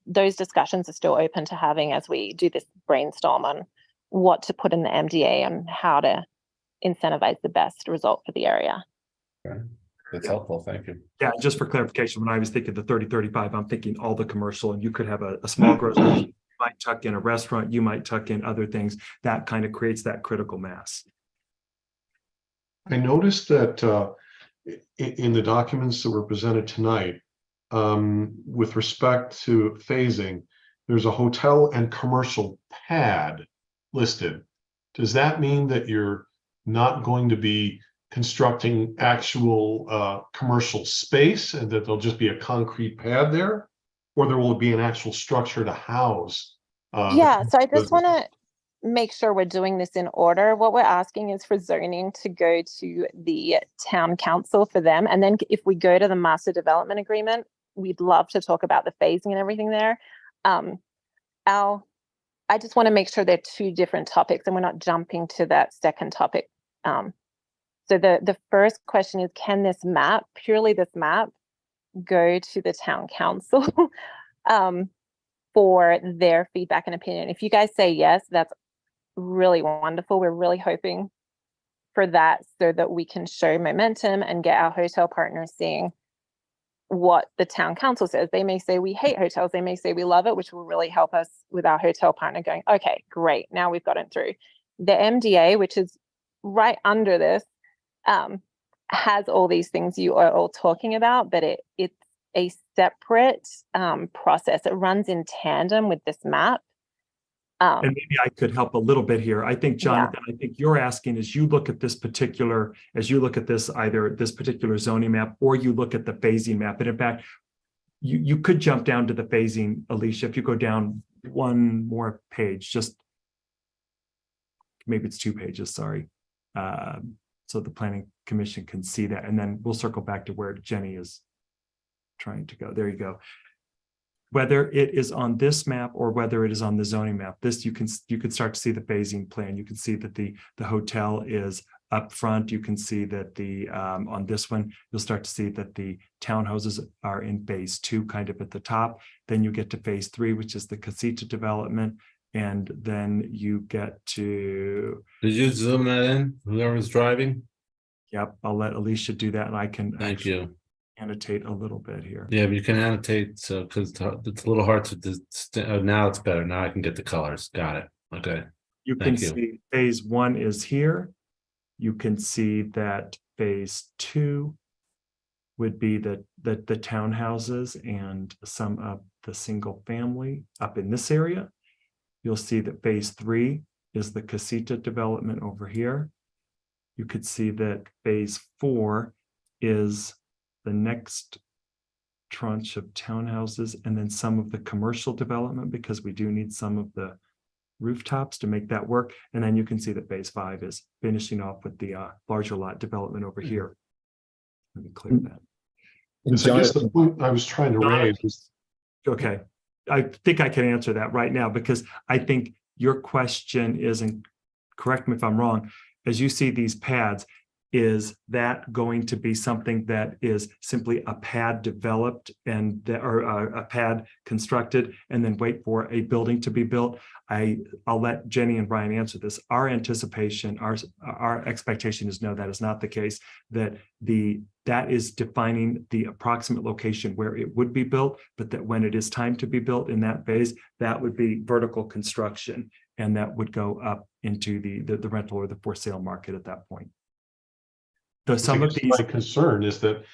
those discussions are still open to having as we do this brainstorm on what to put in the MDA and how to incentivize the best result for the area. Okay. That's helpful. Thank you. Yeah, just for clarification, when I was thinking the 30-35, I'm thinking all the commercial, and you could have a small grocery, you might tuck in a restaurant, you might tuck in other things. That kind of creates that critical mass. I noticed that in the documents that were presented tonight, with respect to phasing, there's a hotel and commercial pad listed. Does that mean that you're not going to be constructing actual commercial space and that there'll just be a concrete pad there? Or there will be an actual structure to house? Yeah, so I just want to make sure we're doing this in order. What we're asking is for zoning to go to the town council for them. And then if we go to the master development agreement, we'd love to talk about the phasing and everything there. I just want to make sure they're two different topics and we're not jumping to that second topic. So the first question is, can this map, purely this map, go to the town council for their feedback and opinion? If you guys say yes, that's really wonderful. We're really hoping for that so that we can show momentum and get our hotel partners seeing what the town council says. They may say we hate hotels, they may say we love it, which will really help us with our hotel partner going, okay, great, now we've gotten through. The MDA, which is right under this, has all these things you are all talking about, but it's a separate process. It runs in tandem with this map. And maybe I could help a little bit here. I think, Jonathan, I think you're asking, as you look at this particular, either this particular zoning map, or you look at the phasing map. And in fact, you could jump down to the phasing, Alicia, if you go down one more page, just maybe it's 2 pages, sorry. So the Planning Commission can see that. And then we'll circle back to where Jenny is trying to go. There you go. Whether it is on this map or whether it is on the zoning map, this you can start to see the phasing plan. You can see that the hotel is up front. You can see that on this one, you'll start to see that the townhouses are in phase 2, kind of at the top. Then you get to phase 3, which is the casita development. And then you get to... Did you zoom that in, whoever's driving? Yep, I'll let Alicia do that, and I can Thank you. Annotate a little bit here. Yeah, but you can annotate, so because it's a little hard to now it's better. Now I can get the colors. Got it. Okay. You can see phase 1 is here. You can see that phase 2 would be the townhouses and some of the single family up in this area. You'll see that phase 3 is the casita development over here. You could see that phase 4 is the next tranche of townhouses, and then some of the commercial development, because we do need some of the rooftops to make that work. And then you can see that phase 5 is finishing off with the larger lot development over here. Let me clear that. So I guess the point I was trying to raise is... Okay, I think I can answer that right now, because I think your question isn't, correct me if I'm wrong, as you see these pads, is that going to be something that is simply a pad developed and or a pad constructed and then wait for a building to be built? I'll let Jenny and Brian answer this. Our anticipation, our expectation is no, that is not the case. That is defining the approximate location where it would be built, but that when it is time to be built in that phase, that would be vertical construction, and that would go up into the rental or the for sale market at that point. So some of these, my concern is that,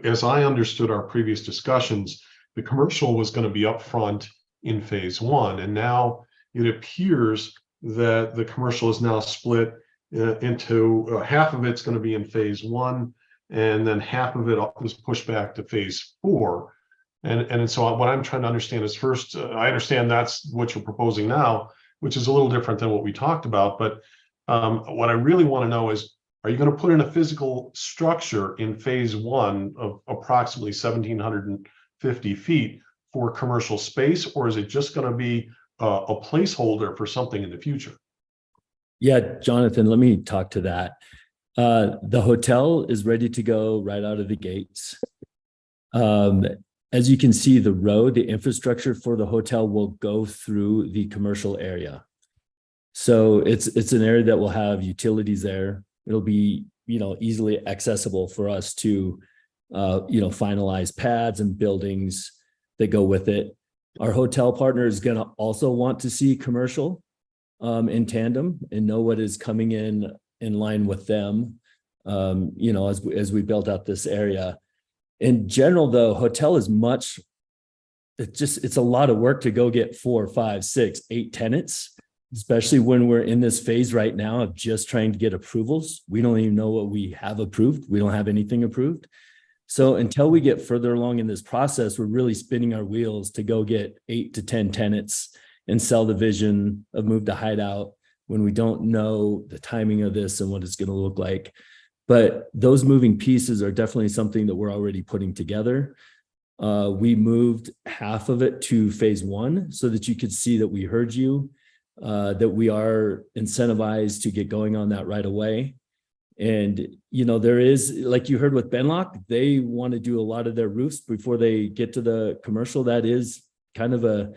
as I understood our previous discussions, the commercial was going to be upfront in phase one, and now it appears that the commercial is now split into half of it's going to be in phase one, and then half of it is pushed back to phase four. And so what I'm trying to understand is, first, I understand that's what you're proposing now, which is a little different than what we talked about. But what I really want to know is, are you going to put in a physical structure in phase one of approximately 1,750 feet for commercial space, or is it just going to be a placeholder for something in the future? Yeah, Jonathan, let me talk to that. The hotel is ready to go right out of the gates. As you can see, the road, the infrastructure for the hotel will go through the commercial area. So it's an area that will have utilities there. It'll be, easily accessible for us to, finalize pads and buildings that go with it. Our hotel partner is going to also want to see commercial in tandem and know what is coming in line with them, as we build out this area. In general, though, hotel is it's a lot of work to go get 4, 5, 6, 8 tenants, especially when we're in this phase right now of just trying to get approvals. We don't even know what we have approved. We don't have anything approved. So until we get further along in this process, we're really spinning our wheels to go get 8 to 10 tenants and sell the vision of move to Hideout when we don't know the timing of this and what it's going to look like. But those moving pieces are definitely something that we're already putting together. We moved half of it to phase one so that you could see that we heard you, that we are incentivized to get going on that right away. And, there is, like you heard with Benlock, they want to do a lot of their roofs before they get to the commercial. That is kind of a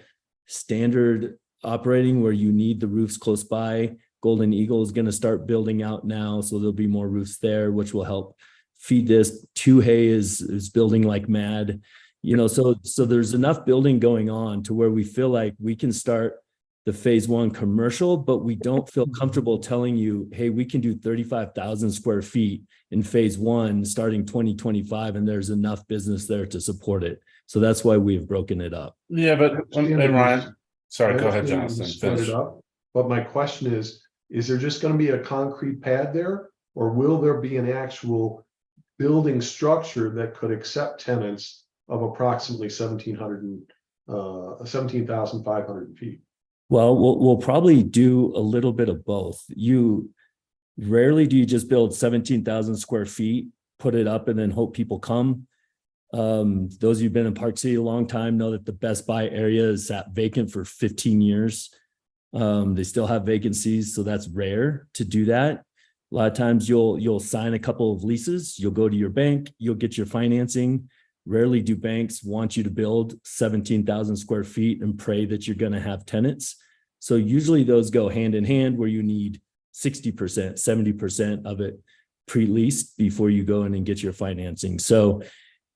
standard operating where you need the roofs close by. Golden Eagle is going to start building out now, so there'll be more roofs there, which will help feed this. Hay is building like mad, so there's enough building going on to where we feel like we can start the phase one commercial, but we don't feel comfortable telling you, hey, we can do 35,000 square feet in phase one starting 2025, and there's enough business there to support it. So that's why we've broken it up. Yeah, but Ryan, sorry, go ahead, Jonathan. Split it up. But my question is there just going to be a concrete pad there, or will there be an actual building structure that could accept tenants of approximately 17,500 feet? Well, we'll probably do a little bit of both. Rarely do you just build 17,000 square feet, put it up, and then hope people come. Those who've been in Park City a long time know that the Best Buy area is sat vacant for 15 years. They still have vacancies, so that's rare to do that. A lot of times you'll sign a couple of leases, you'll go to your bank, you'll get your financing. Rarely do banks want you to build 17,000 square feet and pray that you're going to have tenants. So usually those go hand in hand, where you need 60%, 70% of it pre-leased before you go in and get your financing. So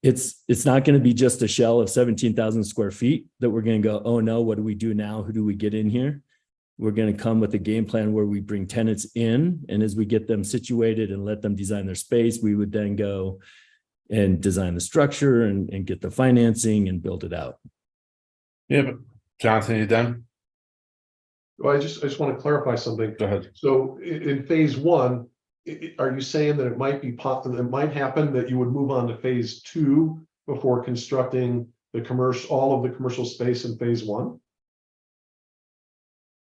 it's not going to be just a shell of 17,000 square feet that we're going to go, oh no, what do we do now? Who do we get in here? We're going to come with a game plan where we bring tenants in, and as we get them situated and let them design their space, we would then go and design the structure and get the financing and build it out. Yeah, but Jonathan, you done? Well, I just want to clarify something. Go ahead. So in phase one, are you saying that it might happen that you would move on to phase two before constructing all of the commercial space in phase one?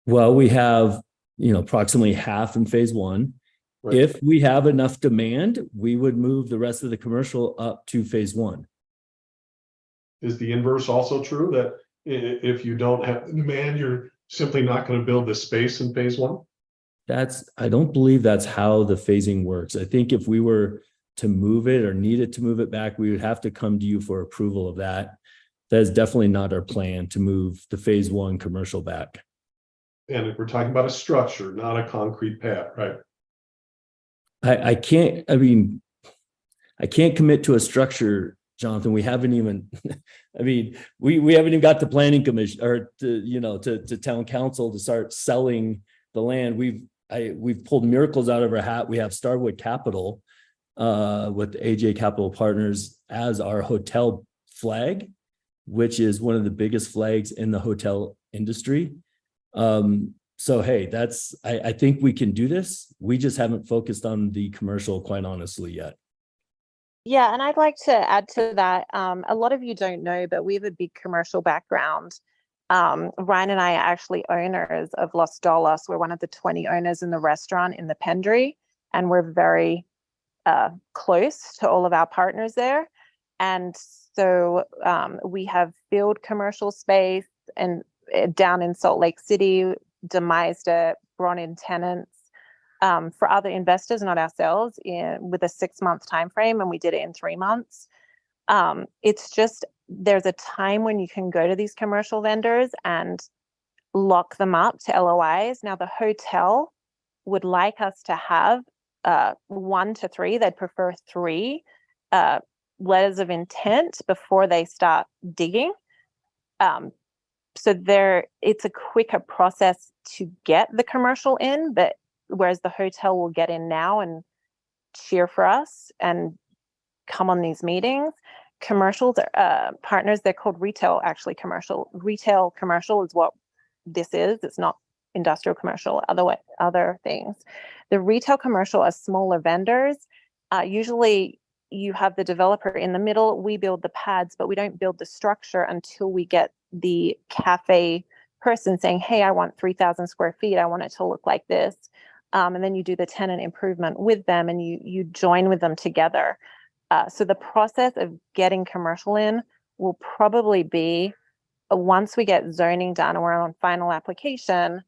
Well, we have, approximately half in phase one. Right. If we have enough demand, we would move the rest of the commercial up to phase one. Is the inverse also true, that if you don't have demand, you're simply not going to build the space in phase one? I don't believe that's how the phasing works. I think if we were to move it or needed to move it back, we would have to come to you for approval of that. That is definitely not our plan to move the phase one commercial back. And if we're talking about a structure, not a concrete pad, right? I can't commit to a structure, Jonathan. We haven't even, we haven't even got the planning commission or to town council to start selling the land. We've pulled miracles out of our hat. We have Starwood Capital with AJ Capital Partners as our hotel flag, which is one of the biggest flags in the hotel industry. So, hey, I think we can do this. We just haven't focused on the commercial, quite honestly, yet. Yeah, and I'd like to add to that. A lot of you don't know, but we have a big commercial background. Ryan and I are actually owners of Los Dolos. We're one of the 20 owners in the restaurant in the Pendry, and we're very close to all of our partners there. And so we have filled commercial space and down in Salt Lake City, demised it, brought in tenants for other investors, not ourselves, with a 6-month time frame, and we did it in 3 months. It's just there's a time when you can go to these commercial vendors and lock them up to LOIs. Now the hotel would like us to have 1 to 3. They'd prefer 3 letters of intent before they start digging. So it's a quicker process to get the commercial in, but whereas the hotel will get in now and cheer for us and come on these meetings. Commercials, partners, they're called retail, actually commercial. Retail commercial is what this is. It's not industrial commercial, other things. The retail commercial are smaller vendors. Usually you have the developer in the middle, we build the pads, but we don't build the structure until we get the cafe person saying, hey, I want 3,000 square feet. I want it to look like this. And then you do the tenant improvement with them and you join with them together. So the process of getting commercial in will probably be once we get zoning done and we're on final application,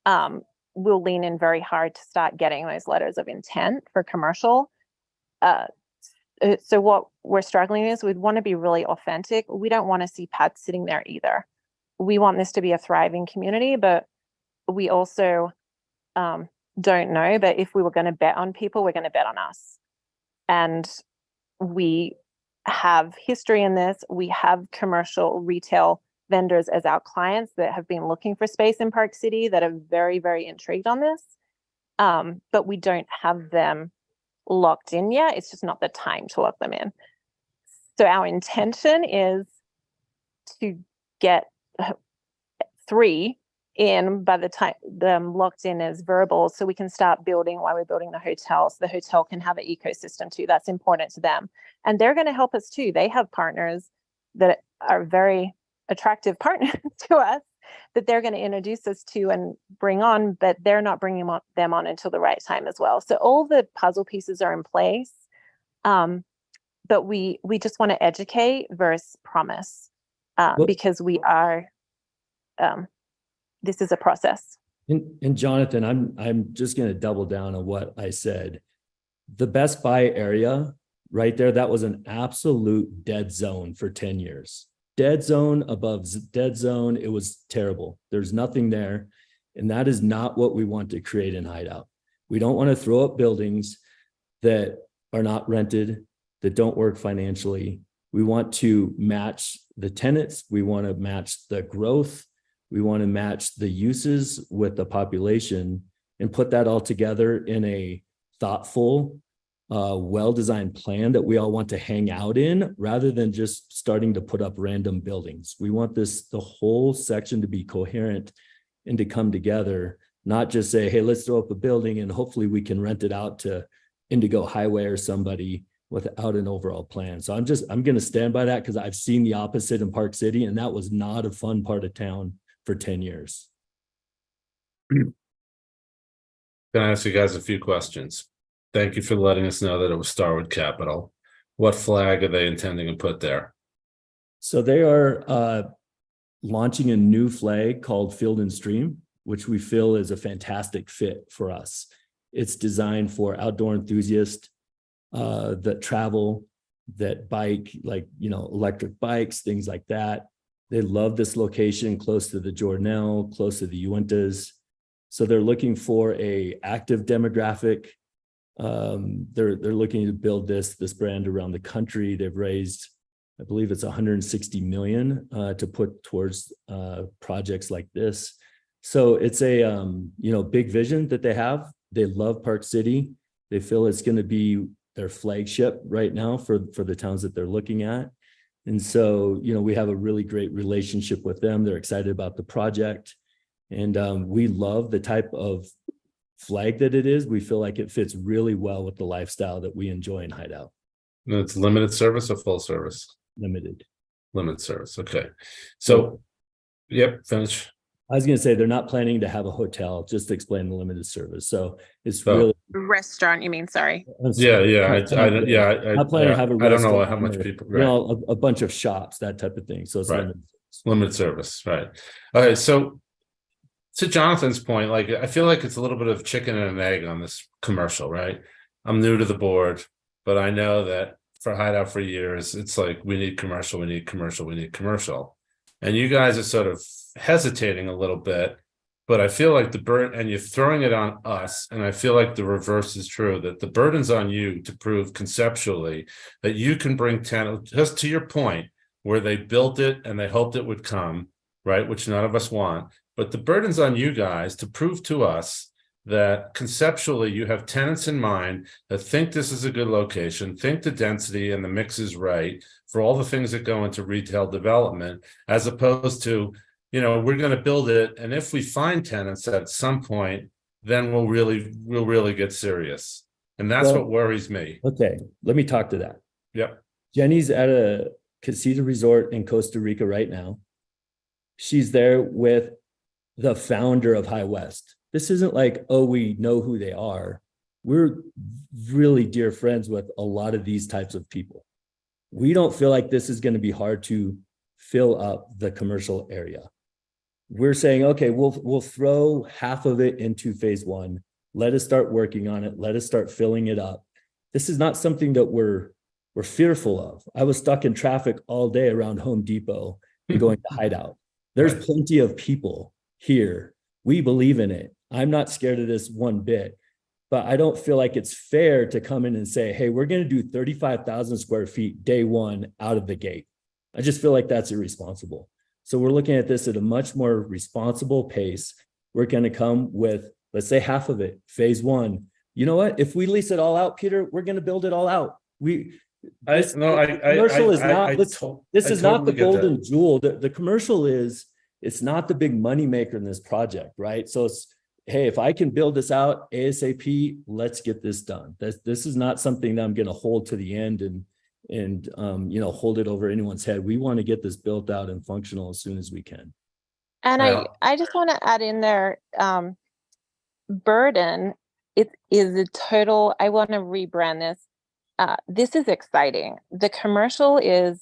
we'll lean in very hard to start getting those letters of intent for commercial. So what we're struggling is we'd want to be really authentic. We don't want to see pads sitting there either. We want this to be a thriving community, but we also don't know. But if we were going to bet on people, we're going to bet on us. And we have history in this. We have commercial retail vendors as our clients that have been looking for space in Park City that are very, very intrigued on this. But we don't have them locked in yet. It's just not the time to lock them in. So our intention is to get 3 in by the time them locked in as verbal, so we can start building while we're building the hotel, so the hotel can have an ecosystem too. That's important to them, and they're going to help us too. They have partners that are very attractive partners to us that they're going to introduce us to and bring on, but they're not bringing them on until the right time as well. So all the puzzle pieces are in place, but we just want to educate versus promise, because we are. This is a process. And Jonathan, I'm just going to double down on what I said. The Best Buy area right there, that was an absolute dead zone for 10 years. Dead zone above dead zone. It was terrible. There's nothing there. And that is not what we want to create in Hideout. We don't want to throw up buildings that are not rented, that don't work financially. We want to match the tenants. We want to match the growth. We want to match the uses with the population and put that all together in a thoughtful, well-designed plan that we all want to hang out in, rather than just starting to put up random buildings. We want the whole section to be coherent and to come together, not just say, hey, let's throw up a building and hopefully we can rent it out to Indigo Highway or somebody without an overall plan. So I'm going to stand by that, because I've seen the opposite in Park City, and that was not a fun part of town for 10 years. Can I ask you guys a few questions? Thank you for letting us know that it was Starwood Capital. What flag are they intending to put there? So they are launching a new flag called Field and Stream. which we feel is a fantastic fit for us. It's designed for outdoor enthusiasts that travel, that bike, like, electric bikes, things like that. They love this location, close to the Jordanelle, close to the Uintas. So they're looking for a active demographic. They're looking to build this brand around the country. They've raised, I believe it's 160 million to put towards projects like this. So it's a big vision that they have. They love Park City. They feel it's going to be their flagship right now for the towns that they're looking at. And so, we have a really great relationship with them. They're excited about the project. And we love the type of flag that it is. We feel like it fits really well with the lifestyle that we enjoy in Hideout. And it's limited service or full service? Limited service. Okay. So, yep, finish. I was going to say they're not planning to have a hotel, just to explain the limited service. So it's really Restaurant, you mean? Sorry. not planning to have a I don't know restaurant how much or, people, right. a bunch of shops, that type of thing. So it's Right. limited service. Limited service, right? Okay, so to Jonathan's point, like I feel like it's a little bit of chicken and an egg on this commercial, right? I'm new to the board, but I know that for Hideout for years, it's like we need commercial, we need commercial, we need commercial. And you guys are sort of hesitating a little bit, but I feel like the burden, and you're throwing it on us, and I feel like the reverse is true, that the burden's on you to prove conceptually that you can bring tenants, just to your point, where they built it and they hoped it would come, right? Which none of us want. But the burden's on you guys to prove to us that conceptually you have tenants in mind that think this is a good location, think the density and the mix is right for all the things that go into retail development, as opposed to, we're going to build it, and if we find tenants at some point, then we'll really get serious. And that's what worries me. Okay, let me talk to that. Yep. Jenny's at a casita resort in Costa Rica right now. She's there with the founder of High West. This isn't like, oh, we know who they are. We're really dear friends with a lot of these types of people. We don't feel like this is going to be hard to fill up the commercial area. We're saying, okay, we'll throw half of it into phase one. Let us start working on it. Let us start filling it up. This is not something that we're fearful of. I was stuck in traffic all day around Home Depot and going to Hideout. There's plenty of people here. We believe in it. I'm not scared of this one bit, but I don't feel like it's fair to come in and say, hey, we're going to do 35,000 square feet day one out of the gate. I just feel like that's irresponsible. So we're looking at this at a much more responsible pace. We're going to come with, let's say, half of it, phase one. You know what? If we lease it all out, Peter, we're going to build it all out. This is not the golden jewel. The commercial is, it's not the big money maker in this project, right? So it's, hey, if I can build this out ASAP, let's get this done. This is not something that I'm going to hold to the end and hold it over anyone's head. We want to get this built out and functional as soon as we can. And I just want to add in there, burden, it is a total, I want to rebrand this. This is exciting. The commercial is,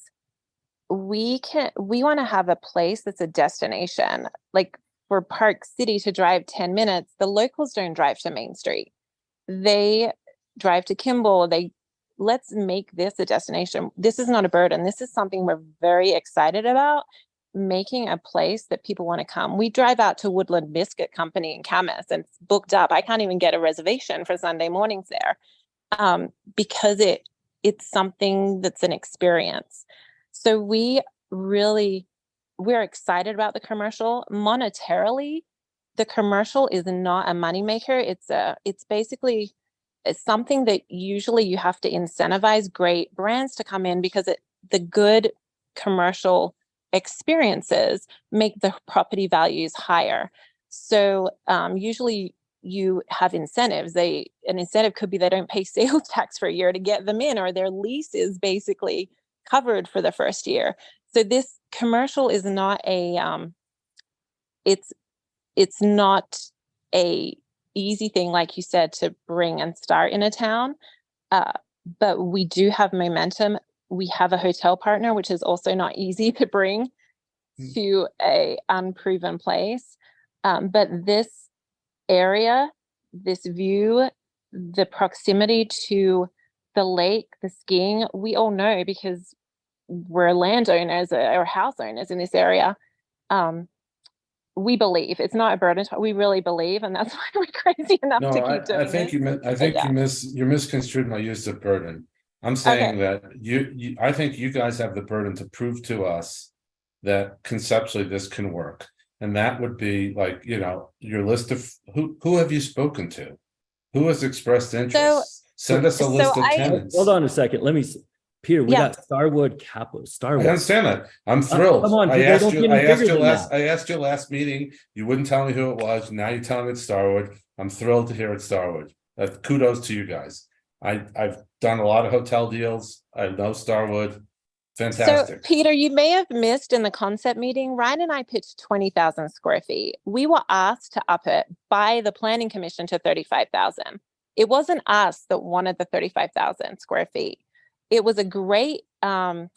we want to have a place that's a destination. Like for Park City to drive 10 minutes, the locals don't drive to Main Street. They drive to Kimball. Let's make this a destination. This is not a burden. This is something we're very excited about, making a place that people want to come. We drive out to Woodland Biscuit Company in Camas and it's booked up. I can't even get a reservation for Sunday mornings there because it's something that's an experience. So we're excited about the commercial. Monetarily, the commercial is not a moneymaker. It's basically something that usually you have to incentivize great brands to come in because the good commercial experiences make the property values higher. So usually you have incentives. An incentive could be they don't pay sales tax for a year to get them in, or their lease is basically covered for the first year. So this commercial is not it's not a easy thing, like you said, to bring and start in a town. But we do have momentum. We have a hotel partner, which is also not easy to bring to a unproven place. But this area, this view, the proximity to the lake, the skiing, we all know because we're landowners or house owners in this area. We believe it's not a burden. We really believe, and that's why we're crazy enough to No, keep doing I think this. I think Yeah. you misconstrued my use of burden. I'm saying that I think you guys have the burden to prove to us that conceptually this can work. And that would be like, your list of who have you spoken to? Who has expressed interest? Send us a list of tenants. Hold on a second. Let me, Peter, we got Starwood Capital, I Starwood. understand that. I'm thrilled. Come on, I they asked don't you, get any I asked bigger you than last, that. I asked you last meeting, you wouldn't tell me who it was. Now you're telling me it's Starwood. I'm thrilled to hear it's Starwood. Kudos to you guys. I've done a lot of hotel deals. I know Starwood. Fantastic. So, Peter, you may have missed in the concept meeting, Ryan and I pitched 20,000 square feet. We were asked to up it by the Planning Commission to 35,000. It wasn't us that wanted the 35,000 square feet. It was a great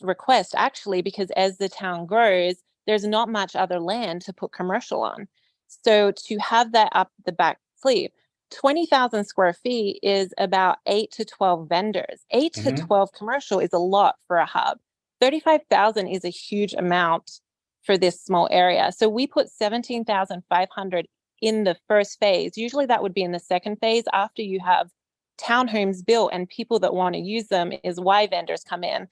request, actually, because as the town grows, there's not much other land to put commercial on. So to have that up the back sleeve, 20,000 square feet is about 8 to 12 vendors. 8 to 12 commercial is a lot for a hub. 35,000 is a huge amount for this small area. So we put 17,500 in the first phase. Usually that would be in the second phase after you have townhomes built and people that want to use them is why vendors come in.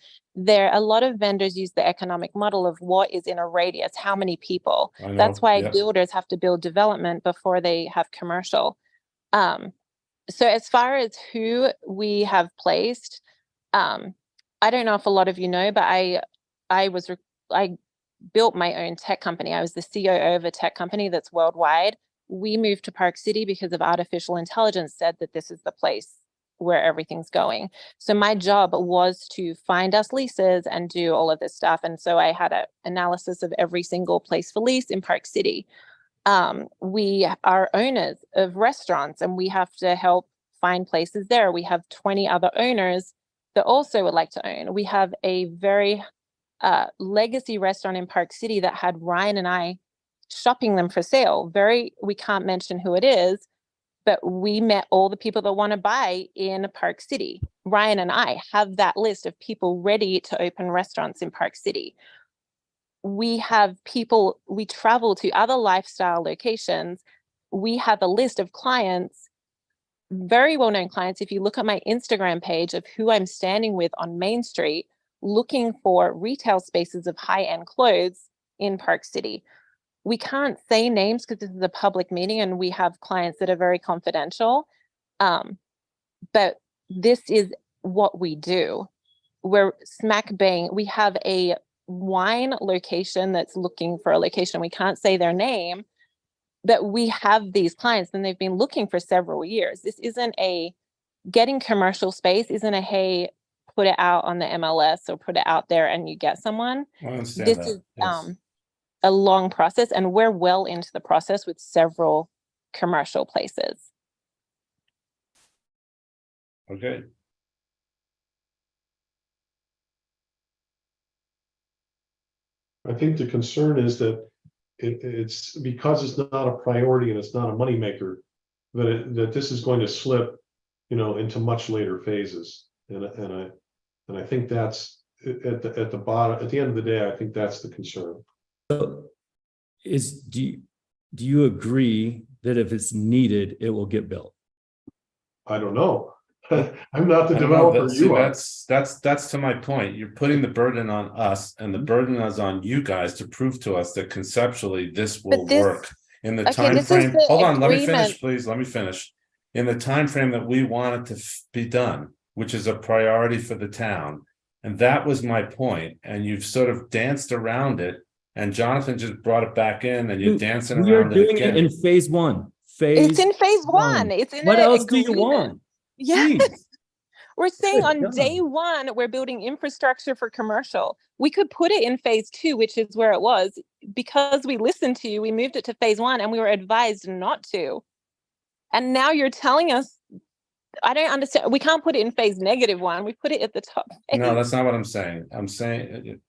A lot of vendors use the economic model of what is in a radius, how many people. That's why builders have to build development before they have commercial. So as far as who we have placed, I don't know if a lot of you know, but I built my own tech company. I was the COO of a tech company that's worldwide. We moved to Park City because of artificial intelligence said that this is the place where everything's going. So my job was to find us leases and do all of this stuff. And so I had an analysis of every single place for lease in Park City. We are owners of restaurants and we have to help find places there. We have 20 other owners that also would like to own. We have a very legacy restaurant in Park City that had Ryan and I shopping them for sale. We can't mention who it is, but we met all the people that want to buy in Park City. Ryan and I have that list of people ready to open restaurants in Park City. We have people, we travel to other lifestyle locations. We have a list of clients, very well-known clients. If you look at my Instagram page of who I'm standing with on Main Street, looking for retail spaces of high-end clothes in Park City. We can't say names because this is a public meeting and we have clients that are very confidential. But this is what we do. We're smack bang. We have a wine location that's looking for a location. We can't say their name, but we have these clients and they've been looking for several years. This isn't getting commercial space isn't hey, put it out on the MLS or put it out there and you get someone. This is a long process and we're well into the process with several commercial places. Okay. I think the concern is that it's because it's not a priority and it's not a moneymaker, that this is going to slip, into much later phases. And I think that's at the bottom, at the end of the day, I think that's the concern. So do you agree that if it's needed, it will get built? I don't know. I'm not the I don't know. developer. You are. That's to my point. You're putting the burden on us, and the burden is on you guys to prove to us that conceptually this will work in the time frame. Hold on, let me finish, please. Let me finish. In the time frame that we want it to be done, which is a priority for the town, and that was my point. And you've sort of danced around it, and Jonathan just brought it back in, and you're dancing around it again. You're doing it in phase one. It's in phase one. It's in what else do you want? Yes. We're saying on day one, we're building infrastructure for commercial. We could put it in phase two, which is where it was. Because we listened to you, we moved it to phase one and we were advised not to. And now you're telling us, I don't understand. We can't put it in phase -1. We put it at the top. No, that's not what I'm saying. I'm saying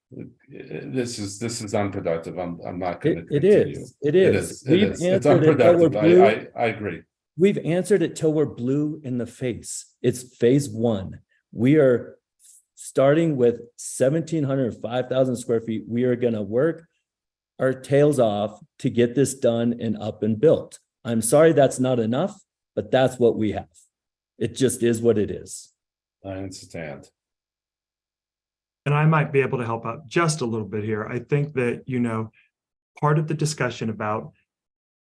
This is unproductive. I'm not going to It continue. is. It is. It We've is. It's answered it till we're unproductive. blue. I agree. We've answered it till we're blue in the face. It's phase one. We are starting with 1,700, 5,000 square feet. We are going to work our tails off to get this done and up and built. I'm sorry that's not enough, but that's what we have. It just is what it is. I understand. And I might be able to help out just a little bit here. I think that, part of the discussion about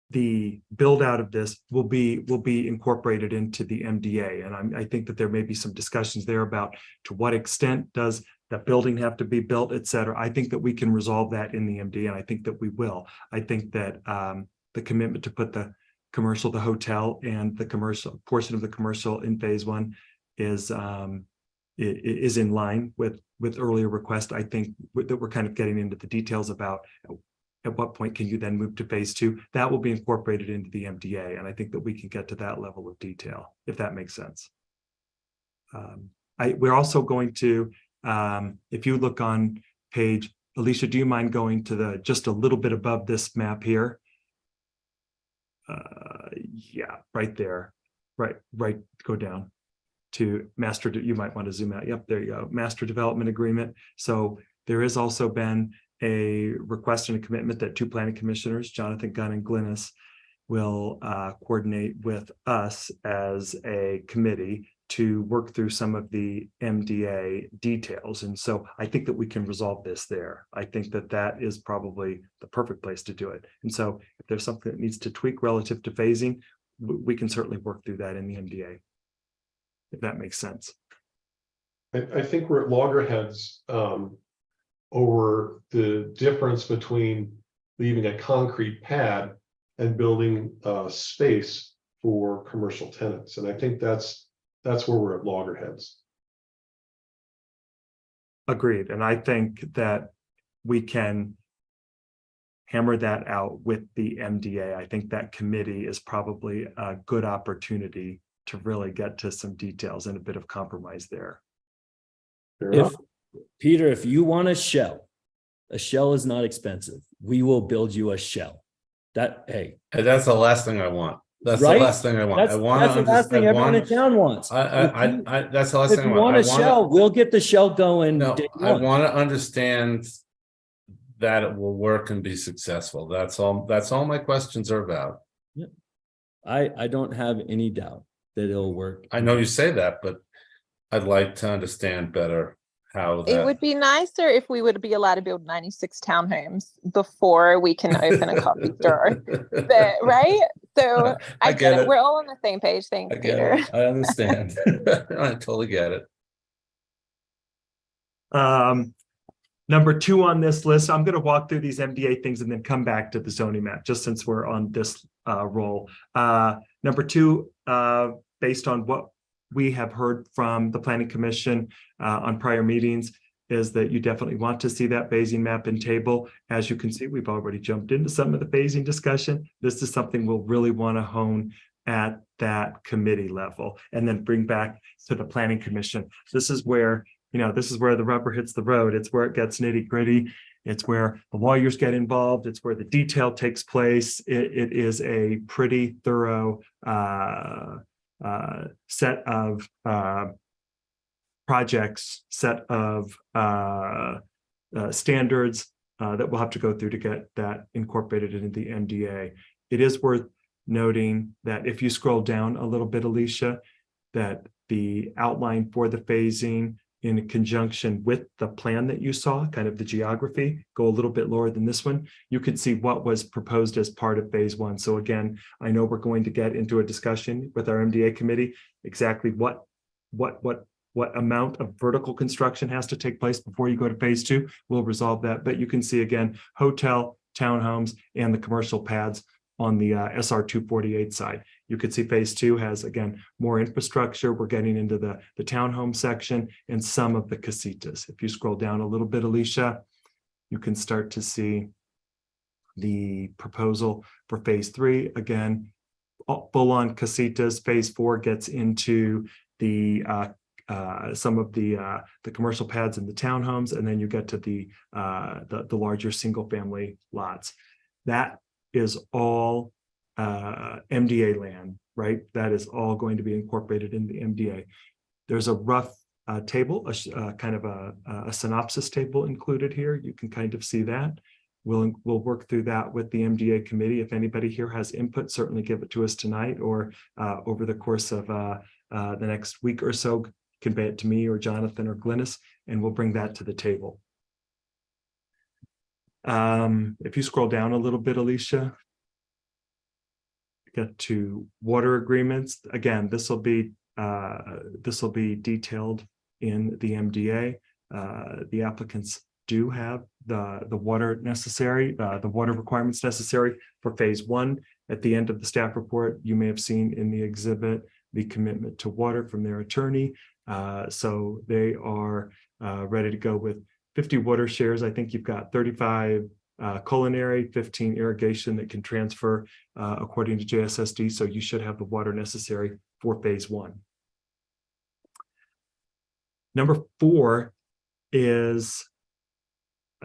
the build out of this will be incorporated into the MDA. And I think that there may be some discussions there about to what extent does that building have to be built, et cetera. I think that we can resolve that in the MDA, and I think that we will. I think that the commitment to put the commercial, the hotel, and the commercial portion of the commercial in phase one is in line with earlier request. I think that we're kind of getting into the details about at what point can you then move to phase two. That will be incorporated into the MDA, and I think that we can get to that level of detail, if that makes sense. We're also going to, if you look on page, Alicia, do you mind going to just a little bit above this map here? Yeah, right there, right, go down to master. You might want to zoom out. Yep, there you go. Master development agreement. So there has also been a request and a commitment that two planning commissioners, Jonathan Gunn and Glynis, will coordinate with us as a committee to work through some of the MDA details. And so I think that we can resolve this there. I think that that is probably the perfect place to do it. And so if there's something that needs to tweak relative to phasing, we can certainly work through that in the MDA, if that makes sense. I think we're at loggerheads over the difference between leaving a concrete pad and building space for commercial tenants. And I think that's where we're at loggerheads. Agreed. And I think that we can hammer that out with the MDA. I think that committee is probably a good opportunity to really get to some details and a bit of compromise there. Peter, if you want a shell is not expensive. We will build you a shell. Hey, that's the last thing I want. That's right? The last thing I want. That's the last thing everyone in town wants. That's the last thing I want. If you want a shell, we'll get the shell going. No, I want to understand that it will work and be successful. That's all my questions are about. Yeah. I don't have any doubt that it'll work. I know you say that, but I'd like to understand better how that. It would be nicer if we would be allowed to build 96 townhomes before we can open a coffee store. But, right? So I get it. We're all on the same page. Thanks, Peter. I understand. I totally get it. Number two on this list, I'm going to walk through these MDA things and then come back to the zoning map, just since we're on this roll. Number two, based on what we have heard from the Planning Commission on prior meetings, is that you definitely want to see that phasing map and table. As you can see, we've already jumped into some of the phasing discussion. This is something we'll really want to hone at that committee level and then bring back to the Planning Commission. This is where the rubber hits the road. It's where it gets nitty gritty. It's where the lawyers get involved. It's where the detail takes place. It is a pretty thorough set of projects, set of standards that we'll have to go through to get that incorporated into the MDA. It is worth noting that if you scroll down a little bit, Alicia, that the outline for the phasing in conjunction with the plan that you saw, kind of the geography, go a little bit lower than this one, you can see what was proposed as part of phase one. So again, I know we're going to get into a discussion with our MDA committee, exactly what amount of vertical construction has to take place before you go to phase two. We'll resolve that, but you can see again, hotel, townhomes, and the commercial pads on the SR 248 side. You could see phase two has, again, more infrastructure. We're getting into the townhome section and some of the casitas. If you scroll down a little bit, Alicia, you can start to see the proposal for phase three. Again, full on casitas. Phase four gets into the some of the commercial pads in the townhomes, and then you get to the larger single family lots. That is all MDA land, right? That is all going to be incorporated in the MDA. There's a rough table, kind of a synopsis table included here. You can kind of see that. We'll work through that with the MDA committee. If anybody here has input, certainly give it to us tonight or over the course of the next week or so, convey it to me or Jonathan or Glynis, and we'll bring that to the table. If you scroll down a little bit, Alicia, get to water agreements. Again, this will be detailed in the MDA. The applicants do have the water necessary, the water requirements necessary for phase 1. At the end of the staff report, you may have seen in the exhibit the commitment to water from their attorney. So they are ready to go with 50 water shares. I think you've got 35 culinary, 15 irrigation that can transfer according to JSSD. So you should have the water necessary for phase 1. Number 4 is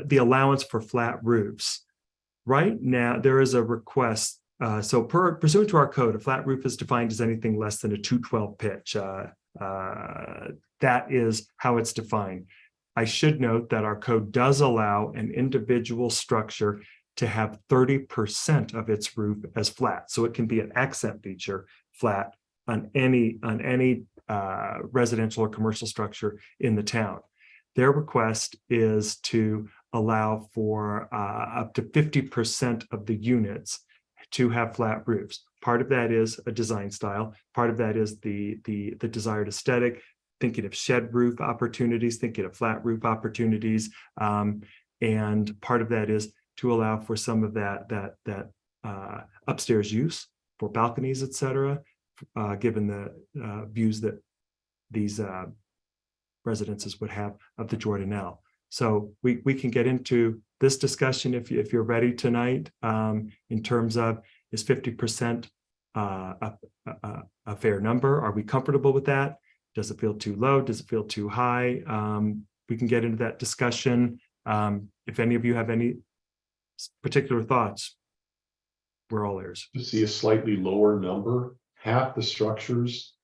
the allowance for flat roofs. Right now, there is a request. So pursuant to our code, a flat roof is defined as anything less than a 212 pitch. That is how it's defined. I should note that our code does allow an individual structure to have 30% of its roof as flat. So it can be an accent feature flat on any residential or commercial structure in the town. Their request is to allow for up to 50% of the units to have flat roofs. Part of that is a design style. Part of that is the desired aesthetic, thinking of shed roof opportunities, thinking of flat roof opportunities. And part of that is to allow for some of that upstairs use for balconies, et cetera, given the views that these residences would have of the Jordanelle. So we can get into this discussion if you're ready tonight, in terms of, is 50% a fair number? Are we comfortable with that? Does it feel too low? Does it feel too high? We can get into that discussion. If any of you have any particular thoughts, we're all ears. To see a slightly lower number, half the structures,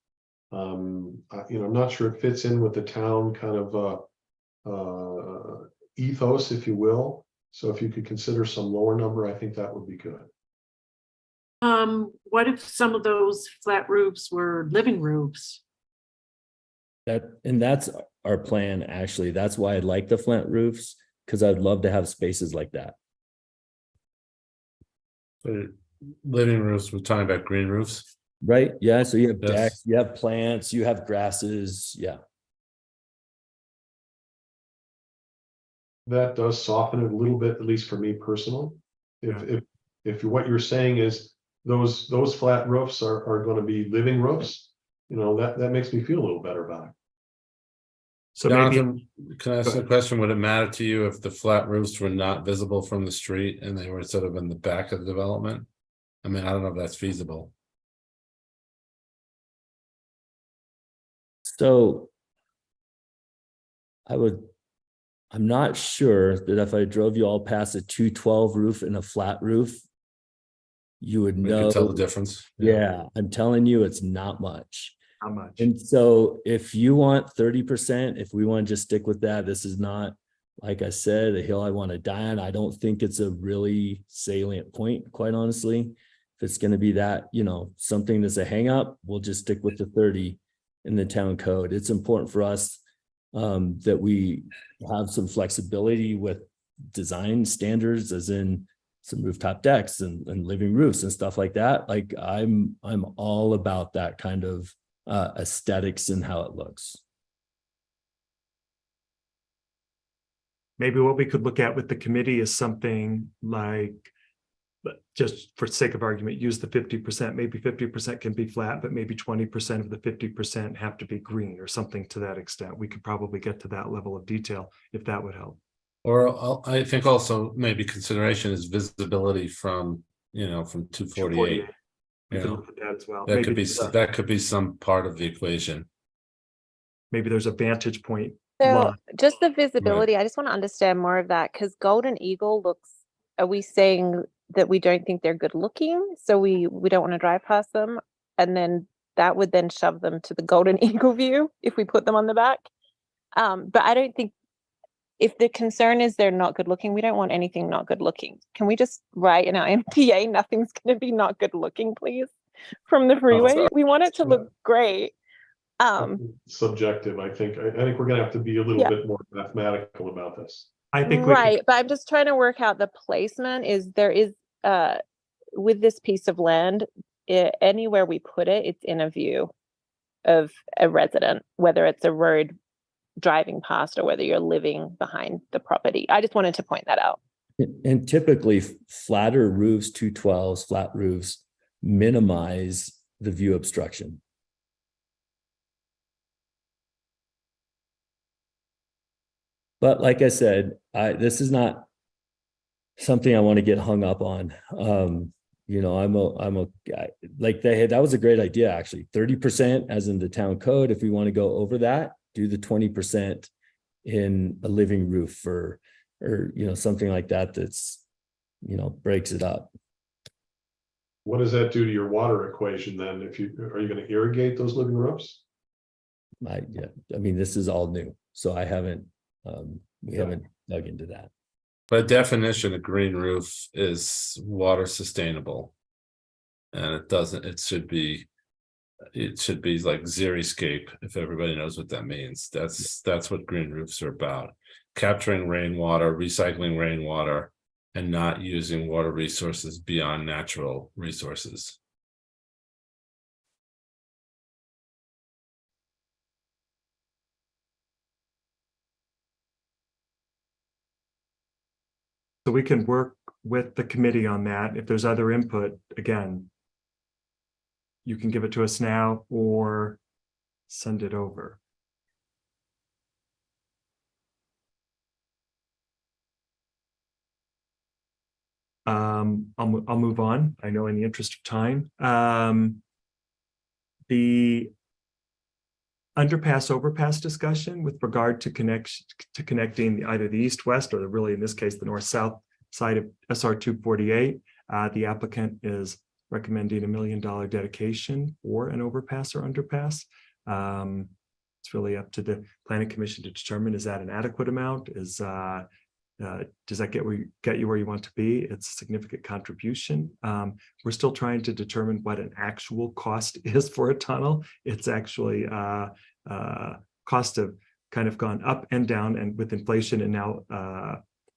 I'm not sure it fits in with the town kind of ethos, if you will. So if you could consider some lower number, I think that would be good. What if some of those flat roofs were living roofs? That's our plan, actually. That's why I like the flat roofs, because I'd love to have spaces like that. Living roofs, we're talking about green roofs. Right. Yeah. So you have Yes. decks, you have plants, you have grasses. Yeah. That does soften it a little bit, at least for me personally. If what you're saying is those flat roofs are going to be living roofs, that makes me feel a little better about it. So Jonathan, can I ask a question? Would it matter to you if the flat roofs were not visible from the street and they were sort of in the back of the development? I mean, I don't know if that's feasible. So I'm not sure that if I drove you all past a 212 roof and a flat roof, you would You know. could tell the difference. Yeah, I'm telling you, it's not much. How much? And so if you want 30%, if we want to just stick with that, this is not, like I said, a hill I want to die on. I don't think it's a really salient point, quite honestly. If it's going to be that, something that's a hang up, we'll just stick with the 30 in the town code. It's important for us that we have some flexibility with design standards, as in some rooftop decks and living roofs and stuff like that. Like I'm all about that kind of aesthetics and how it looks. Maybe what we could look at with the committee is something like, just for sake of argument, use the 50%. Maybe 50% can be flat, but maybe 20% of the 50% have to be green or something to that extent. We could probably get to that level of detail if that would help. Or I think also maybe consideration is visibility from 248. We could look at that as well. That could be some part of the equation. maybe there's a vantage point. So line. just the visibility, I just want to understand more of that because Golden Eagle looks, are we saying that we don't think they're good looking? So we don't want to drive past them, and then that would then shove them to the Golden Eagle view if we put them on the back. But I don't think, if the concern is they're not good looking, we don't want anything not good looking. Can we just write in our MPA, nothing's going to be not good looking, please, from the freeway? We want it to look great. Subjective, I think. I think we're gonna have to be a little bit more mathematical about this. I think right, but I'm just trying to work out the placement. There is with this piece of land, anywhere we put it, it's in a view of a resident, whether it's a road driving past or whether you're living behind the property. I just wanted to point that out. And typically flatter roofs, 212s, flat roofs minimize the view obstruction. But like I said, this is not something I want to get hung up on. You know, I'm a guy like that was a great idea, actually. 30% as in the town code. If we want to go over that, do the 20% in a living roof or you know, something like that that's, you know, breaks it up. What does that do to your water equation then? Are you going to irrigate those living roofs? I mean, this is all new, so I haven't we haven't dug into that. By definition, a green roof is water sustainable. And it should be like xeriscape, if everybody knows what that means. That's what green roofs are about. Capturing rainwater, recycling rainwater, and not using water resources beyond natural resources. So we can work with the committee on that. If there's other input, again, you can give it to us now or send it over. I'll move on. I know in the interest of time. The underpass overpass discussion with regard to connecting either the east-west or really in this case the north-south side of SR 248. The applicant is recommending $1 million dedication for an overpass or underpass. It's really up to the planning commission to determine, is that an adequate amount? Does that get you where you want to be? It's a significant contribution. We're still trying to determine what an actual cost is for a tunnel. It's actually cost have kind of gone up and down, and with inflation and now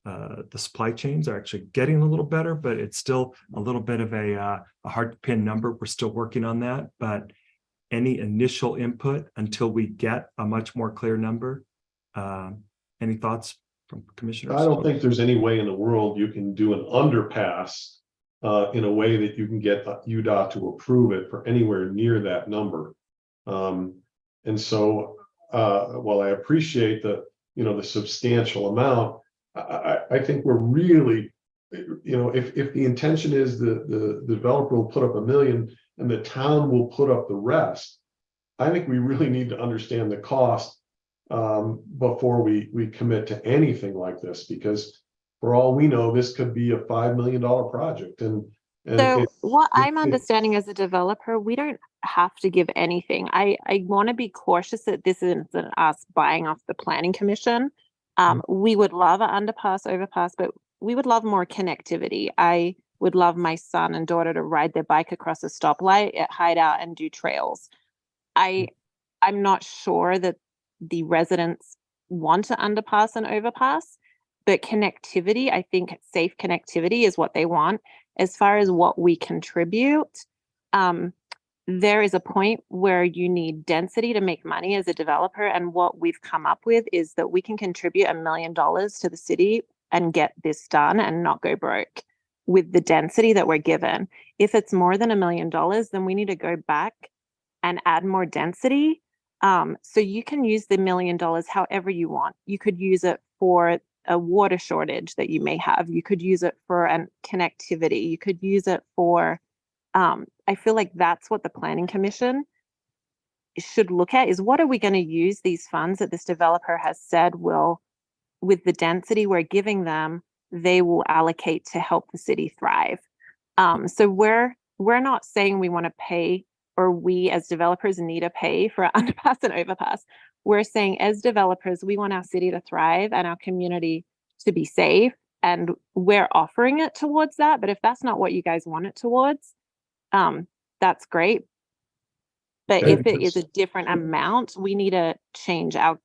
the supply chains are actually getting a little better, but it's still a little bit of a hard to pin number. We're still working on that, but any initial input until we get a much more clear number. Any thoughts from commissioners? I don't think there's any way in the world you can do an underpass in a way that you can get UDOT to approve it for anywhere near that number. And so while I appreciate the substantial amount, I think we're really, if the intention is the developer will put up $1 million and the town will put up the rest, I think we really need to understand the cost before we commit to anything like this, because for all we know, this could be a $5 million project. And so what I'm understanding as a developer, we don't have to give anything. I want to be cautious that this isn't us buying off the planning commission. We would love an underpass, overpass, but we would love more connectivity. I would love my son and daughter to ride their bike across a stoplight at Hideout and do trails. I'm not sure that the residents want an underpass and overpass, but connectivity, I think safe connectivity is what they want. As far as what we contribute, there is a point where you need density to make money as a developer. And what we've come up with is that we can contribute $1 million to the city and get this done and not go broke with the density that we're given. If it's more than $1 million, then we need to go back and add more density. So you can use the $1 million however you want. You could use it for a water shortage that you may have. You could use it for connectivity. You could use it for, I feel like that's what the planning commission should look at is what are we going to use these funds that this developer has said will, with the density we're giving them, they will allocate to help the city thrive. So we're not saying we want to pay, or we as developers need to pay for an underpass and overpass. We're saying as developers, we want our city to thrive and our community to be safe. And we're offering it towards that. But if that's not what you guys want it towards, that's great. But if it is a different amount, we need to change our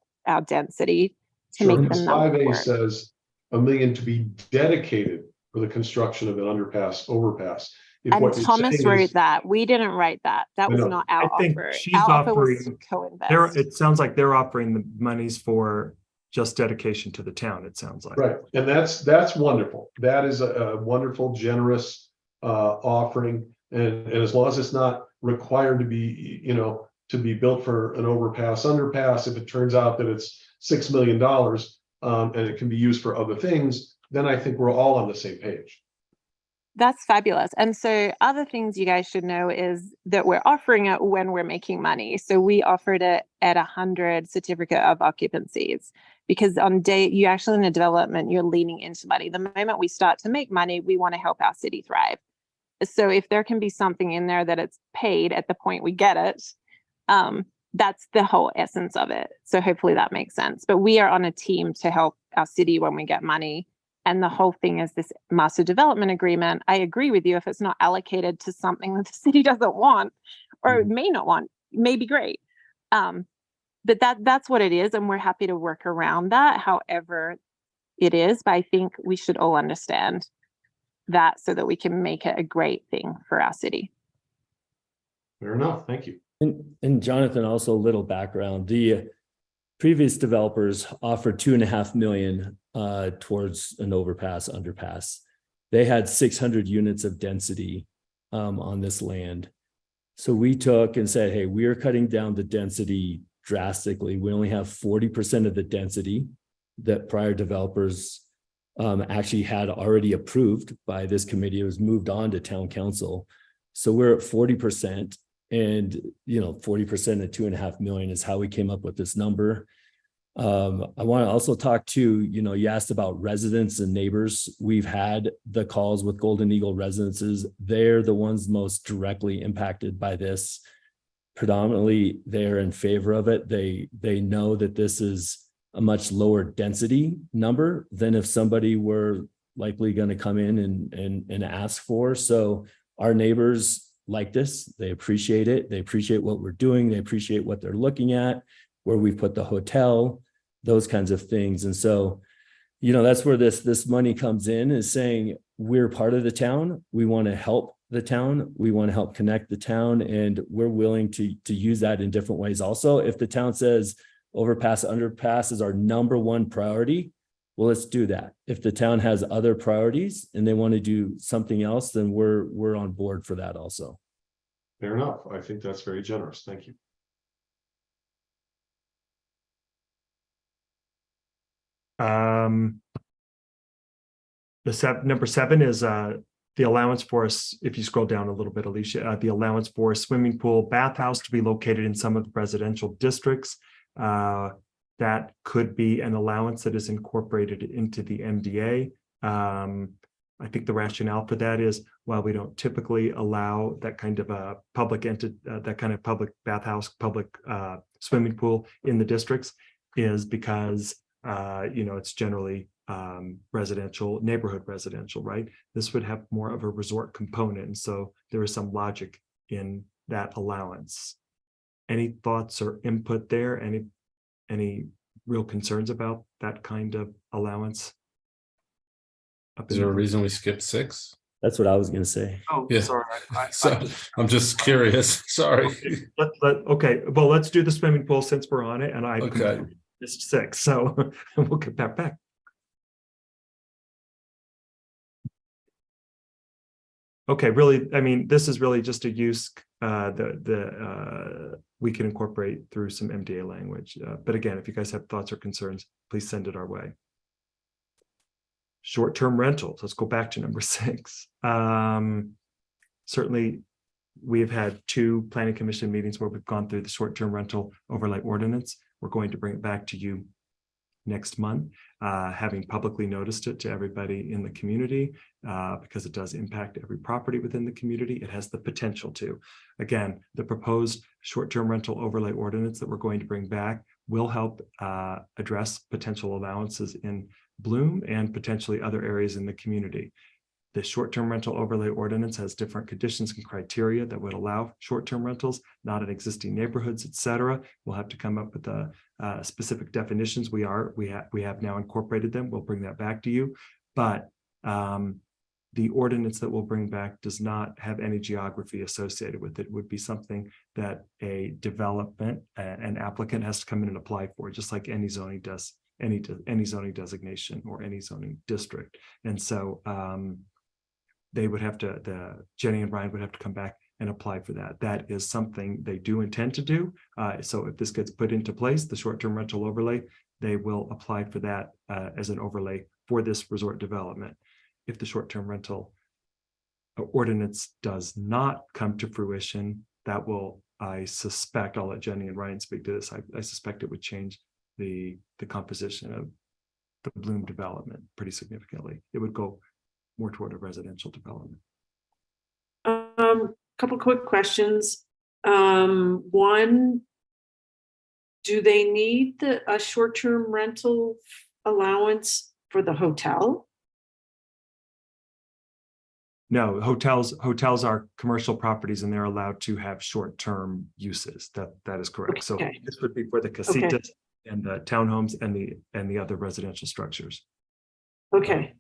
density to Sure, make the because number 5A work. says $1 million to be dedicated for the construction of an underpass, overpass. If And what you're Thomas saying wrote is, that. We didn't write that. That I was know. not I our think offer. she's Our offer was offering, to co-invest. it sounds like they're offering the monies for just dedication to the town, it sounds like. right, and that's wonderful. That is a wonderful, generous offering. And as long as it's not required to be, to be built for an overpass, underpass, if it turns out that it's $6 million and it can be used for other things, then I think we're all on the same page. That's fabulous. And so other things you guys should know is that we're offering it when we're making money. So we offered it at 100 certificate of occupancies, because on day, you actually in a development, you're leaning into money. The moment we start to make money, we want to help our city thrive. So if there can be something in there that it's paid at the point we get it, that's the whole essence of it. So hopefully that makes sense. But we are on a team to help our city when we get money. And the whole thing is this master development agreement. I agree with you. If it's not allocated to something that the city doesn't want, or may not want, may be great. But that's what it is. And we're happy to work around that, however it is. But I think we should all understand that so that we can make it a great thing for our city. Fair enough. Thank you. And Jonathan, also a little background. The previous developers offered 2.5 million towards an overpass, underpass. They had 600 units of density on this land. So we took and said, hey, we are cutting down the density drastically. We only have 40% of the density that prior developers actually had already approved by this committee. It was moved on to town council. So we're at 40%. And 40% of 2.5 million is how we came up with this number. I want to also talk to, you asked about residents and neighbors. We've had the calls with Golden Eagle residences. They're the ones most directly impacted by this. Predominantly, they're in favor of it. They know that this is a much lower density number than if somebody were likely going to come in and ask for. So our neighbors like this. They appreciate it. They appreciate what we're doing. They appreciate what they're looking at, where we put the hotel, those kinds of things. And so, that's where this money comes in, is saying we're part of the town. We want to help the town. We want to help connect the town, and we're willing to use that in different ways. Also, if the town says overpass, underpass is our number one priority, well, let's do that. If the town has other priorities and they want to do something else, then we're on board for that also. Fair enough. I think that's very generous. Thank you. Number 7 is the allowance for us. If you scroll down a little bit, Alicia, the allowance for a swimming pool, bathhouse to be located in some of the residential districts. That could be an allowance that is incorporated into the MDA. I think the rationale for that is, while we don't typically allow that kind of a public entity, that kind of public bathhouse, public swimming pool in the districts, is because it's generally residential, neighborhood residential, right? This would have more of a resort component, and so there is some logic in that allowance. Any thoughts or input there? Any real concerns about that kind of allowance? Is there a reason we skipped 6? That's what I was going to say. Oh, Yeah. sorry. I'm just curious. Sorry. Okay. Well, let's do the swimming pool since we're on it, and I Okay. missed 6, so we'll get that back. Okay, really, I mean, this is really just a use we can incorporate through some MDA language. But again, if you guys have thoughts or concerns, please send it our way. Short-term rentals. Let's go back to number 6. Certainly, we have had 2 planning commission meetings where we've gone through the short-term rental overlay ordinance. We're going to bring it back to you next month, having publicly noticed it to everybody in the community, because it does impact every property within the community. It has the potential to. Again, the proposed short-term rental overlay ordinance that we're going to bring back will help address potential allowances in Bloom and potentially other areas in the community. The short-term rental overlay ordinance has different conditions and criteria that would allow short-term rentals, not in existing neighborhoods, et cetera. We'll have to come up with the specific definitions. We have now incorporated them. We'll bring that back to you. But the ordinance that we'll bring back does not have any geography associated with it. It would be something that a development, an applicant has to come in and apply for, just like any zoning does, any zoning designation or any zoning district. And so they would have to, Jenny and Ryan would have to come back and apply for that. That is something they do intend to do. So if this gets put into place, the short-term rental overlay, they will apply for that as an overlay for this resort development. If the short-term rental ordinance does not come to fruition, that will, I suspect, I'll let Jenny and Ryan speak to this. I suspect it would change the composition of the Bloom development pretty significantly. It would go more toward a residential development. Couple quick questions. One, do they need a short-term rental allowance for the hotel? No, hotels are commercial properties and they're allowed to have short-term uses. That is correct. So this would be for the casitas and the townhomes and the other residential structures. Okay.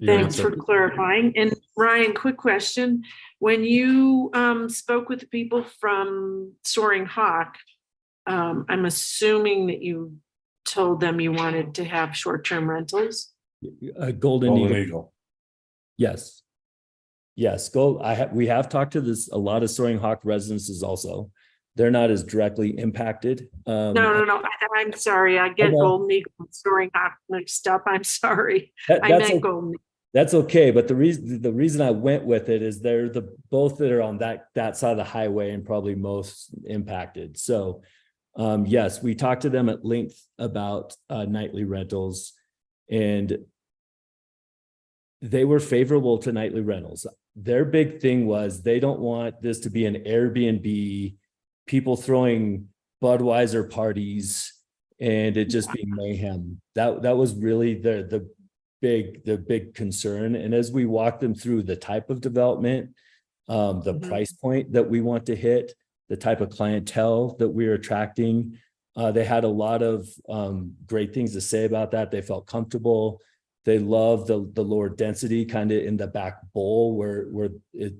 Thanks for clarifying. And Ryan, quick question. When you spoke with the people from Soaring Hawk, I'm assuming that you told them you wanted to have short-term rentals? Golden Eagle. Yes. Yes. We have talked to a lot of Soaring Hawk residences also. They're not as directly impacted. No. I'm sorry. I get Golden Eagle and Soaring Hawk mixed up. I'm sorry. I meant Golden Eagle. That's okay, but the reason I went with it is they're both that are on that side of the highway and probably most impacted. So yes, we talked to them at length about nightly rentals, and they were favorable to nightly rentals. Their big thing was they don't want this to be an Airbnb, people throwing Budweiser parties and it just being mayhem. That was really the big concern. And as we walked them through the type of development, the price point that we want to hit, the type of clientele that we're attracting, they had a lot of great things to say about that. They felt comfortable. They love the lower density kind of in the back bowl where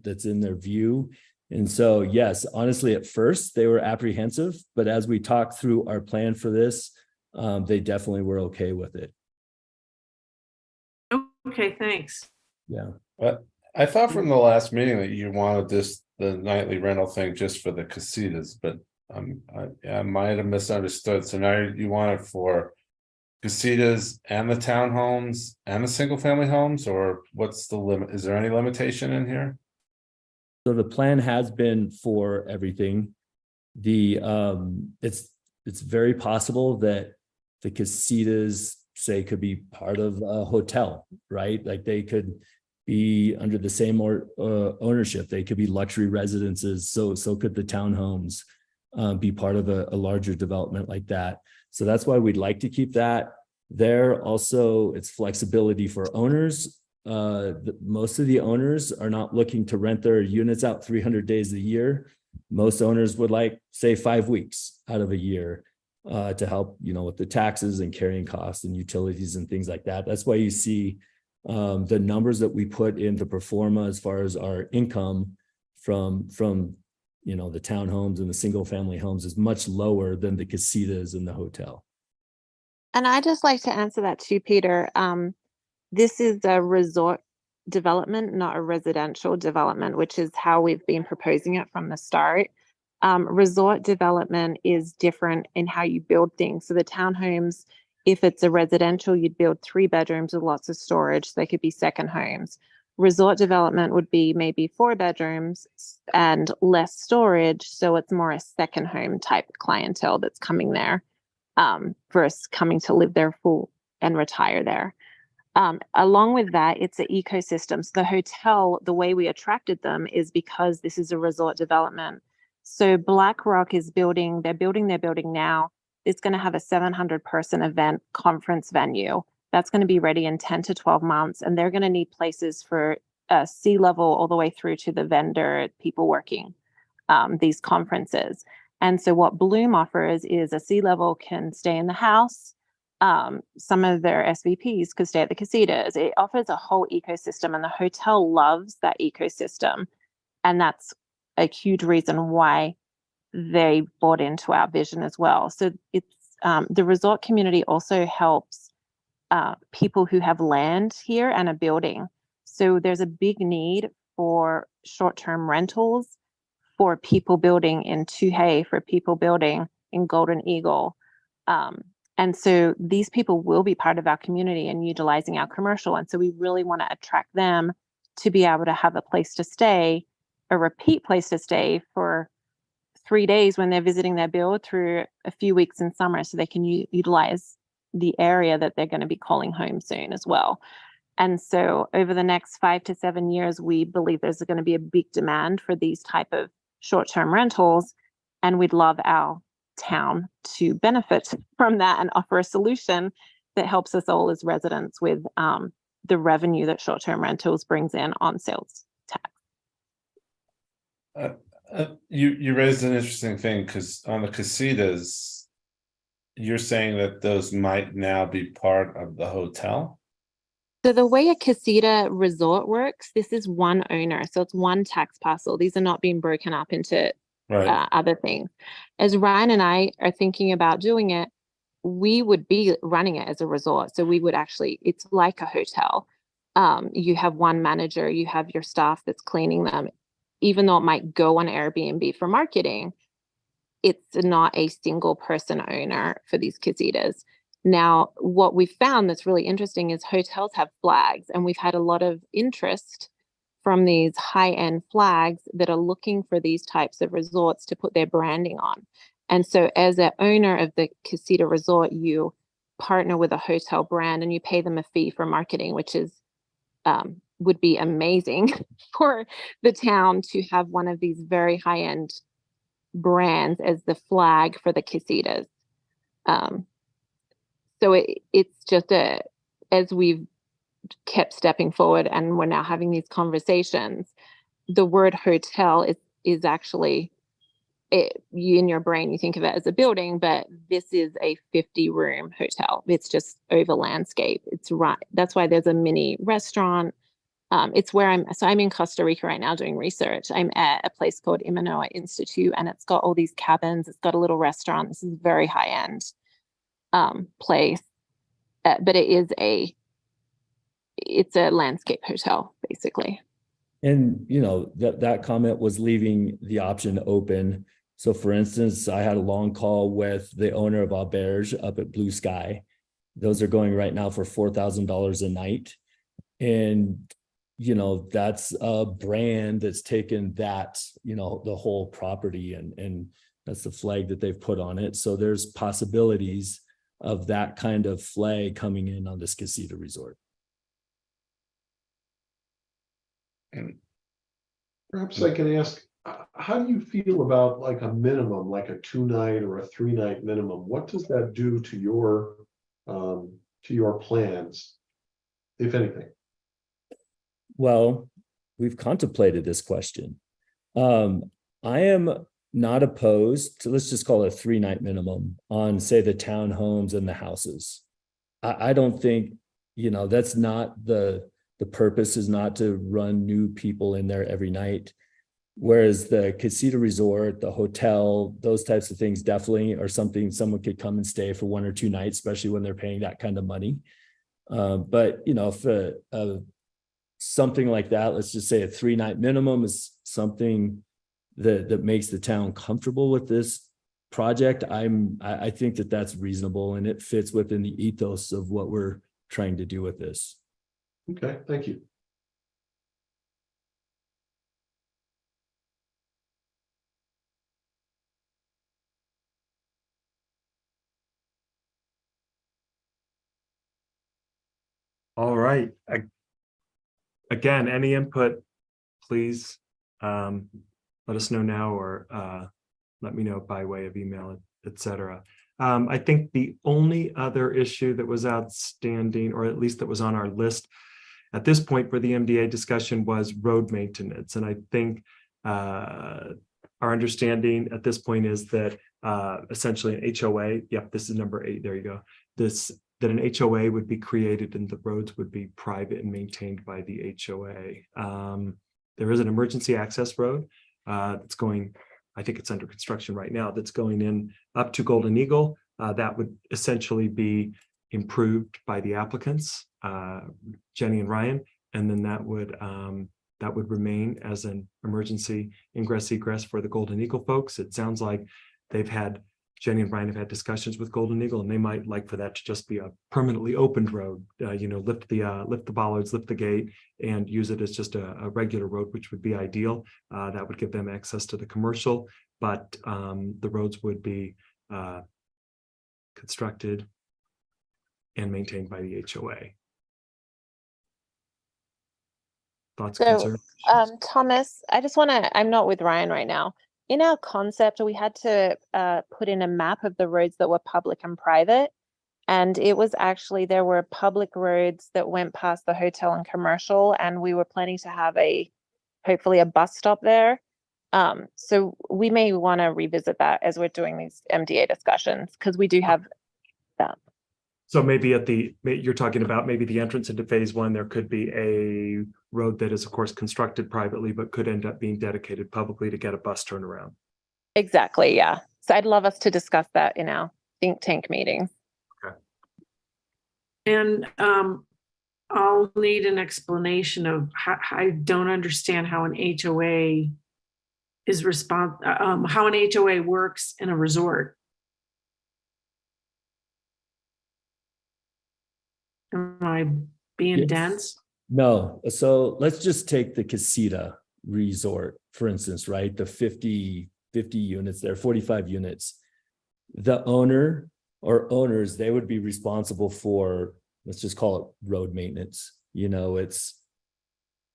that's in their view. And so, yes, honestly, at first they were apprehensive, but as we talked through our plan for this, they definitely were okay with it. Okay, thanx. Yeah. But I thought from the last meeting that you wanted the nightly rental thing just for the casitas, but I might have misunderstood. So now you want it for casitas and the townhomes and the single family homes, or what's the limit? Is there any limitation in here? So the plan has been for everything. It's very possible that the casitas say could be part of a hotel, right? Like they could be under the same ownership. They could be luxury residences. So could the townhomes be part of a larger development like that. So that's why we'd like to keep that there. Also, it's flexibility for owners. Most of the owners are not looking to rent their units out 300 days a year. Most owners would like, say, 5 weeks out of a year to help, with the taxes and carrying costs and utilities and things like that. That's why you see the numbers that we put in the pro forma as far as our income from the townhomes and the single family homes is much lower than the casitas and the hotel. And I just like to answer that too, Peter. This is a resort development, not a residential development, which is how we've been proposing it from the start. Resort development is different in how you build things. So the townhomes, if it's a residential, you'd build 3 bedrooms with lots of storage. They could be second homes. Resort development would be maybe 4 bedrooms and less storage. So it's more a second home type clientele that's coming there versus coming to live there full and retire there. Along with that, it's an ecosystem. So the hotel, the way we attracted them is because this is a resort development. So BlackRock is building their building now. It's going to have a 700-person event conference venue. That's going to be ready in 10 to 12 months. And they're going to need places for C-level all the way through to the vendor, people working these conferences. And so what Bloom offers is a C-level can stay in the house. Some of their SVPs could stay at the casitas. It offers a whole ecosystem, and the hotel loves that ecosystem. And that's a huge reason why they bought into our vision as well. So it's the resort community also helps people who have land here and a building. So there's a big need for short-term rentals for people building in Tuhei, for people building in Golden Eagle. And so these people will be part of our community and utilizing our commercial. And so we really want to attract them to be able to have a place to stay, a repeat place to stay for 3 days when they're visiting their build through a few weeks in summer, so they can utilize the area that they're going to be calling home soon as well. And so over the next 5 to 7 years, we believe there's going to be a big demand for these type of short-term rentals. And we'd love our town to benefit from that and offer a solution that helps us all as residents with the revenue that short-term rentals brings in on sales tax. You raised an interesting thing, because on the casitas, you're saying that those might now be part of the hotel? So the way a casita resort works, this is one owner. So it's one tax parcel. These are not being broken up into other things. As Ryan and I are thinking about doing it, we would be running it as a resort. So we would actually, it's like a hotel. You have one manager, you have your staff that's cleaning them. Even though it might go on Airbnb for marketing, it's not a single person owner for these casitas. Now, what we found that's really interesting is hotels have flags, and we've had a lot of interest from these high-end flags that are looking for these types of resorts to put their branding on. And so as an owner of the casita resort, you partner with a hotel brand and you pay them a fee for marketing, which is would be amazing for the town to have one of these very high-end brands as the flag for the casitas. So it's just as we've kept stepping forward and we're now having these conversations, the word hotel is actually, in your brain, you think of it as a building, but this is a 50-room hotel. It's just over landscape. It's right. That's why there's a mini restaurant. It's where I'm in Costa Rica right now doing research. I'm at a place called Imanoa Institute, and it's got all these cabins. It's got a little restaurant. This is a very high-end place, but it's a landscape hotel, basically. And, you know, that comment was leaving the option open. So for instance, I had a long call with the owner of Auberge up at Blue Sky. Those are going right now for $4,000 a night. And, you know, that's a brand that's taken that, you know, the whole property and that's the flag that they've put on it. So there's possibilities of that kind of flag coming in on this casita resort. And perhaps I can ask, how do you feel about like a minimum, like a 2-night or a 3-night minimum? What does that do to your plans, if anything? Well, we've contemplated this question. I am not opposed to, let's just call it a 3-night minimum on, say, the townhomes and the houses. I don't think, you know, that's not the purpose is not to run new people in there every night. Whereas the casita resort, the hotel, those types of things definitely are something someone could come and stay for 1 or 2 nights, especially when they're paying that kind of money. But, you know, if something like that, let's just say a 3-night minimum is something that makes the town comfortable with this project, I think that that's reasonable and it fits within the ethos of what we're trying to do with this. Okay, thank you. All right. Again, any input, please let us know now or let me know by way of email, etc. I think the only other issue that was outstanding, or at least that was on our list at this point for the MDA discussion, was road maintenance. And I think our understanding at this point is that essentially an HOA, yep, this is number 8, there you go, that an HOA would be created and the roads would be private and maintained by the HOA. There is an emergency access road that's going, I think it's under construction right now, that's going in up to Golden Eagle. That would essentially be improved by the applicants, Jenny and Ryan, and then that would remain as an emergency ingress egress for the Golden Eagle folks. It sounds like Jenny and Ryan have had discussions with Golden Eagle, and they might like for that to just be a permanently opened road. Lift the bollards, lift the gate, and use it as just a regular road, which would be ideal. That would give them access to the commercial, but the roads would be constructed and maintained by the HOA. Thoughts, concerns? Thomas, I'm not with Ryan right now. In our concept, we had to put in a map of the roads that were public and private. And it was actually, there were public roads that went past the hotel and commercial, and we were planning to have hopefully a bus stop there. So we may want to revisit that as we're doing these MDA discussions, because we do have that. So maybe you're talking about maybe the entrance into phase 1, there could be a road that is of course constructed privately, but could end up being dedicated publicly to get a bus turnaround. Exactly, yeah. So I'd love us to discuss that in our think tank meetings. Okay. And I'll need an explanation of how I don't understand how an HOA is how an HOA works in a resort. Am I being Yes. dense? No, so let's just take the Casita Resort, for instance, right? The 50 units there, 45 units. The owner or owners, they would be responsible for, let's just call it road maintenance. It's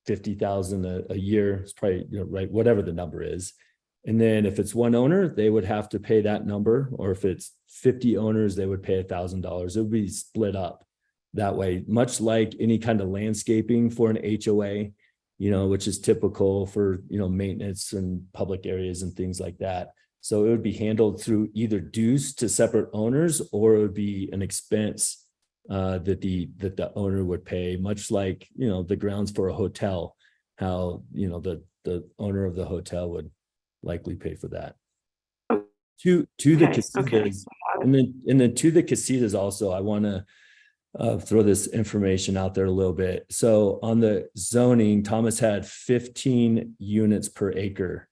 50,000 a year. It's probably, right, whatever the number is. And then if it's one owner, they would have to pay that number. Or if it's 50 owners, they would pay $1,000. It would be split up that way, much like any kind of landscaping for an HOA, which is typical for, maintenance and public areas and things like that. So it would be handled through either dues to separate owners, or it would be an expense that the owner would pay, much like, the grounds for a hotel, how, the owner of the hotel would likely pay for that. To the casitas, okay. and then to the casitas also, I want to throw this information out there a little bit. So on the zoning, Thomas had 15 units per acre.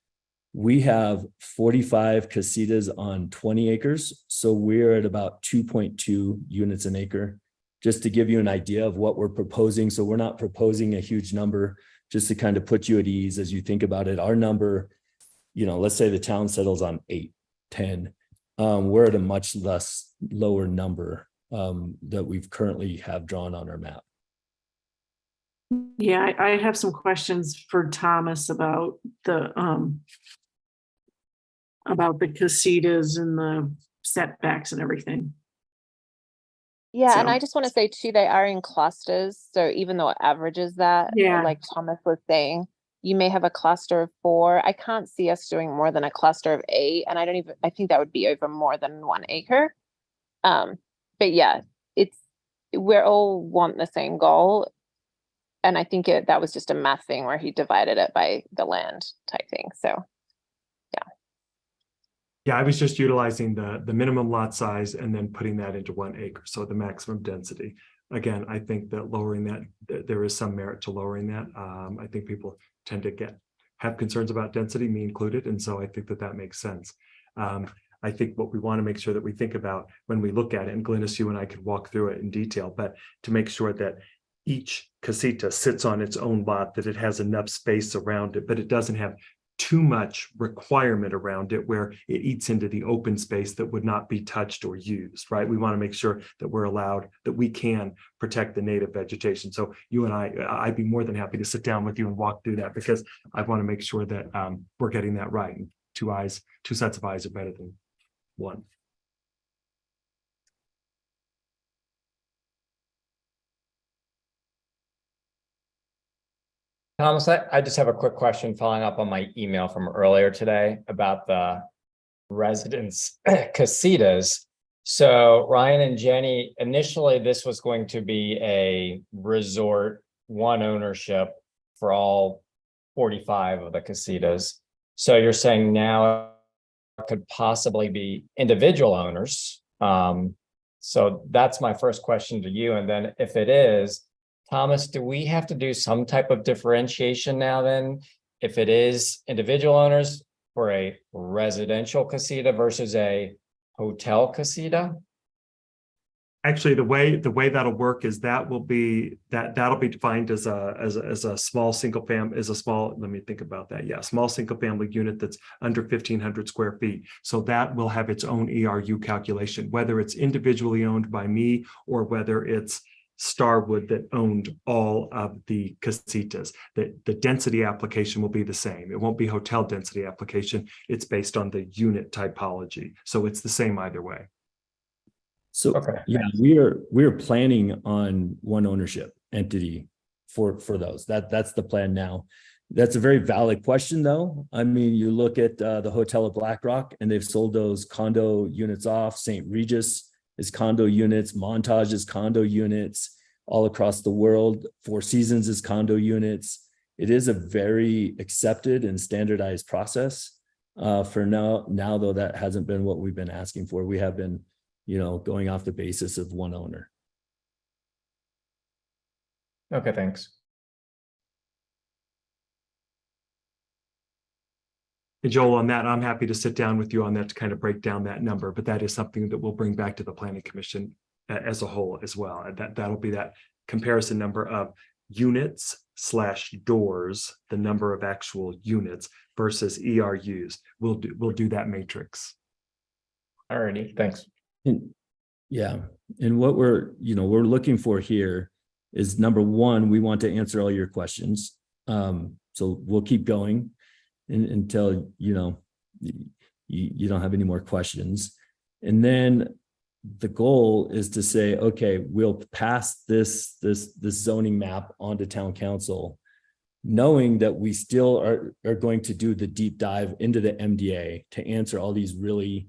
We have 45 casitas on 20 acres. So we're at about 2.2 units an acre, just to give you an idea of what we're proposing. So we're not proposing a huge number, just to kind of put you at ease as you think about it. Our number, let's say the town settles on 8, 10. We're at a much lower number that we've currently have drawn on our map. Yeah, I have some questions for Thomas about the casitas and the setbacks and everything. Yeah, and I just want to say too, they are in clusters. So even though it averages that, like Thomas was saying, you may have a cluster of 4. I can't see us doing more than a cluster of 8. And I think that would be over more than 1 acre. But yeah, we all want the same goal. And I think that was just a math thing where he divided it by the land type thing. So, yeah. Yeah, I was just utilizing the minimum lot size and then putting that into 1 acre. So the maximum density. Again, I think that lowering that, there is some merit to lowering that. I think people tend to have concerns about density, me included. And so I think that makes sense. I think what we want to make sure that we think about when we look at it, and Glynis, you and I could walk through it in detail, but to make sure that each casita sits on its own lot, that it has enough space around it, but it doesn't have too much requirement around it where it eats into the open space that would not be touched or used, right? We want to make sure that we're allowed, that we can protect the native vegetation. So you and I'd be more than happy to sit down with you and walk through that, because I want to make sure that we're getting that right. Two sets of eyes are better than one. Thomas, I just have a quick question following up on my email from earlier today about the residence casitas. So Ryan and Jenny, initially this was going to be a resort, one ownership for all 45 of the casitas. So you're saying now it could possibly be individual owners. So that's my first question to you. And then if it is, Thomas, do we have to do some type of differentiation now then? If it is individual owners for a residential casita versus a hotel casita? Actually, the way that'll work is that'll be defined as a small single family, let me think about that. Yeah, small single family unit that's under 1,500 square feet. So that will have its own ERU calculation, whether it's individually owned by me or whether it's Starwood that owned all of the casitas. The density application will be the same. It won't be hotel density application. It's based on the unit typology. So it's the same either way. So Okay. yeah, we're planning on one ownership entity for those. That's the plan now. That's a very valid question though. I mean, you look at the Hotel of Black Rock and they've sold those condo units off. St. Regis is condo units, Montage is condo units all across the world. Four Seasons is condo units. It is a very accepted and standardized process. For now though, that hasn't been what we've been asking for. We have been, going off the basis of one owner. Okay, thanks. And Joel, on that, I'm happy to sit down with you on that to kind of break down that number, but that is something that we'll bring back to the Planning Commission as a whole as well. And that'll be that comparison number of units/doors, the number of actual units versus ERUs. We'll do that matrix. Alrighty, thanks. Yeah, and what we're looking for here is number one, we want to answer all your questions. So we'll keep going until you don't have any more questions. And then the goal is to say, okay, we'll pass this zoning map onto town council, knowing that we still are going to do the deep dive into the MDA to answer all these really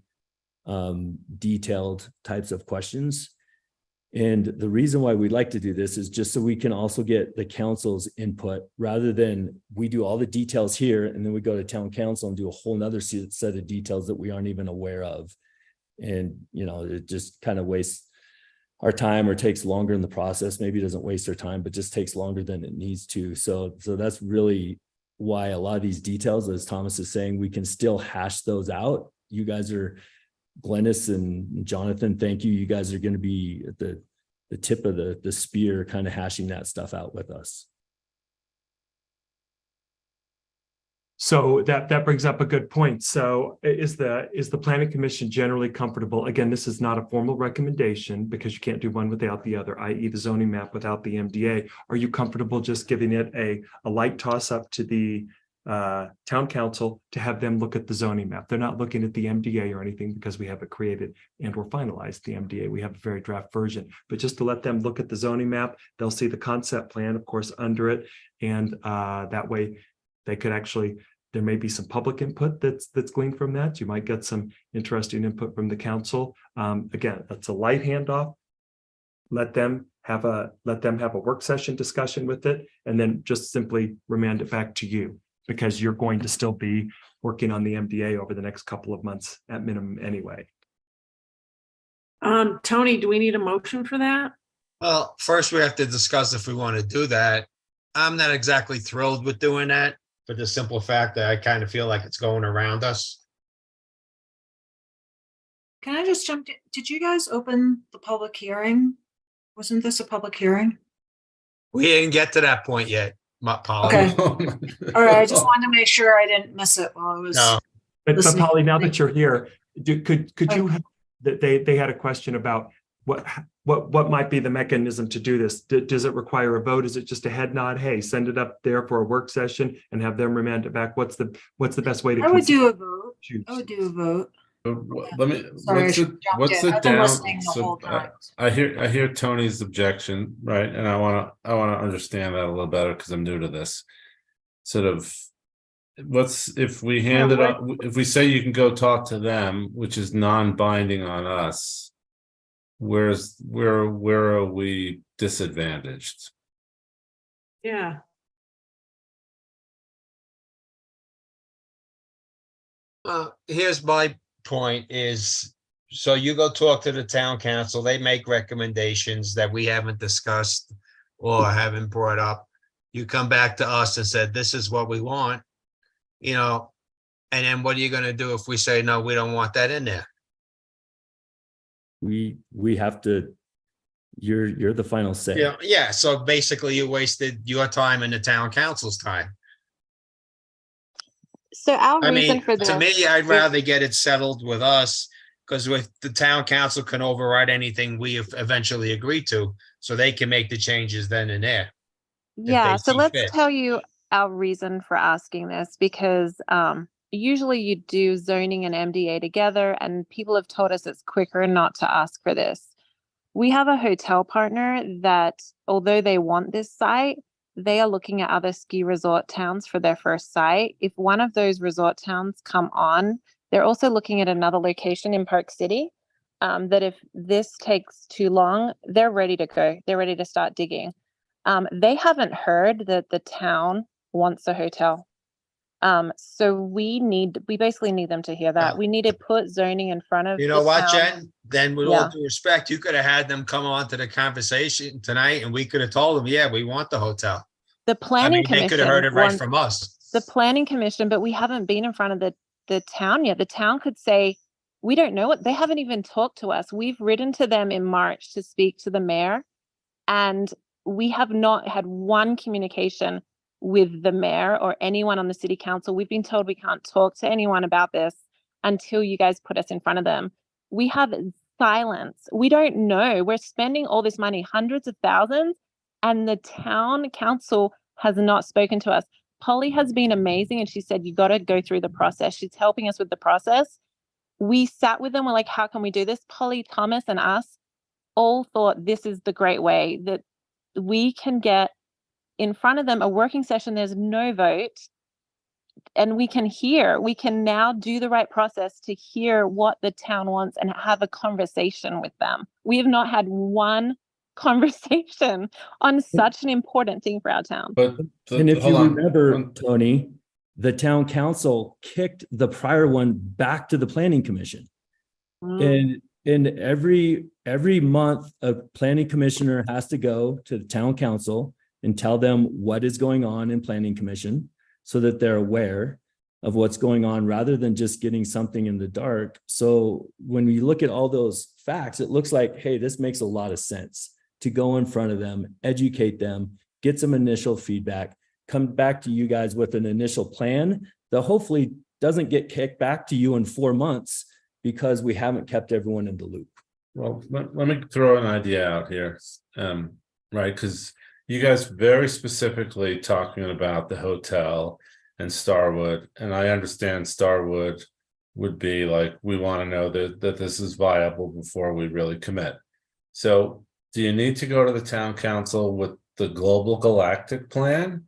detailed types of questions. And the reason why we'd like to do this is just so we can also get the council's input, rather than we do all the details here and then we go to town council and do a whole nother set of details that we aren't even aware of. And, it just kind of wastes our time or takes longer in the process. Maybe it doesn't waste our time, but just takes longer than it needs to. So that's really why a lot of these details, as Thomas is saying, we can still hash those out. You guys are, Glennis and Jonathan, thank you. You guys are going to be at the tip of the spear, kind of hashing that stuff out with us. So that brings up a good point. So is the Planning Commission generally comfortable? Again, this is not a formal recommendation because you can't do one without the other, i.e. the zoning map without the MDA. Are you comfortable just giving it a light toss up to the town council to have them look at the zoning map? They're not looking at the MDA or anything because we haven't created and or finalized the MDA. We have a very draft version, but just to let them look at the zoning map, they'll see the concept plan, of course, under it. And that way they could actually, there may be some public input that's gleaned from that. You might get some interesting input from the council. Again, that's a light handoff. Let them have a work session discussion with it, and then just simply remand it back to you, because you're going to still be working on the MDA over the next couple of months at minimum anyway. Tony, do we need a motion for that? Well, first we have to discuss if we want to do that. I'm not exactly thrilled with doing that for the simple fact that I kind of feel like it's going around us. Can I just jump in? Did you guys open the public hearing? Wasn't this a public hearing? We didn't get to that point yet. Polly. Okay. All right, I just wanted to make sure I didn't miss it while I was. No, But listening. Polly, now that you're here, could you, that they had a question about what might be the mechanism to do this? Does it require a vote? Is it just a head nod? Hey, send it up there for a work session and have them remand it back? What's the best way to? I would do a vote. choose? I would do a vote. Let me, Sorry, I what's should the, jump what's in. the I've been down? listening the whole time. I hear Tony's objection, right? And I want to understand that a little better because I'm new to this. Sort of, if we hand it up, if we say you can go talk to them, which is non-binding on us, where are we disadvantaged? Yeah. Here's my point is, so you go talk to the town council, they make recommendations that we haven't discussed or haven't brought up. You come back to us and said, this is what we want, and then what are you gonna do if we say, no, we don't want that in there? We have to, you're the final say. Yeah, so basically you wasted your time and the town council's time. So our I reason mean, for to this, me, I'd rather get it settled with us, because with the town council can override anything we have eventually agree to, so they can make the changes then and there. yeah, so see let's fit. tell you our reason for asking this, because usually you do zoning and MDA together, and people have told us it's quicker not to ask for this. We have a hotel partner that, although they want this site, they are looking at other ski resort towns for their first site. If one of those resort towns come on, they're also looking at another location in Park City, that if this takes too long, they're ready to go. They're ready to start digging. They haven't heard that the town wants a hotel. So we basically need them to hear that. Yeah. We need to put zoning in front of You know the what, town. Jen? Then with all due respect, you could have had them come on to the conversation tonight and we could have told them, yeah, we want the hotel. The planning They commission could have heard it right wants from us. the planning commission, but we haven't been in front of the town yet. The town could say, we don't know what, they haven't even talked to us. We've written to them in March to speak to the mayor, and we have not had one communication with the mayor or anyone on the city council. We've been told we can't talk to anyone about this until you guys put us in front of them. We have silence. We don't know. We're spending all this money, hundreds of thousands, and the town council has not spoken to us. Polly has been amazing, and she said, you got to go through the process. She's helping us with the process. We sat with them. We're like, how can we do this? Polly, Thomas, and us all thought this is the great way that we can get in front of them a working session. There's no vote, and we can now do the right process to hear what the town wants and have a conversation with them. We have not had one conversation on such an important thing for our town. But And if you remember, Tony, the town council kicked the prior one back to the planning commission. And every month, a planning commissioner has to go to the town council and tell them what is going on in planning commission so that they're aware of what's going on rather than just getting something in the dark. So when we look at all those facts, it looks like, hey, this makes a lot of sense to go in front of them, educate them, get some initial feedback, come back to you guys with an initial plan that hopefully doesn't get kicked back to you in 4 months because we haven't kept everyone in the loop. Well, let me throw an idea out here, right? Because you guys very specifically talking about the hotel and Starwood, and I understand Starwood would be like, we want to know that this is viable before we really commit. So do you need to go to the town council with the global galactic plan?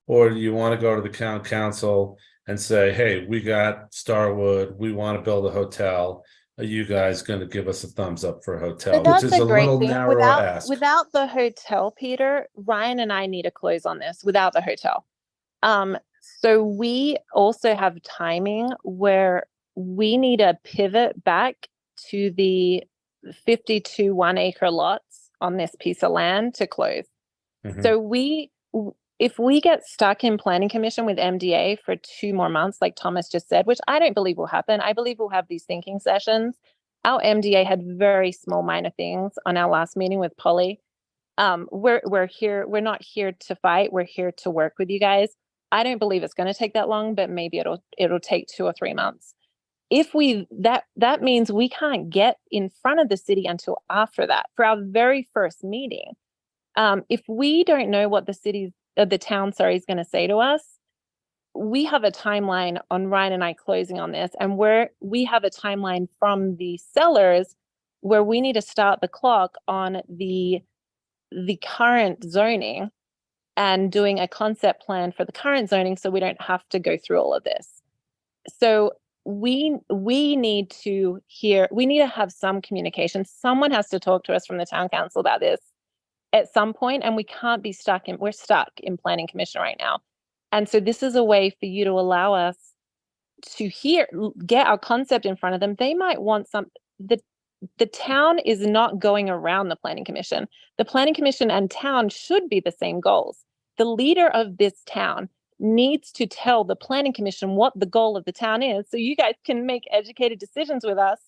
Or do you want to go to the town council and say, hey, we got Starwood, we want to build a hotel. Are you guys going to give us a thumbs up for a hotel? But Which that's is a a great little thing. narrow ask. Without the hotel, Peter, Ryan and I need to close on this without the hotel. So we also have timing where we need to pivot back to the 52 1-acre lots on this piece of land to close. So if we get stuck in planning commission with MDA for 2 more months, like Thomas just said, which I don't believe will happen, I believe we'll have these thinking sessions. Our MDA had very small minor things on our last meeting with Polly. we're here, we're not here to fight, we're here to work with you guys. I don't believe it's going to take that long, but maybe it'll take 2 or 3 months. If that means we can't get in front of the city until after that for our very first meeting. If we don't know what the town is going to say to us, we have a timeline on Ryan and I closing on this, and we have a timeline from the sellers where we need to start the clock on the current zoning and doing a concept plan for the current zoning, so we don't have to go through all of this. So we need to have some communication. Someone has to talk to us from the town council about this at some point, and we can't be we're stuck in planning commission right now. And so this is a way for you to allow us to get our concept in front of them. They might want the town is not going around the planning commission. The planning commission and town should be the same goals. The leader of this town needs to tell the planning commission what the goal of the town is, so you guys can make educated decisions with us.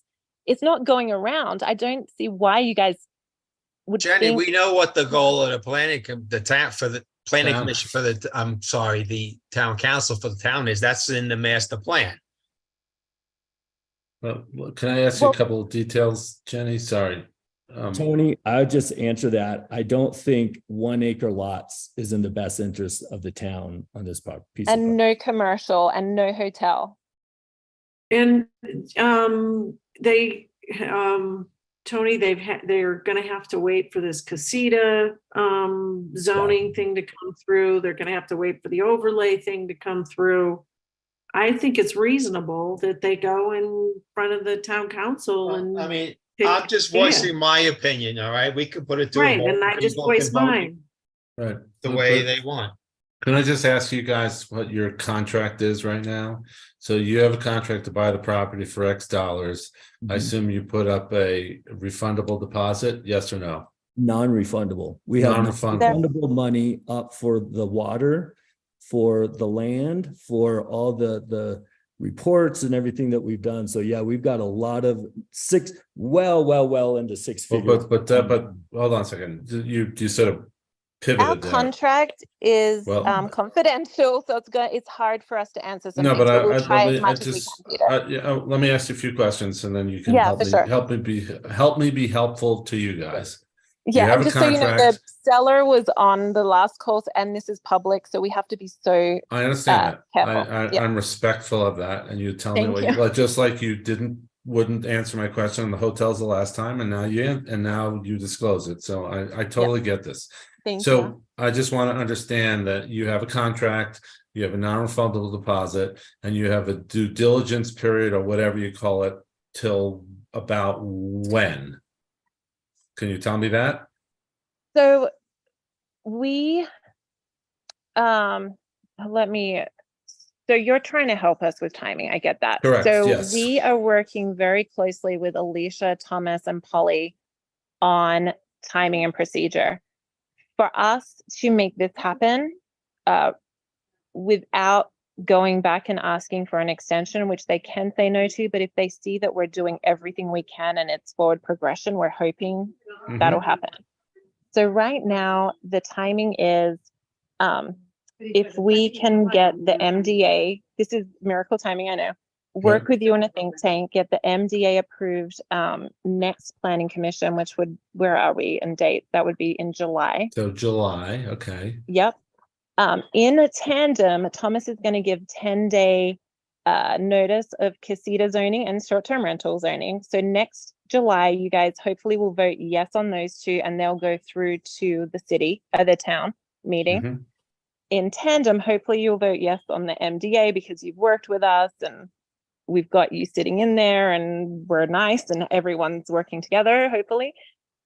It's not going around. I don't see why you guys would. Jenny, think. we know what the goal of the planning commission for the town council for the town is. That's in the master plan. Well, can I ask you a couple of details, Jenny? Sorry. Tony, I'll just answer that. I don't think 1 acre lots is in the best interest of the town on this piece of property. And no commercial and no hotel. And Tony, they're gonna have to wait for this casita zoning thing to come through. They're gonna have to wait for the overlay thing to come through. I think it's reasonable that they go in front of the town council and. I mean, I'm just voicing my opinion, all right? We could put it to a Right, vote. and I just People can voiced vote mine. Right. the way they want. Can I just ask you guys what your contract is right now? So you have a contract to buy the property for X dollars. I assume you put up a refundable deposit, yes or no? Non-refundable. We have Non-refundable. refundable money up for the water, for the land, for all the reports and everything that we've done. So yeah, we've got a lot of well into 6 figures. But hold on a second. You sort of pivoted Our there. contract is Well- confidential, so it's hard for us to answer something. No, but so we'll try as much as we can, Peter. let me ask you a few questions, and then you can Yeah, help for me sure. help me be helpful to you guys. Yeah, have and a just so you know, the contract. seller was on the last call, and this is public, so we have to be so I understand that. careful. Yeah. I'm respectful of that, and you tell me Thank what you. like, just like you wouldn't answer my question on the hotels the last time, and now you disclose it. So I totally get this. Thank So you. I just want to understand that you have a contract, you have a non-refundable deposit, and you have a due diligence period or whatever you call it till about when? Can you tell me that? So we so you're trying to help us with timing. I get that. Correct, So yes. we are working very closely with Alicia, Thomas, and Polly on timing and procedure. For us to make this happen without going back and asking for an extension, which they can say no to, but if they see that we're doing everything we can and it's forward progression, we're hoping that'll happen. So right now, the timing is if we can get the MDA, this is miracle timing, I know, work with you in a think tank, get the MDA approved next planning commission, which where are we in date? That would be in July. So July, okay. Yep. In a tandem, Thomas is going to give 10-day notice of casita zoning and short-term rental zoning. So next July, you guys hopefully will vote yes on those two, and they'll go through to the city, the town meeting. In tandem, hopefully you'll vote yes on the MDA because you've worked with us and we've got you sitting in there and we're nice and everyone's working together, hopefully.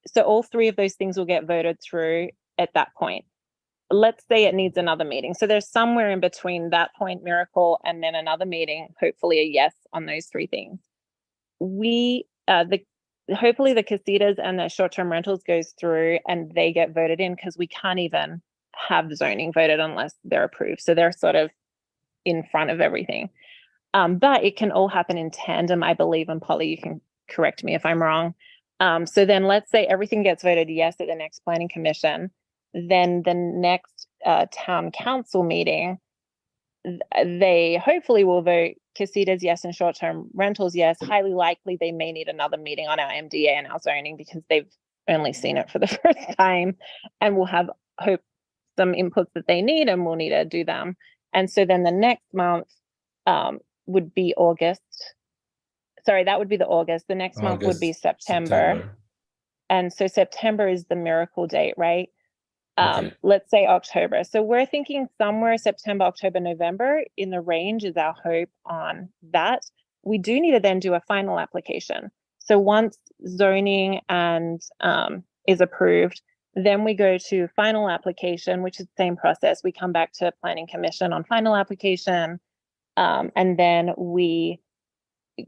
So all three of those things will get voted through at that point. Let's say it needs another meeting. So there's somewhere in between that point, miracle, and then another meeting, hopefully a yes on those three things. Hopefully the casitas and the short-term rentals goes through and they get voted in because we can't even have zoning voted unless they're approved. So they're sort of in front of everything. But it can all happen in tandem, I believe, and Polly, you can correct me if I'm wrong. So then let's say everything gets voted yes at the next planning commission, then the next town council meeting, they hopefully will vote casitas yes and short-term rentals yes. Highly likely they may need another meeting on our MDA and our zoning because they've only seen it for the first time, and we'll have some inputs that they need and we'll need to do them. And so then the next month would be August. Sorry, that would be the August. The next month would be September. And so September is the miracle date, right? Okay. Let's say October. So we're thinking somewhere September, October, November in the range is our hope on that. We do need to then do a final application. So once zoning and is approved, then we go to final application, which is the same process. We come back to planning commission on final application, and then we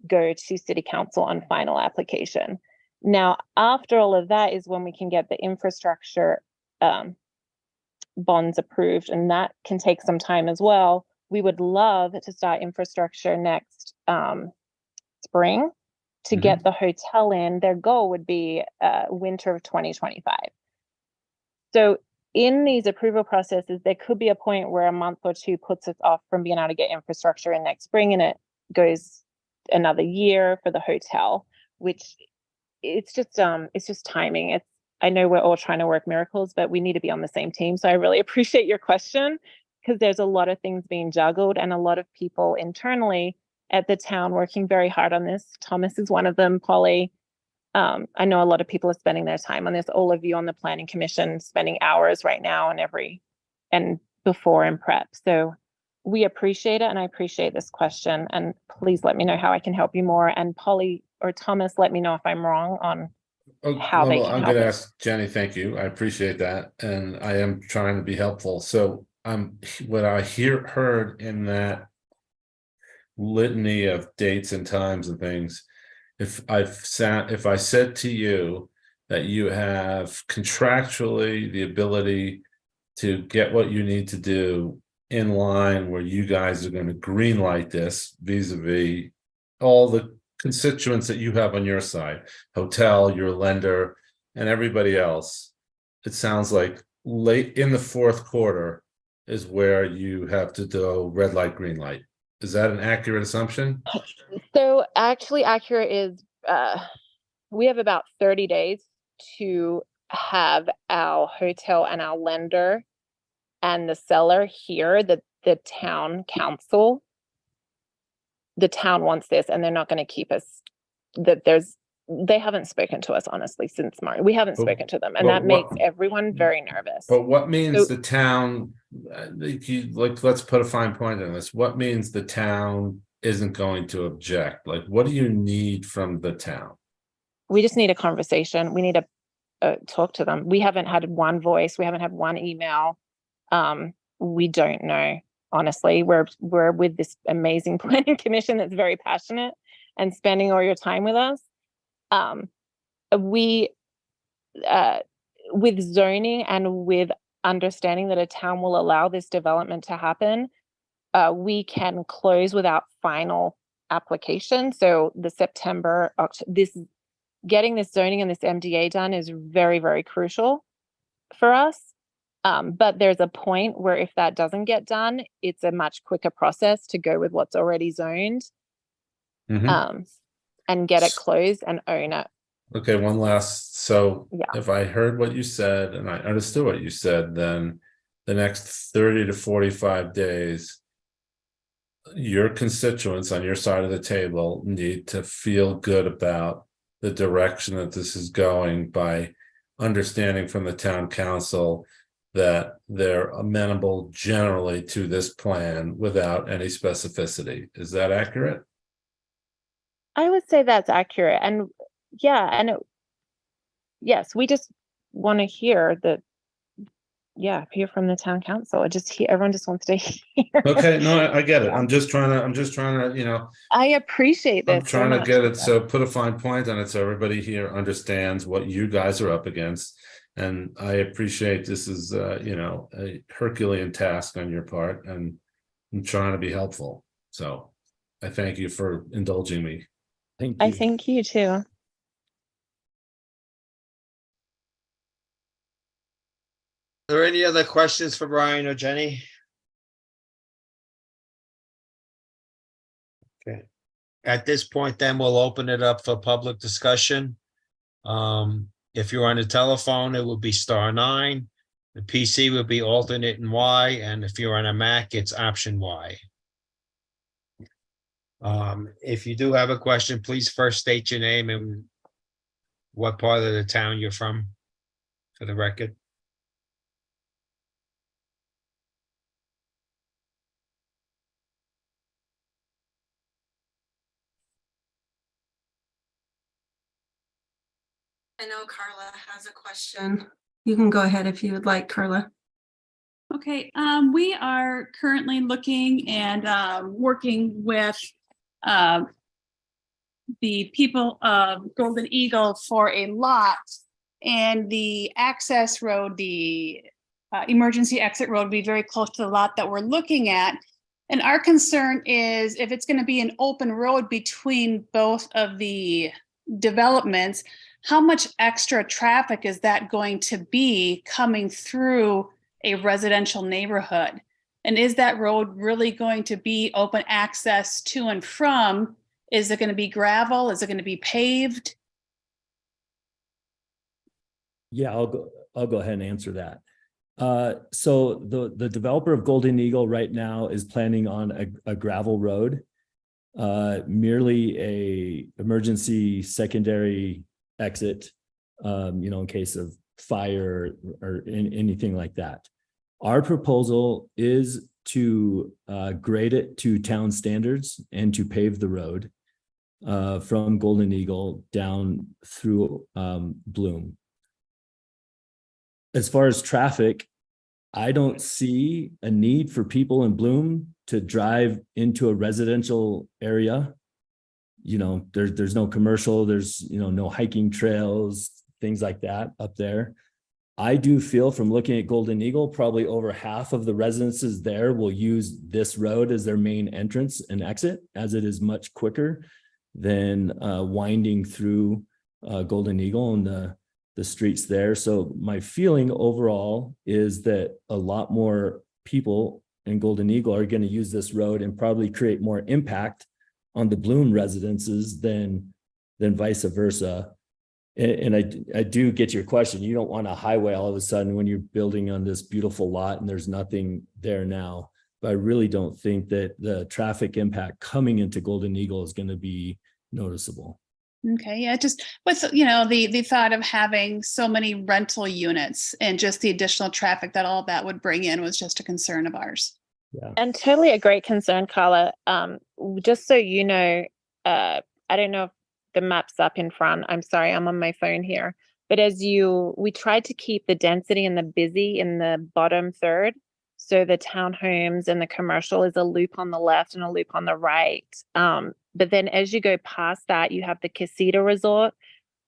go to city council on final application. Now, after all of that is when we can get the infrastructure bonds approved, and that can take some time as well. We would love to start infrastructure next spring to get the hotel in. Their goal would be winter of 2025. So in these approval processes, there could be a point where a month or two puts us off from being able to get infrastructure in next spring, and it goes another year for the hotel, which it's just timing. I know we're all trying to work miracles, but we need to be on the same team. So I really appreciate your question, because there's a lot of things being juggled and a lot of people internally at the town working very hard on this. Thomas is one of them, Polly. I know a lot of people are spending their time on this. All of you on the planning commission spending hours right now and before in prep. So we appreciate it, and I appreciate this question. And please let me know how I can help you more. And Polly or Thomas, let me know if I'm wrong on how they can I'm help going to us. ask Jenny. Thank you. I appreciate that, and I am trying to be helpful. So, what I heard in that litany of dates and times and things, if I said to you that you have contractually the ability to get what you need to do in line where you guys are going to green light this vis-a-vis all the constituents that you have on your side, hotel, your lender, and everybody else, it sounds like late in the fourth quarter is where you have to do red light, green light. Is that an accurate assumption? So actually accurate is we have about 30 days to have our hotel and our lender and the seller here, the town council. The town wants this, and they're not going to keep us. They haven't spoken to us honestly since March. We haven't spoken to them, and that makes everyone very nervous. But what means the town? Let's put a fine point on this. What means the town isn't going to object? Like, what do you need from the town? We just need a conversation. We need to talk to them. We haven't had one voice. We haven't had one email. We don't know. Honestly, we're with this amazing planning commission that's very passionate and spending all your time with us. With zoning and with understanding that a town will allow this development to happen, we can close without final application. So the September, getting this zoning and this MDA done is very, very crucial for us. But there's a point where if that doesn't get done, it's a much quicker process to go with what's already zoned, and get it closed and own it. Okay, one last. So if I heard what you said and I understood what you said, then the next 30 to 45 days, your constituents on your side of the table need to feel good about the direction that this is going by understanding from the town council that they're amenable generally to this plan without any specificity. Is that accurate? I would say that's accurate. And yes, we just want to hear hear from the town council. Everyone just wants to hear. Okay, no, I get it. I'm just trying to, I appreciate this. I'm trying to get it. So put a fine point on it so everybody here understands what you guys are up against. And I appreciate this is, a Herculean task on your part, and I'm trying to be helpful. So I thank you for indulging me. I thank you too. Are there any other questions for Brian or Jenny? Okay. At this point, then we'll open it up for public discussion. If you're on a telephone, it will be *9. The PC will be alternate and Y, and if you're on a Mac, it's option Y. If you do have a question, please first state your name and what part of the town you're from for the record. I know Carla has a question. You can go ahead if you would like, Carla. Okay, we are currently looking and working with the people of Golden Eagle for a lot, and the access road, the emergency exit road, will be very close to the lot that we're looking at. And our concern is if it's going to be an open road between both of the developments, how much extra traffic is that going to be coming through a residential neighborhood? And is that road really going to be open access to and from? Is it going to be gravel? Is it going to be paved? Yeah, I'll go ahead and answer that. So the developer of Golden Eagle right now is planning on a gravel road, merely a emergency secondary exit, in case of fire or anything like that. Our proposal is to grade it to town standards and to pave the road from Golden Eagle down through Bloom. As far as traffic, I don't see a need for people in Bloom to drive into a residential area. There's no commercial, there's, no hiking trails, things like that up there. I do feel from looking at Golden Eagle, probably over half of the residences there will use this road as their main entrance and exit, as it is much quicker than winding through Golden Eagle and the streets there. So my feeling overall is that a lot more people in Golden Eagle are going to use this road and probably create more impact on the Bloom residences than vice versa. And I do get your question. You don't want a highway all of a sudden when you're building on this beautiful lot and there's nothing there now. But I really don't think that the traffic impact coming into Golden Eagle is going to be noticeable. Okay, yeah, just with, the thought of having so many rental units and just the additional traffic that all that would bring in was just a concern of ours. Yeah. And totally a great concern, Carla. Just so you know, I don't know if the map's up in front. I'm sorry, I'm on my phone here. But we tried to keep the density and the busy in the bottom third. So the townhomes and the commercial is a loop on the left and a loop on the right. But then as you go past that, you have the Casita Resort,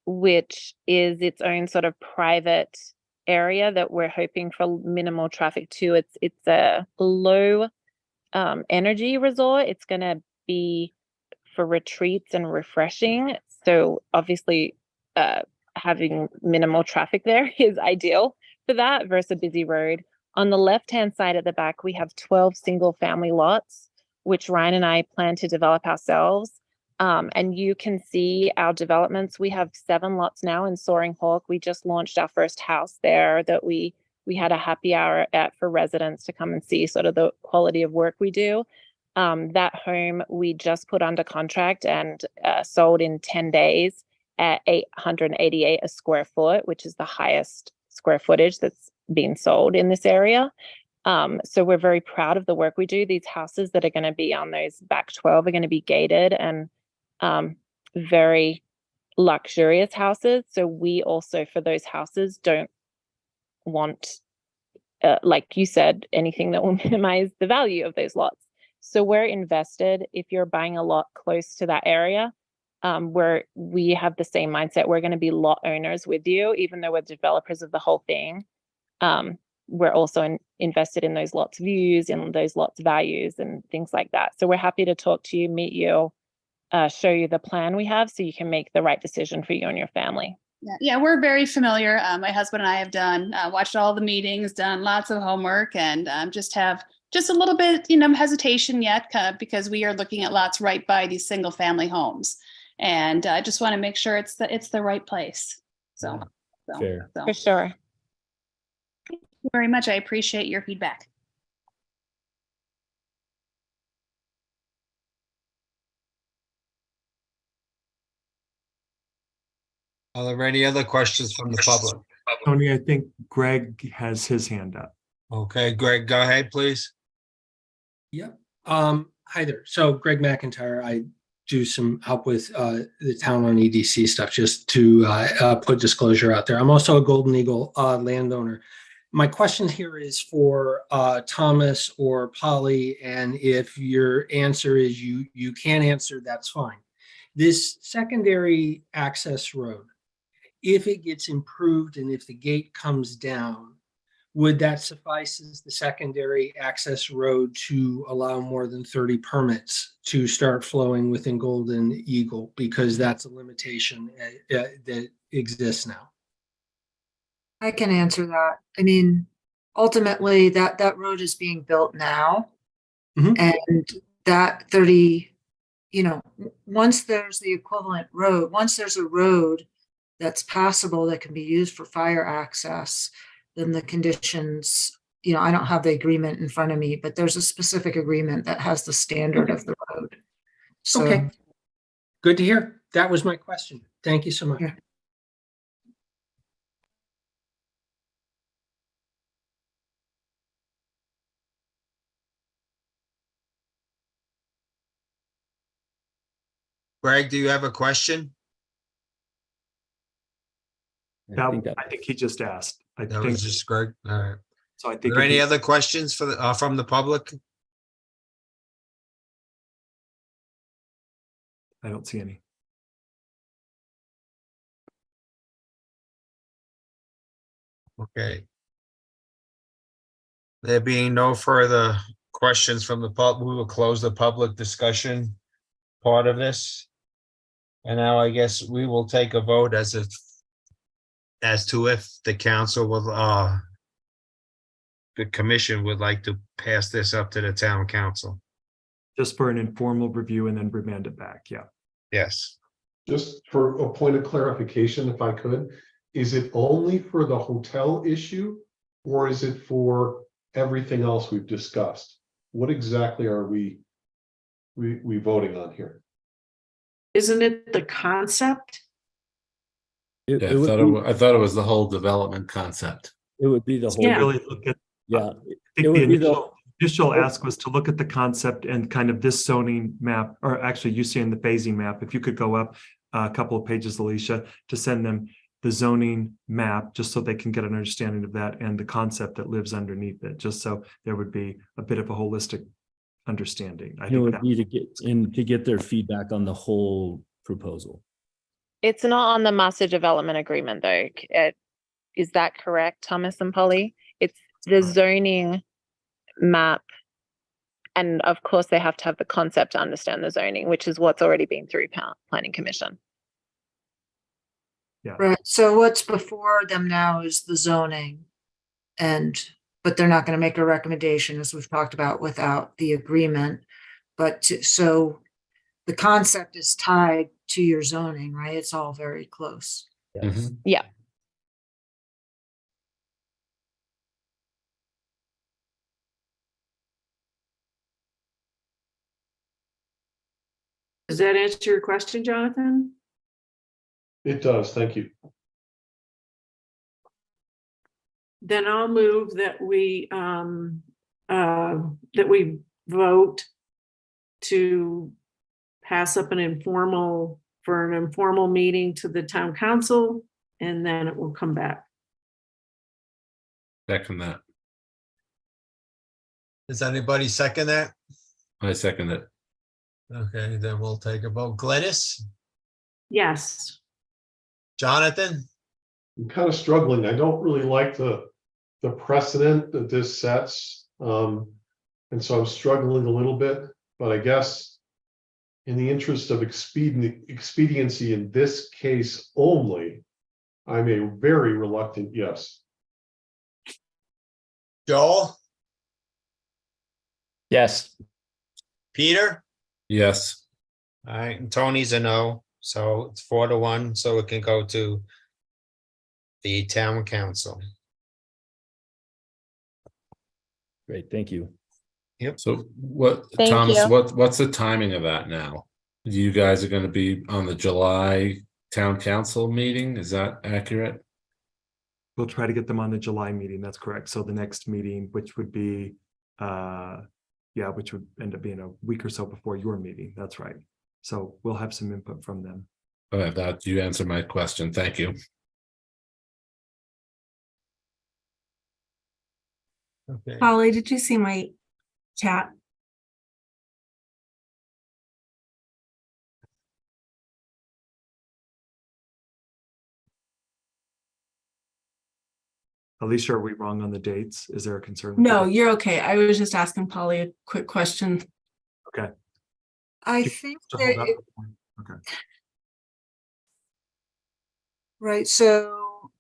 which is its own sort of private area that we're hoping for minimal traffic to. It's a low energy resort. It's going to be for retreats and refreshing. So obviously having minimal traffic there is ideal for that versus a busy road. On the left-hand side at the back, we have 12 single family lots, which Ryan and I plan to develop ourselves. And you can see our developments. We have 7 lots now in Soaring Hawk. We just launched our first house there that we had a happy hour at for residents to come and see sort of the quality of work we do. That home we just put under contract and sold in 10 days at $888 a square foot, which is the highest square footage that's being sold in this area. So we're very proud of the work we do. These houses that are going to be on those back 12 are going to be gated and very luxurious houses. So we also, for those houses, don't want, like you said, anything that will minimize the value of those lots. So we're invested. If you're buying a lot close to that area, where we have the same mindset, we're going to be lot owners with you, even though we're developers of the whole thing. We're also invested in those lots views and those lots values and things like that. So we're happy to talk to you, meet you, show you the plan we have so you can make the right decision for you and your family. Yeah, we're very familiar. My husband and I have done, watched all the meetings, done lots of homework, and just have just a little bit, hesitation yet because we are looking at lots right by these single family homes. And I just want to make sure it's the right place. So, Fair. For sure. thank you very much. I appreciate your feedback. Are there any other questions from the public? Tony, I think Greg has his hand up. Okay, Greg, go ahead, please. Yep. Hi there. So Greg McIntyre, I do some help with the town on EDC stuff, just to put disclosure out there. I'm also a Golden Eagle landowner. My question here is for Thomas or Polly, and if your answer is you can't answer, that's fine. This secondary access road, if it gets improved and if the gate comes down, would that suffice as the secondary access road to allow more than 30 permits to start flowing within Golden Eagle? Because that's a limitation that exists now. I can answer that. I mean, ultimately that road is being built now. And that 30, once there's the equivalent road, once there's a road that's passable that can be used for fire access, then the conditions, I don't have the agreement in front of me, but there's a specific agreement that has the standard of the road. So, okay. Good to hear. That was my question. Thank you so much. Yeah. Greg, do you have a question? I think he just asked. That was just Greg. All right. So I Are think. there any other questions for from the public? I don't see any. Okay. There being no further questions from the public, we will close the public discussion part of this. And now I guess we will take a vote as to if the council will, the commission would like to pass this up to the town council. Just for an informal review and then remand it back. Yeah. Yes. Just for a point of clarification, if I could, is it only for the hotel issue or is it for everything else we've discussed? What exactly are we voting on here? Isn't it the concept? I thought it was the whole development concept. It would be the whole. Yeah. Really look at. Yeah. I think the initial ask was to look at the concept and kind of this zoning map, or actually you seeing the phasing map. If you could go up a couple of pages, Alicia, to send them the zoning map, just so they can get an understanding of that and the concept that lives underneath it, just so there would be a bit of a holistic understanding. I think would need to get their feedback on the whole proposal. It's not on the master development agreement though. Is that correct, Thomas and Polly? It's the zoning map. And of course they have to have the concept to understand the zoning, which is what's already been through planning commission. Yeah. right. So what's before them now is the zoning, but they're not going to make a recommendation, as we've talked about, without the agreement. So the concept is tied to your zoning, right? It's all very close. Yes. Yeah. Does that answer your question, Jonathan? It does. Thank you. Then I'll move that we vote to pass up an informal meeting to the town council, and then it will come back. Second that. Does anybody second that? I second it. Okay, then we'll take a vote. Glynis? Yes. Jonathan? I'm kind of struggling. I don't really like the precedent that this sets. And so I'm struggling a little bit, but I guess in the interest of expediency in this case only, I'm a very reluctant yes. Joel, Yes. Peter? Yes. All right, and Tony's a no, so it's 4-1, so it can go to the town council. Great, thank you. Yep. So what, Thank Thomas, you. what's the timing of that now? You guys are going to be on the July town council meeting? Is that accurate? We'll try to get them on the July meeting. That's correct. So the next meeting, which would be, which would end up being a week or so before your meeting. That's right. So we'll have some input from them. That you answered my question. Thank you. Okay. Polly, did you see my chat? Alicia, are we wrong on the dates? Is there a concern? with the No, dates? you're okay. I was just asking Polly a quick question. Okay. I think So that, hold up. Okay. right, so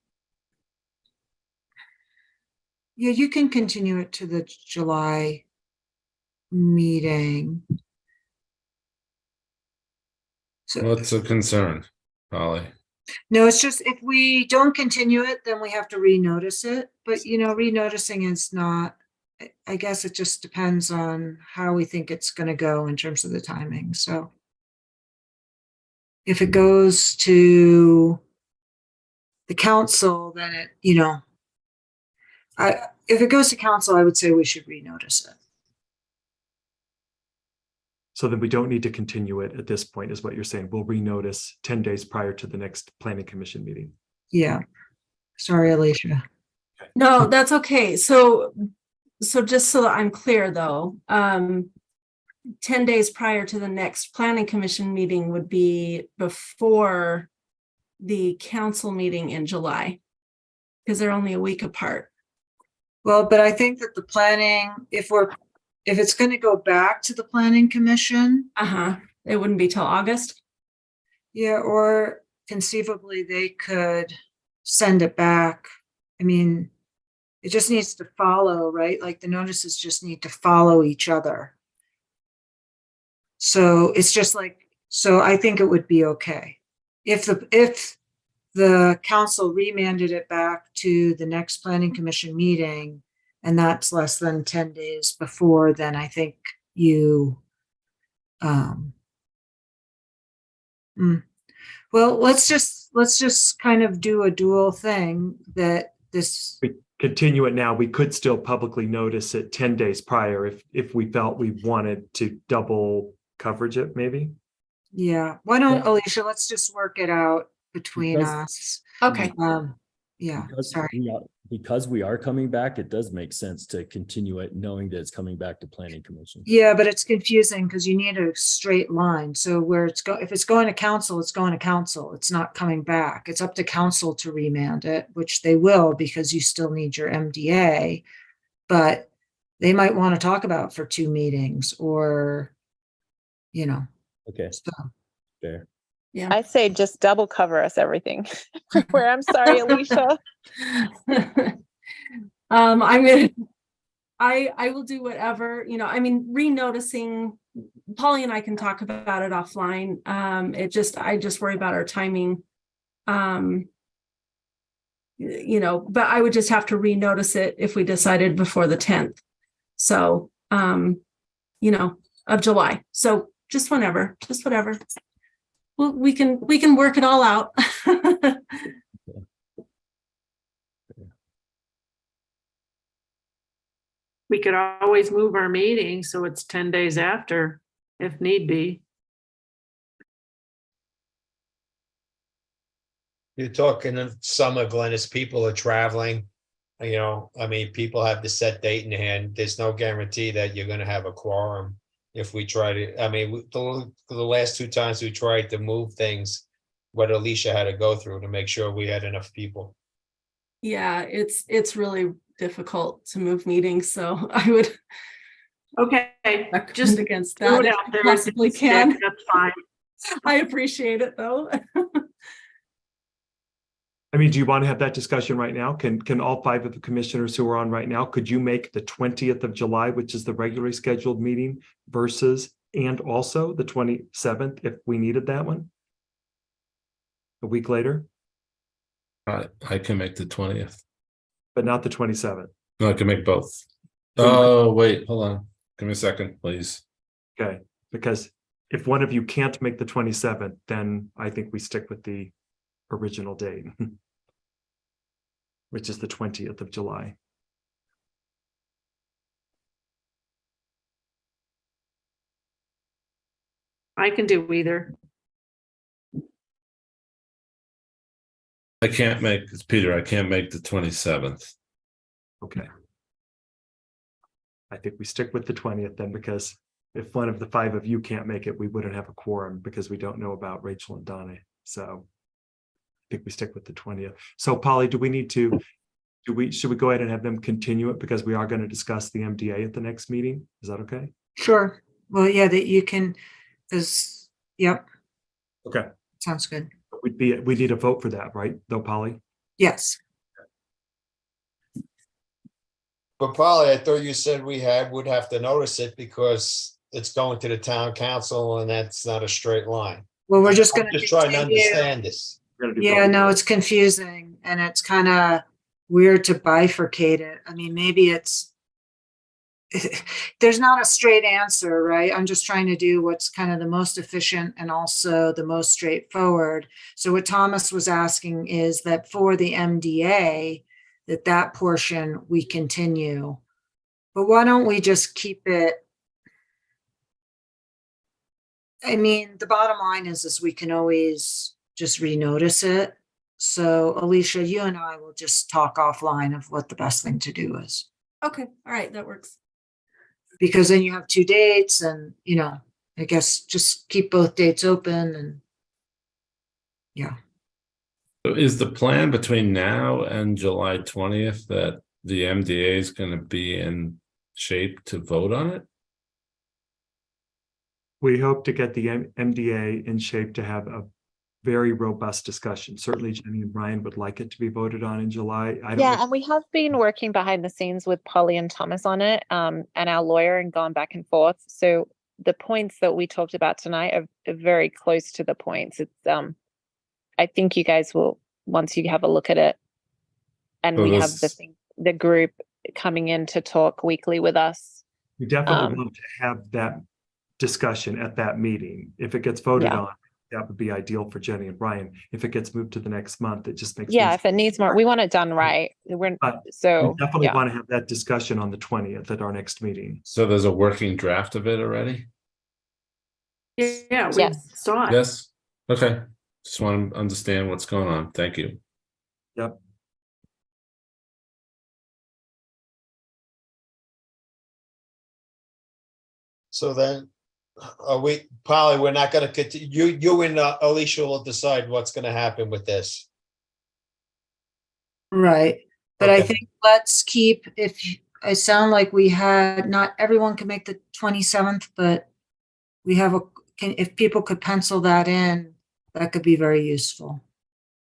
yeah, you can continue it to the July meeting. So, What's a concern, Polly? no, it's just if we don't continue it, then we have to renotice it. But, you know, renoticing is not, I guess it just depends on how we think it's going to go in terms of the timing. So if it goes to the council, then it, you know, if it goes to council, I would say we should renotice it. So then we don't need to continue it at this point, is what you're saying. We'll renotice 10 days prior to the next planning commission meeting. Yeah. Sorry, Alicia. No, that's okay. So just so that I'm clear though, 10 days prior to the next planning commission meeting would be before the council meeting in July, because they're only a week apart. Well, but I think that the planning, if it's going to go back to the planning commission, It wouldn't be till August. yeah, or conceivably they could send it back. I mean, it just needs to follow, right? Like the notices just need to follow each other. So it's just like, so I think it would be okay. If the council remanded it back to the next planning commission meeting, and that's less than 10 days before, then I think you, well, let's just kind of do a dual thing that this. We continue it now. We could still publicly notice it 10 days prior if we felt we wanted to double coverage it, maybe. Yeah. Why don't, Alicia, let's just work it out between us. Okay. Yeah, Because we are coming back, it does make sense to continue it knowing that it's coming back to planning commission. Yeah, but it's confusing because you need a straight line. So where if it's going to council, it's going to council. It's not coming back. It's up to council to remand it, which they will because you still need your MDA, but they might want to talk about for 2 meetings or, you know. Okay. So. Fair. Yeah. I say just double cover us everything. Where I'm sorry, Alicia. I will do whatever, you know, I mean, renoticing, Polly and I can talk about it offline. I just worry about our timing. You know, but I would just have to renotice it if we decided before the 10th. So, you know, of July. So just whatever. Well, we can work it all out. We could always move our meeting so it's 10 days after, if need be. You're talking in summer, Glenn, as people are traveling, you know, I mean, people have the set date in hand. There's no guarantee that you're gonna have a quorum. If we try to, I mean, the last 2 times we tried to move things, what Alicia had to go through to make sure we had enough people. Yeah, it's really difficult to move meetings, so I would. Okay, just against throw that it if out I there. possibly can. That's fine. I appreciate it though. I mean, do you want to have that discussion right now? Can all 5 of the commissioners who are on right now, could you make the 20th of July, which is the regularly scheduled meeting, versus and also the 27th if we needed that one? A week later, I can make the 20th. but not the 27th. No, I can make both. So you Oh, wait, hold on. Give me a second, please. Okay, because if one of you can't make the 27th, then I think we stick with the original date, which is the 20th of July. I can do either. I can't make, it's Peter, I can't make the 27th. Okay. I think we stick with the 20th then, because if one of the 5 of you can't make it, we wouldn't have a quorum because we don't know about Rachel and Donna. So I think we stick with the 20th. So Polly, should we go ahead and have them continue it because we are going to discuss the MDA at the next meeting? Is that okay? Sure. Well, yeah, that you can, yep, Okay. sounds good. We need a vote for that, right? Though, Polly? Yes. But Polly, I thought you said we would have to notice it because it's going to the town council and that's not a straight line. Well, we're just I'm going to just trying to understand this. Yeah, no, it's confusing and it's kind of weird to bifurcate it. I mean, maybe there's not a straight answer, right? I'm just trying to do what's kind of the most efficient and also the most straightforward. So what Thomas was asking is that for the MDA, that portion we continue. But why don't we just keep it? I mean, the bottom line is we can always just renotice it. So Alicia, you and I will just talk offline of what the best thing to do is. Okay, all right, that works. Because then you have 2 dates and, I guess just keep both dates open and yeah. So is the plan between now and July 20th that the MDA is going to be in shape to vote on it? We hope to get the MDA in shape to have a very robust discussion. Certainly Jenny and Brian would like it to be voted on in July. Yeah, and we have been working behind the scenes with Polly and Thomas on it, and our lawyer, and gone back and forth. So the points that we talked about tonight are very close to the points. It's I think you guys will, once you have a look at it, and So we have the group coming in to talk weekly with us. We definitely want to have that discussion at that meeting. If it gets voted on, that would be ideal for Jenny and Brian. If it gets moved to the next month, it just makes if it needs more, we want it done right. We definitely want to have that discussion on the 20th at our next meeting. So there's a working draft of it already? Yeah, we saw it. Yes. Okay. Just want to understand what's going on. Thank you. Yep. So then, Polly, we're not going to continue. You and Alicia will decide what's going to happen with this. Right. But I Okay. think let's keep, I sound like we had, not everyone can make the 27th, but we have if people could pencil that in, that could be very useful.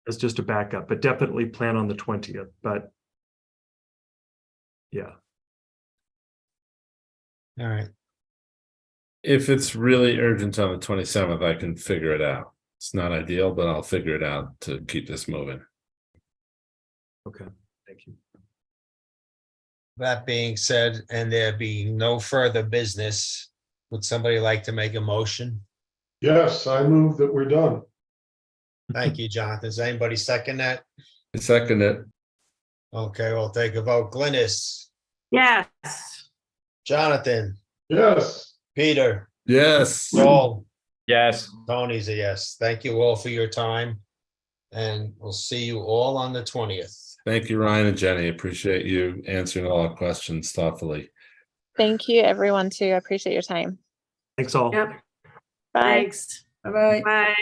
It's just a backup, but definitely plan on the 20th, but yeah. All right. If it's really urgent on the 27th, I can figure it out. It's not ideal, but I'll figure it out to keep this moving. Okay, thank you. That being said, and there being no further business, would somebody like to make a motion? Yes, I move that we're done. Thank you, Jonathan. Does anybody second that? I second it. Okay, we'll take a vote. Glynis, Yes. Jonathan, Yes. Peter, Yes. Paul, Yes. Tony's a yes. Thank you all for your time. And we'll see you all on the 20th. Thank you, Ryan and Jenny. Appreciate you answering all our questions thoughtfully. Thank you, everyone, too. I appreciate your time. Thanks all. Yep. Bye. Thanks. Bye-bye. Bye.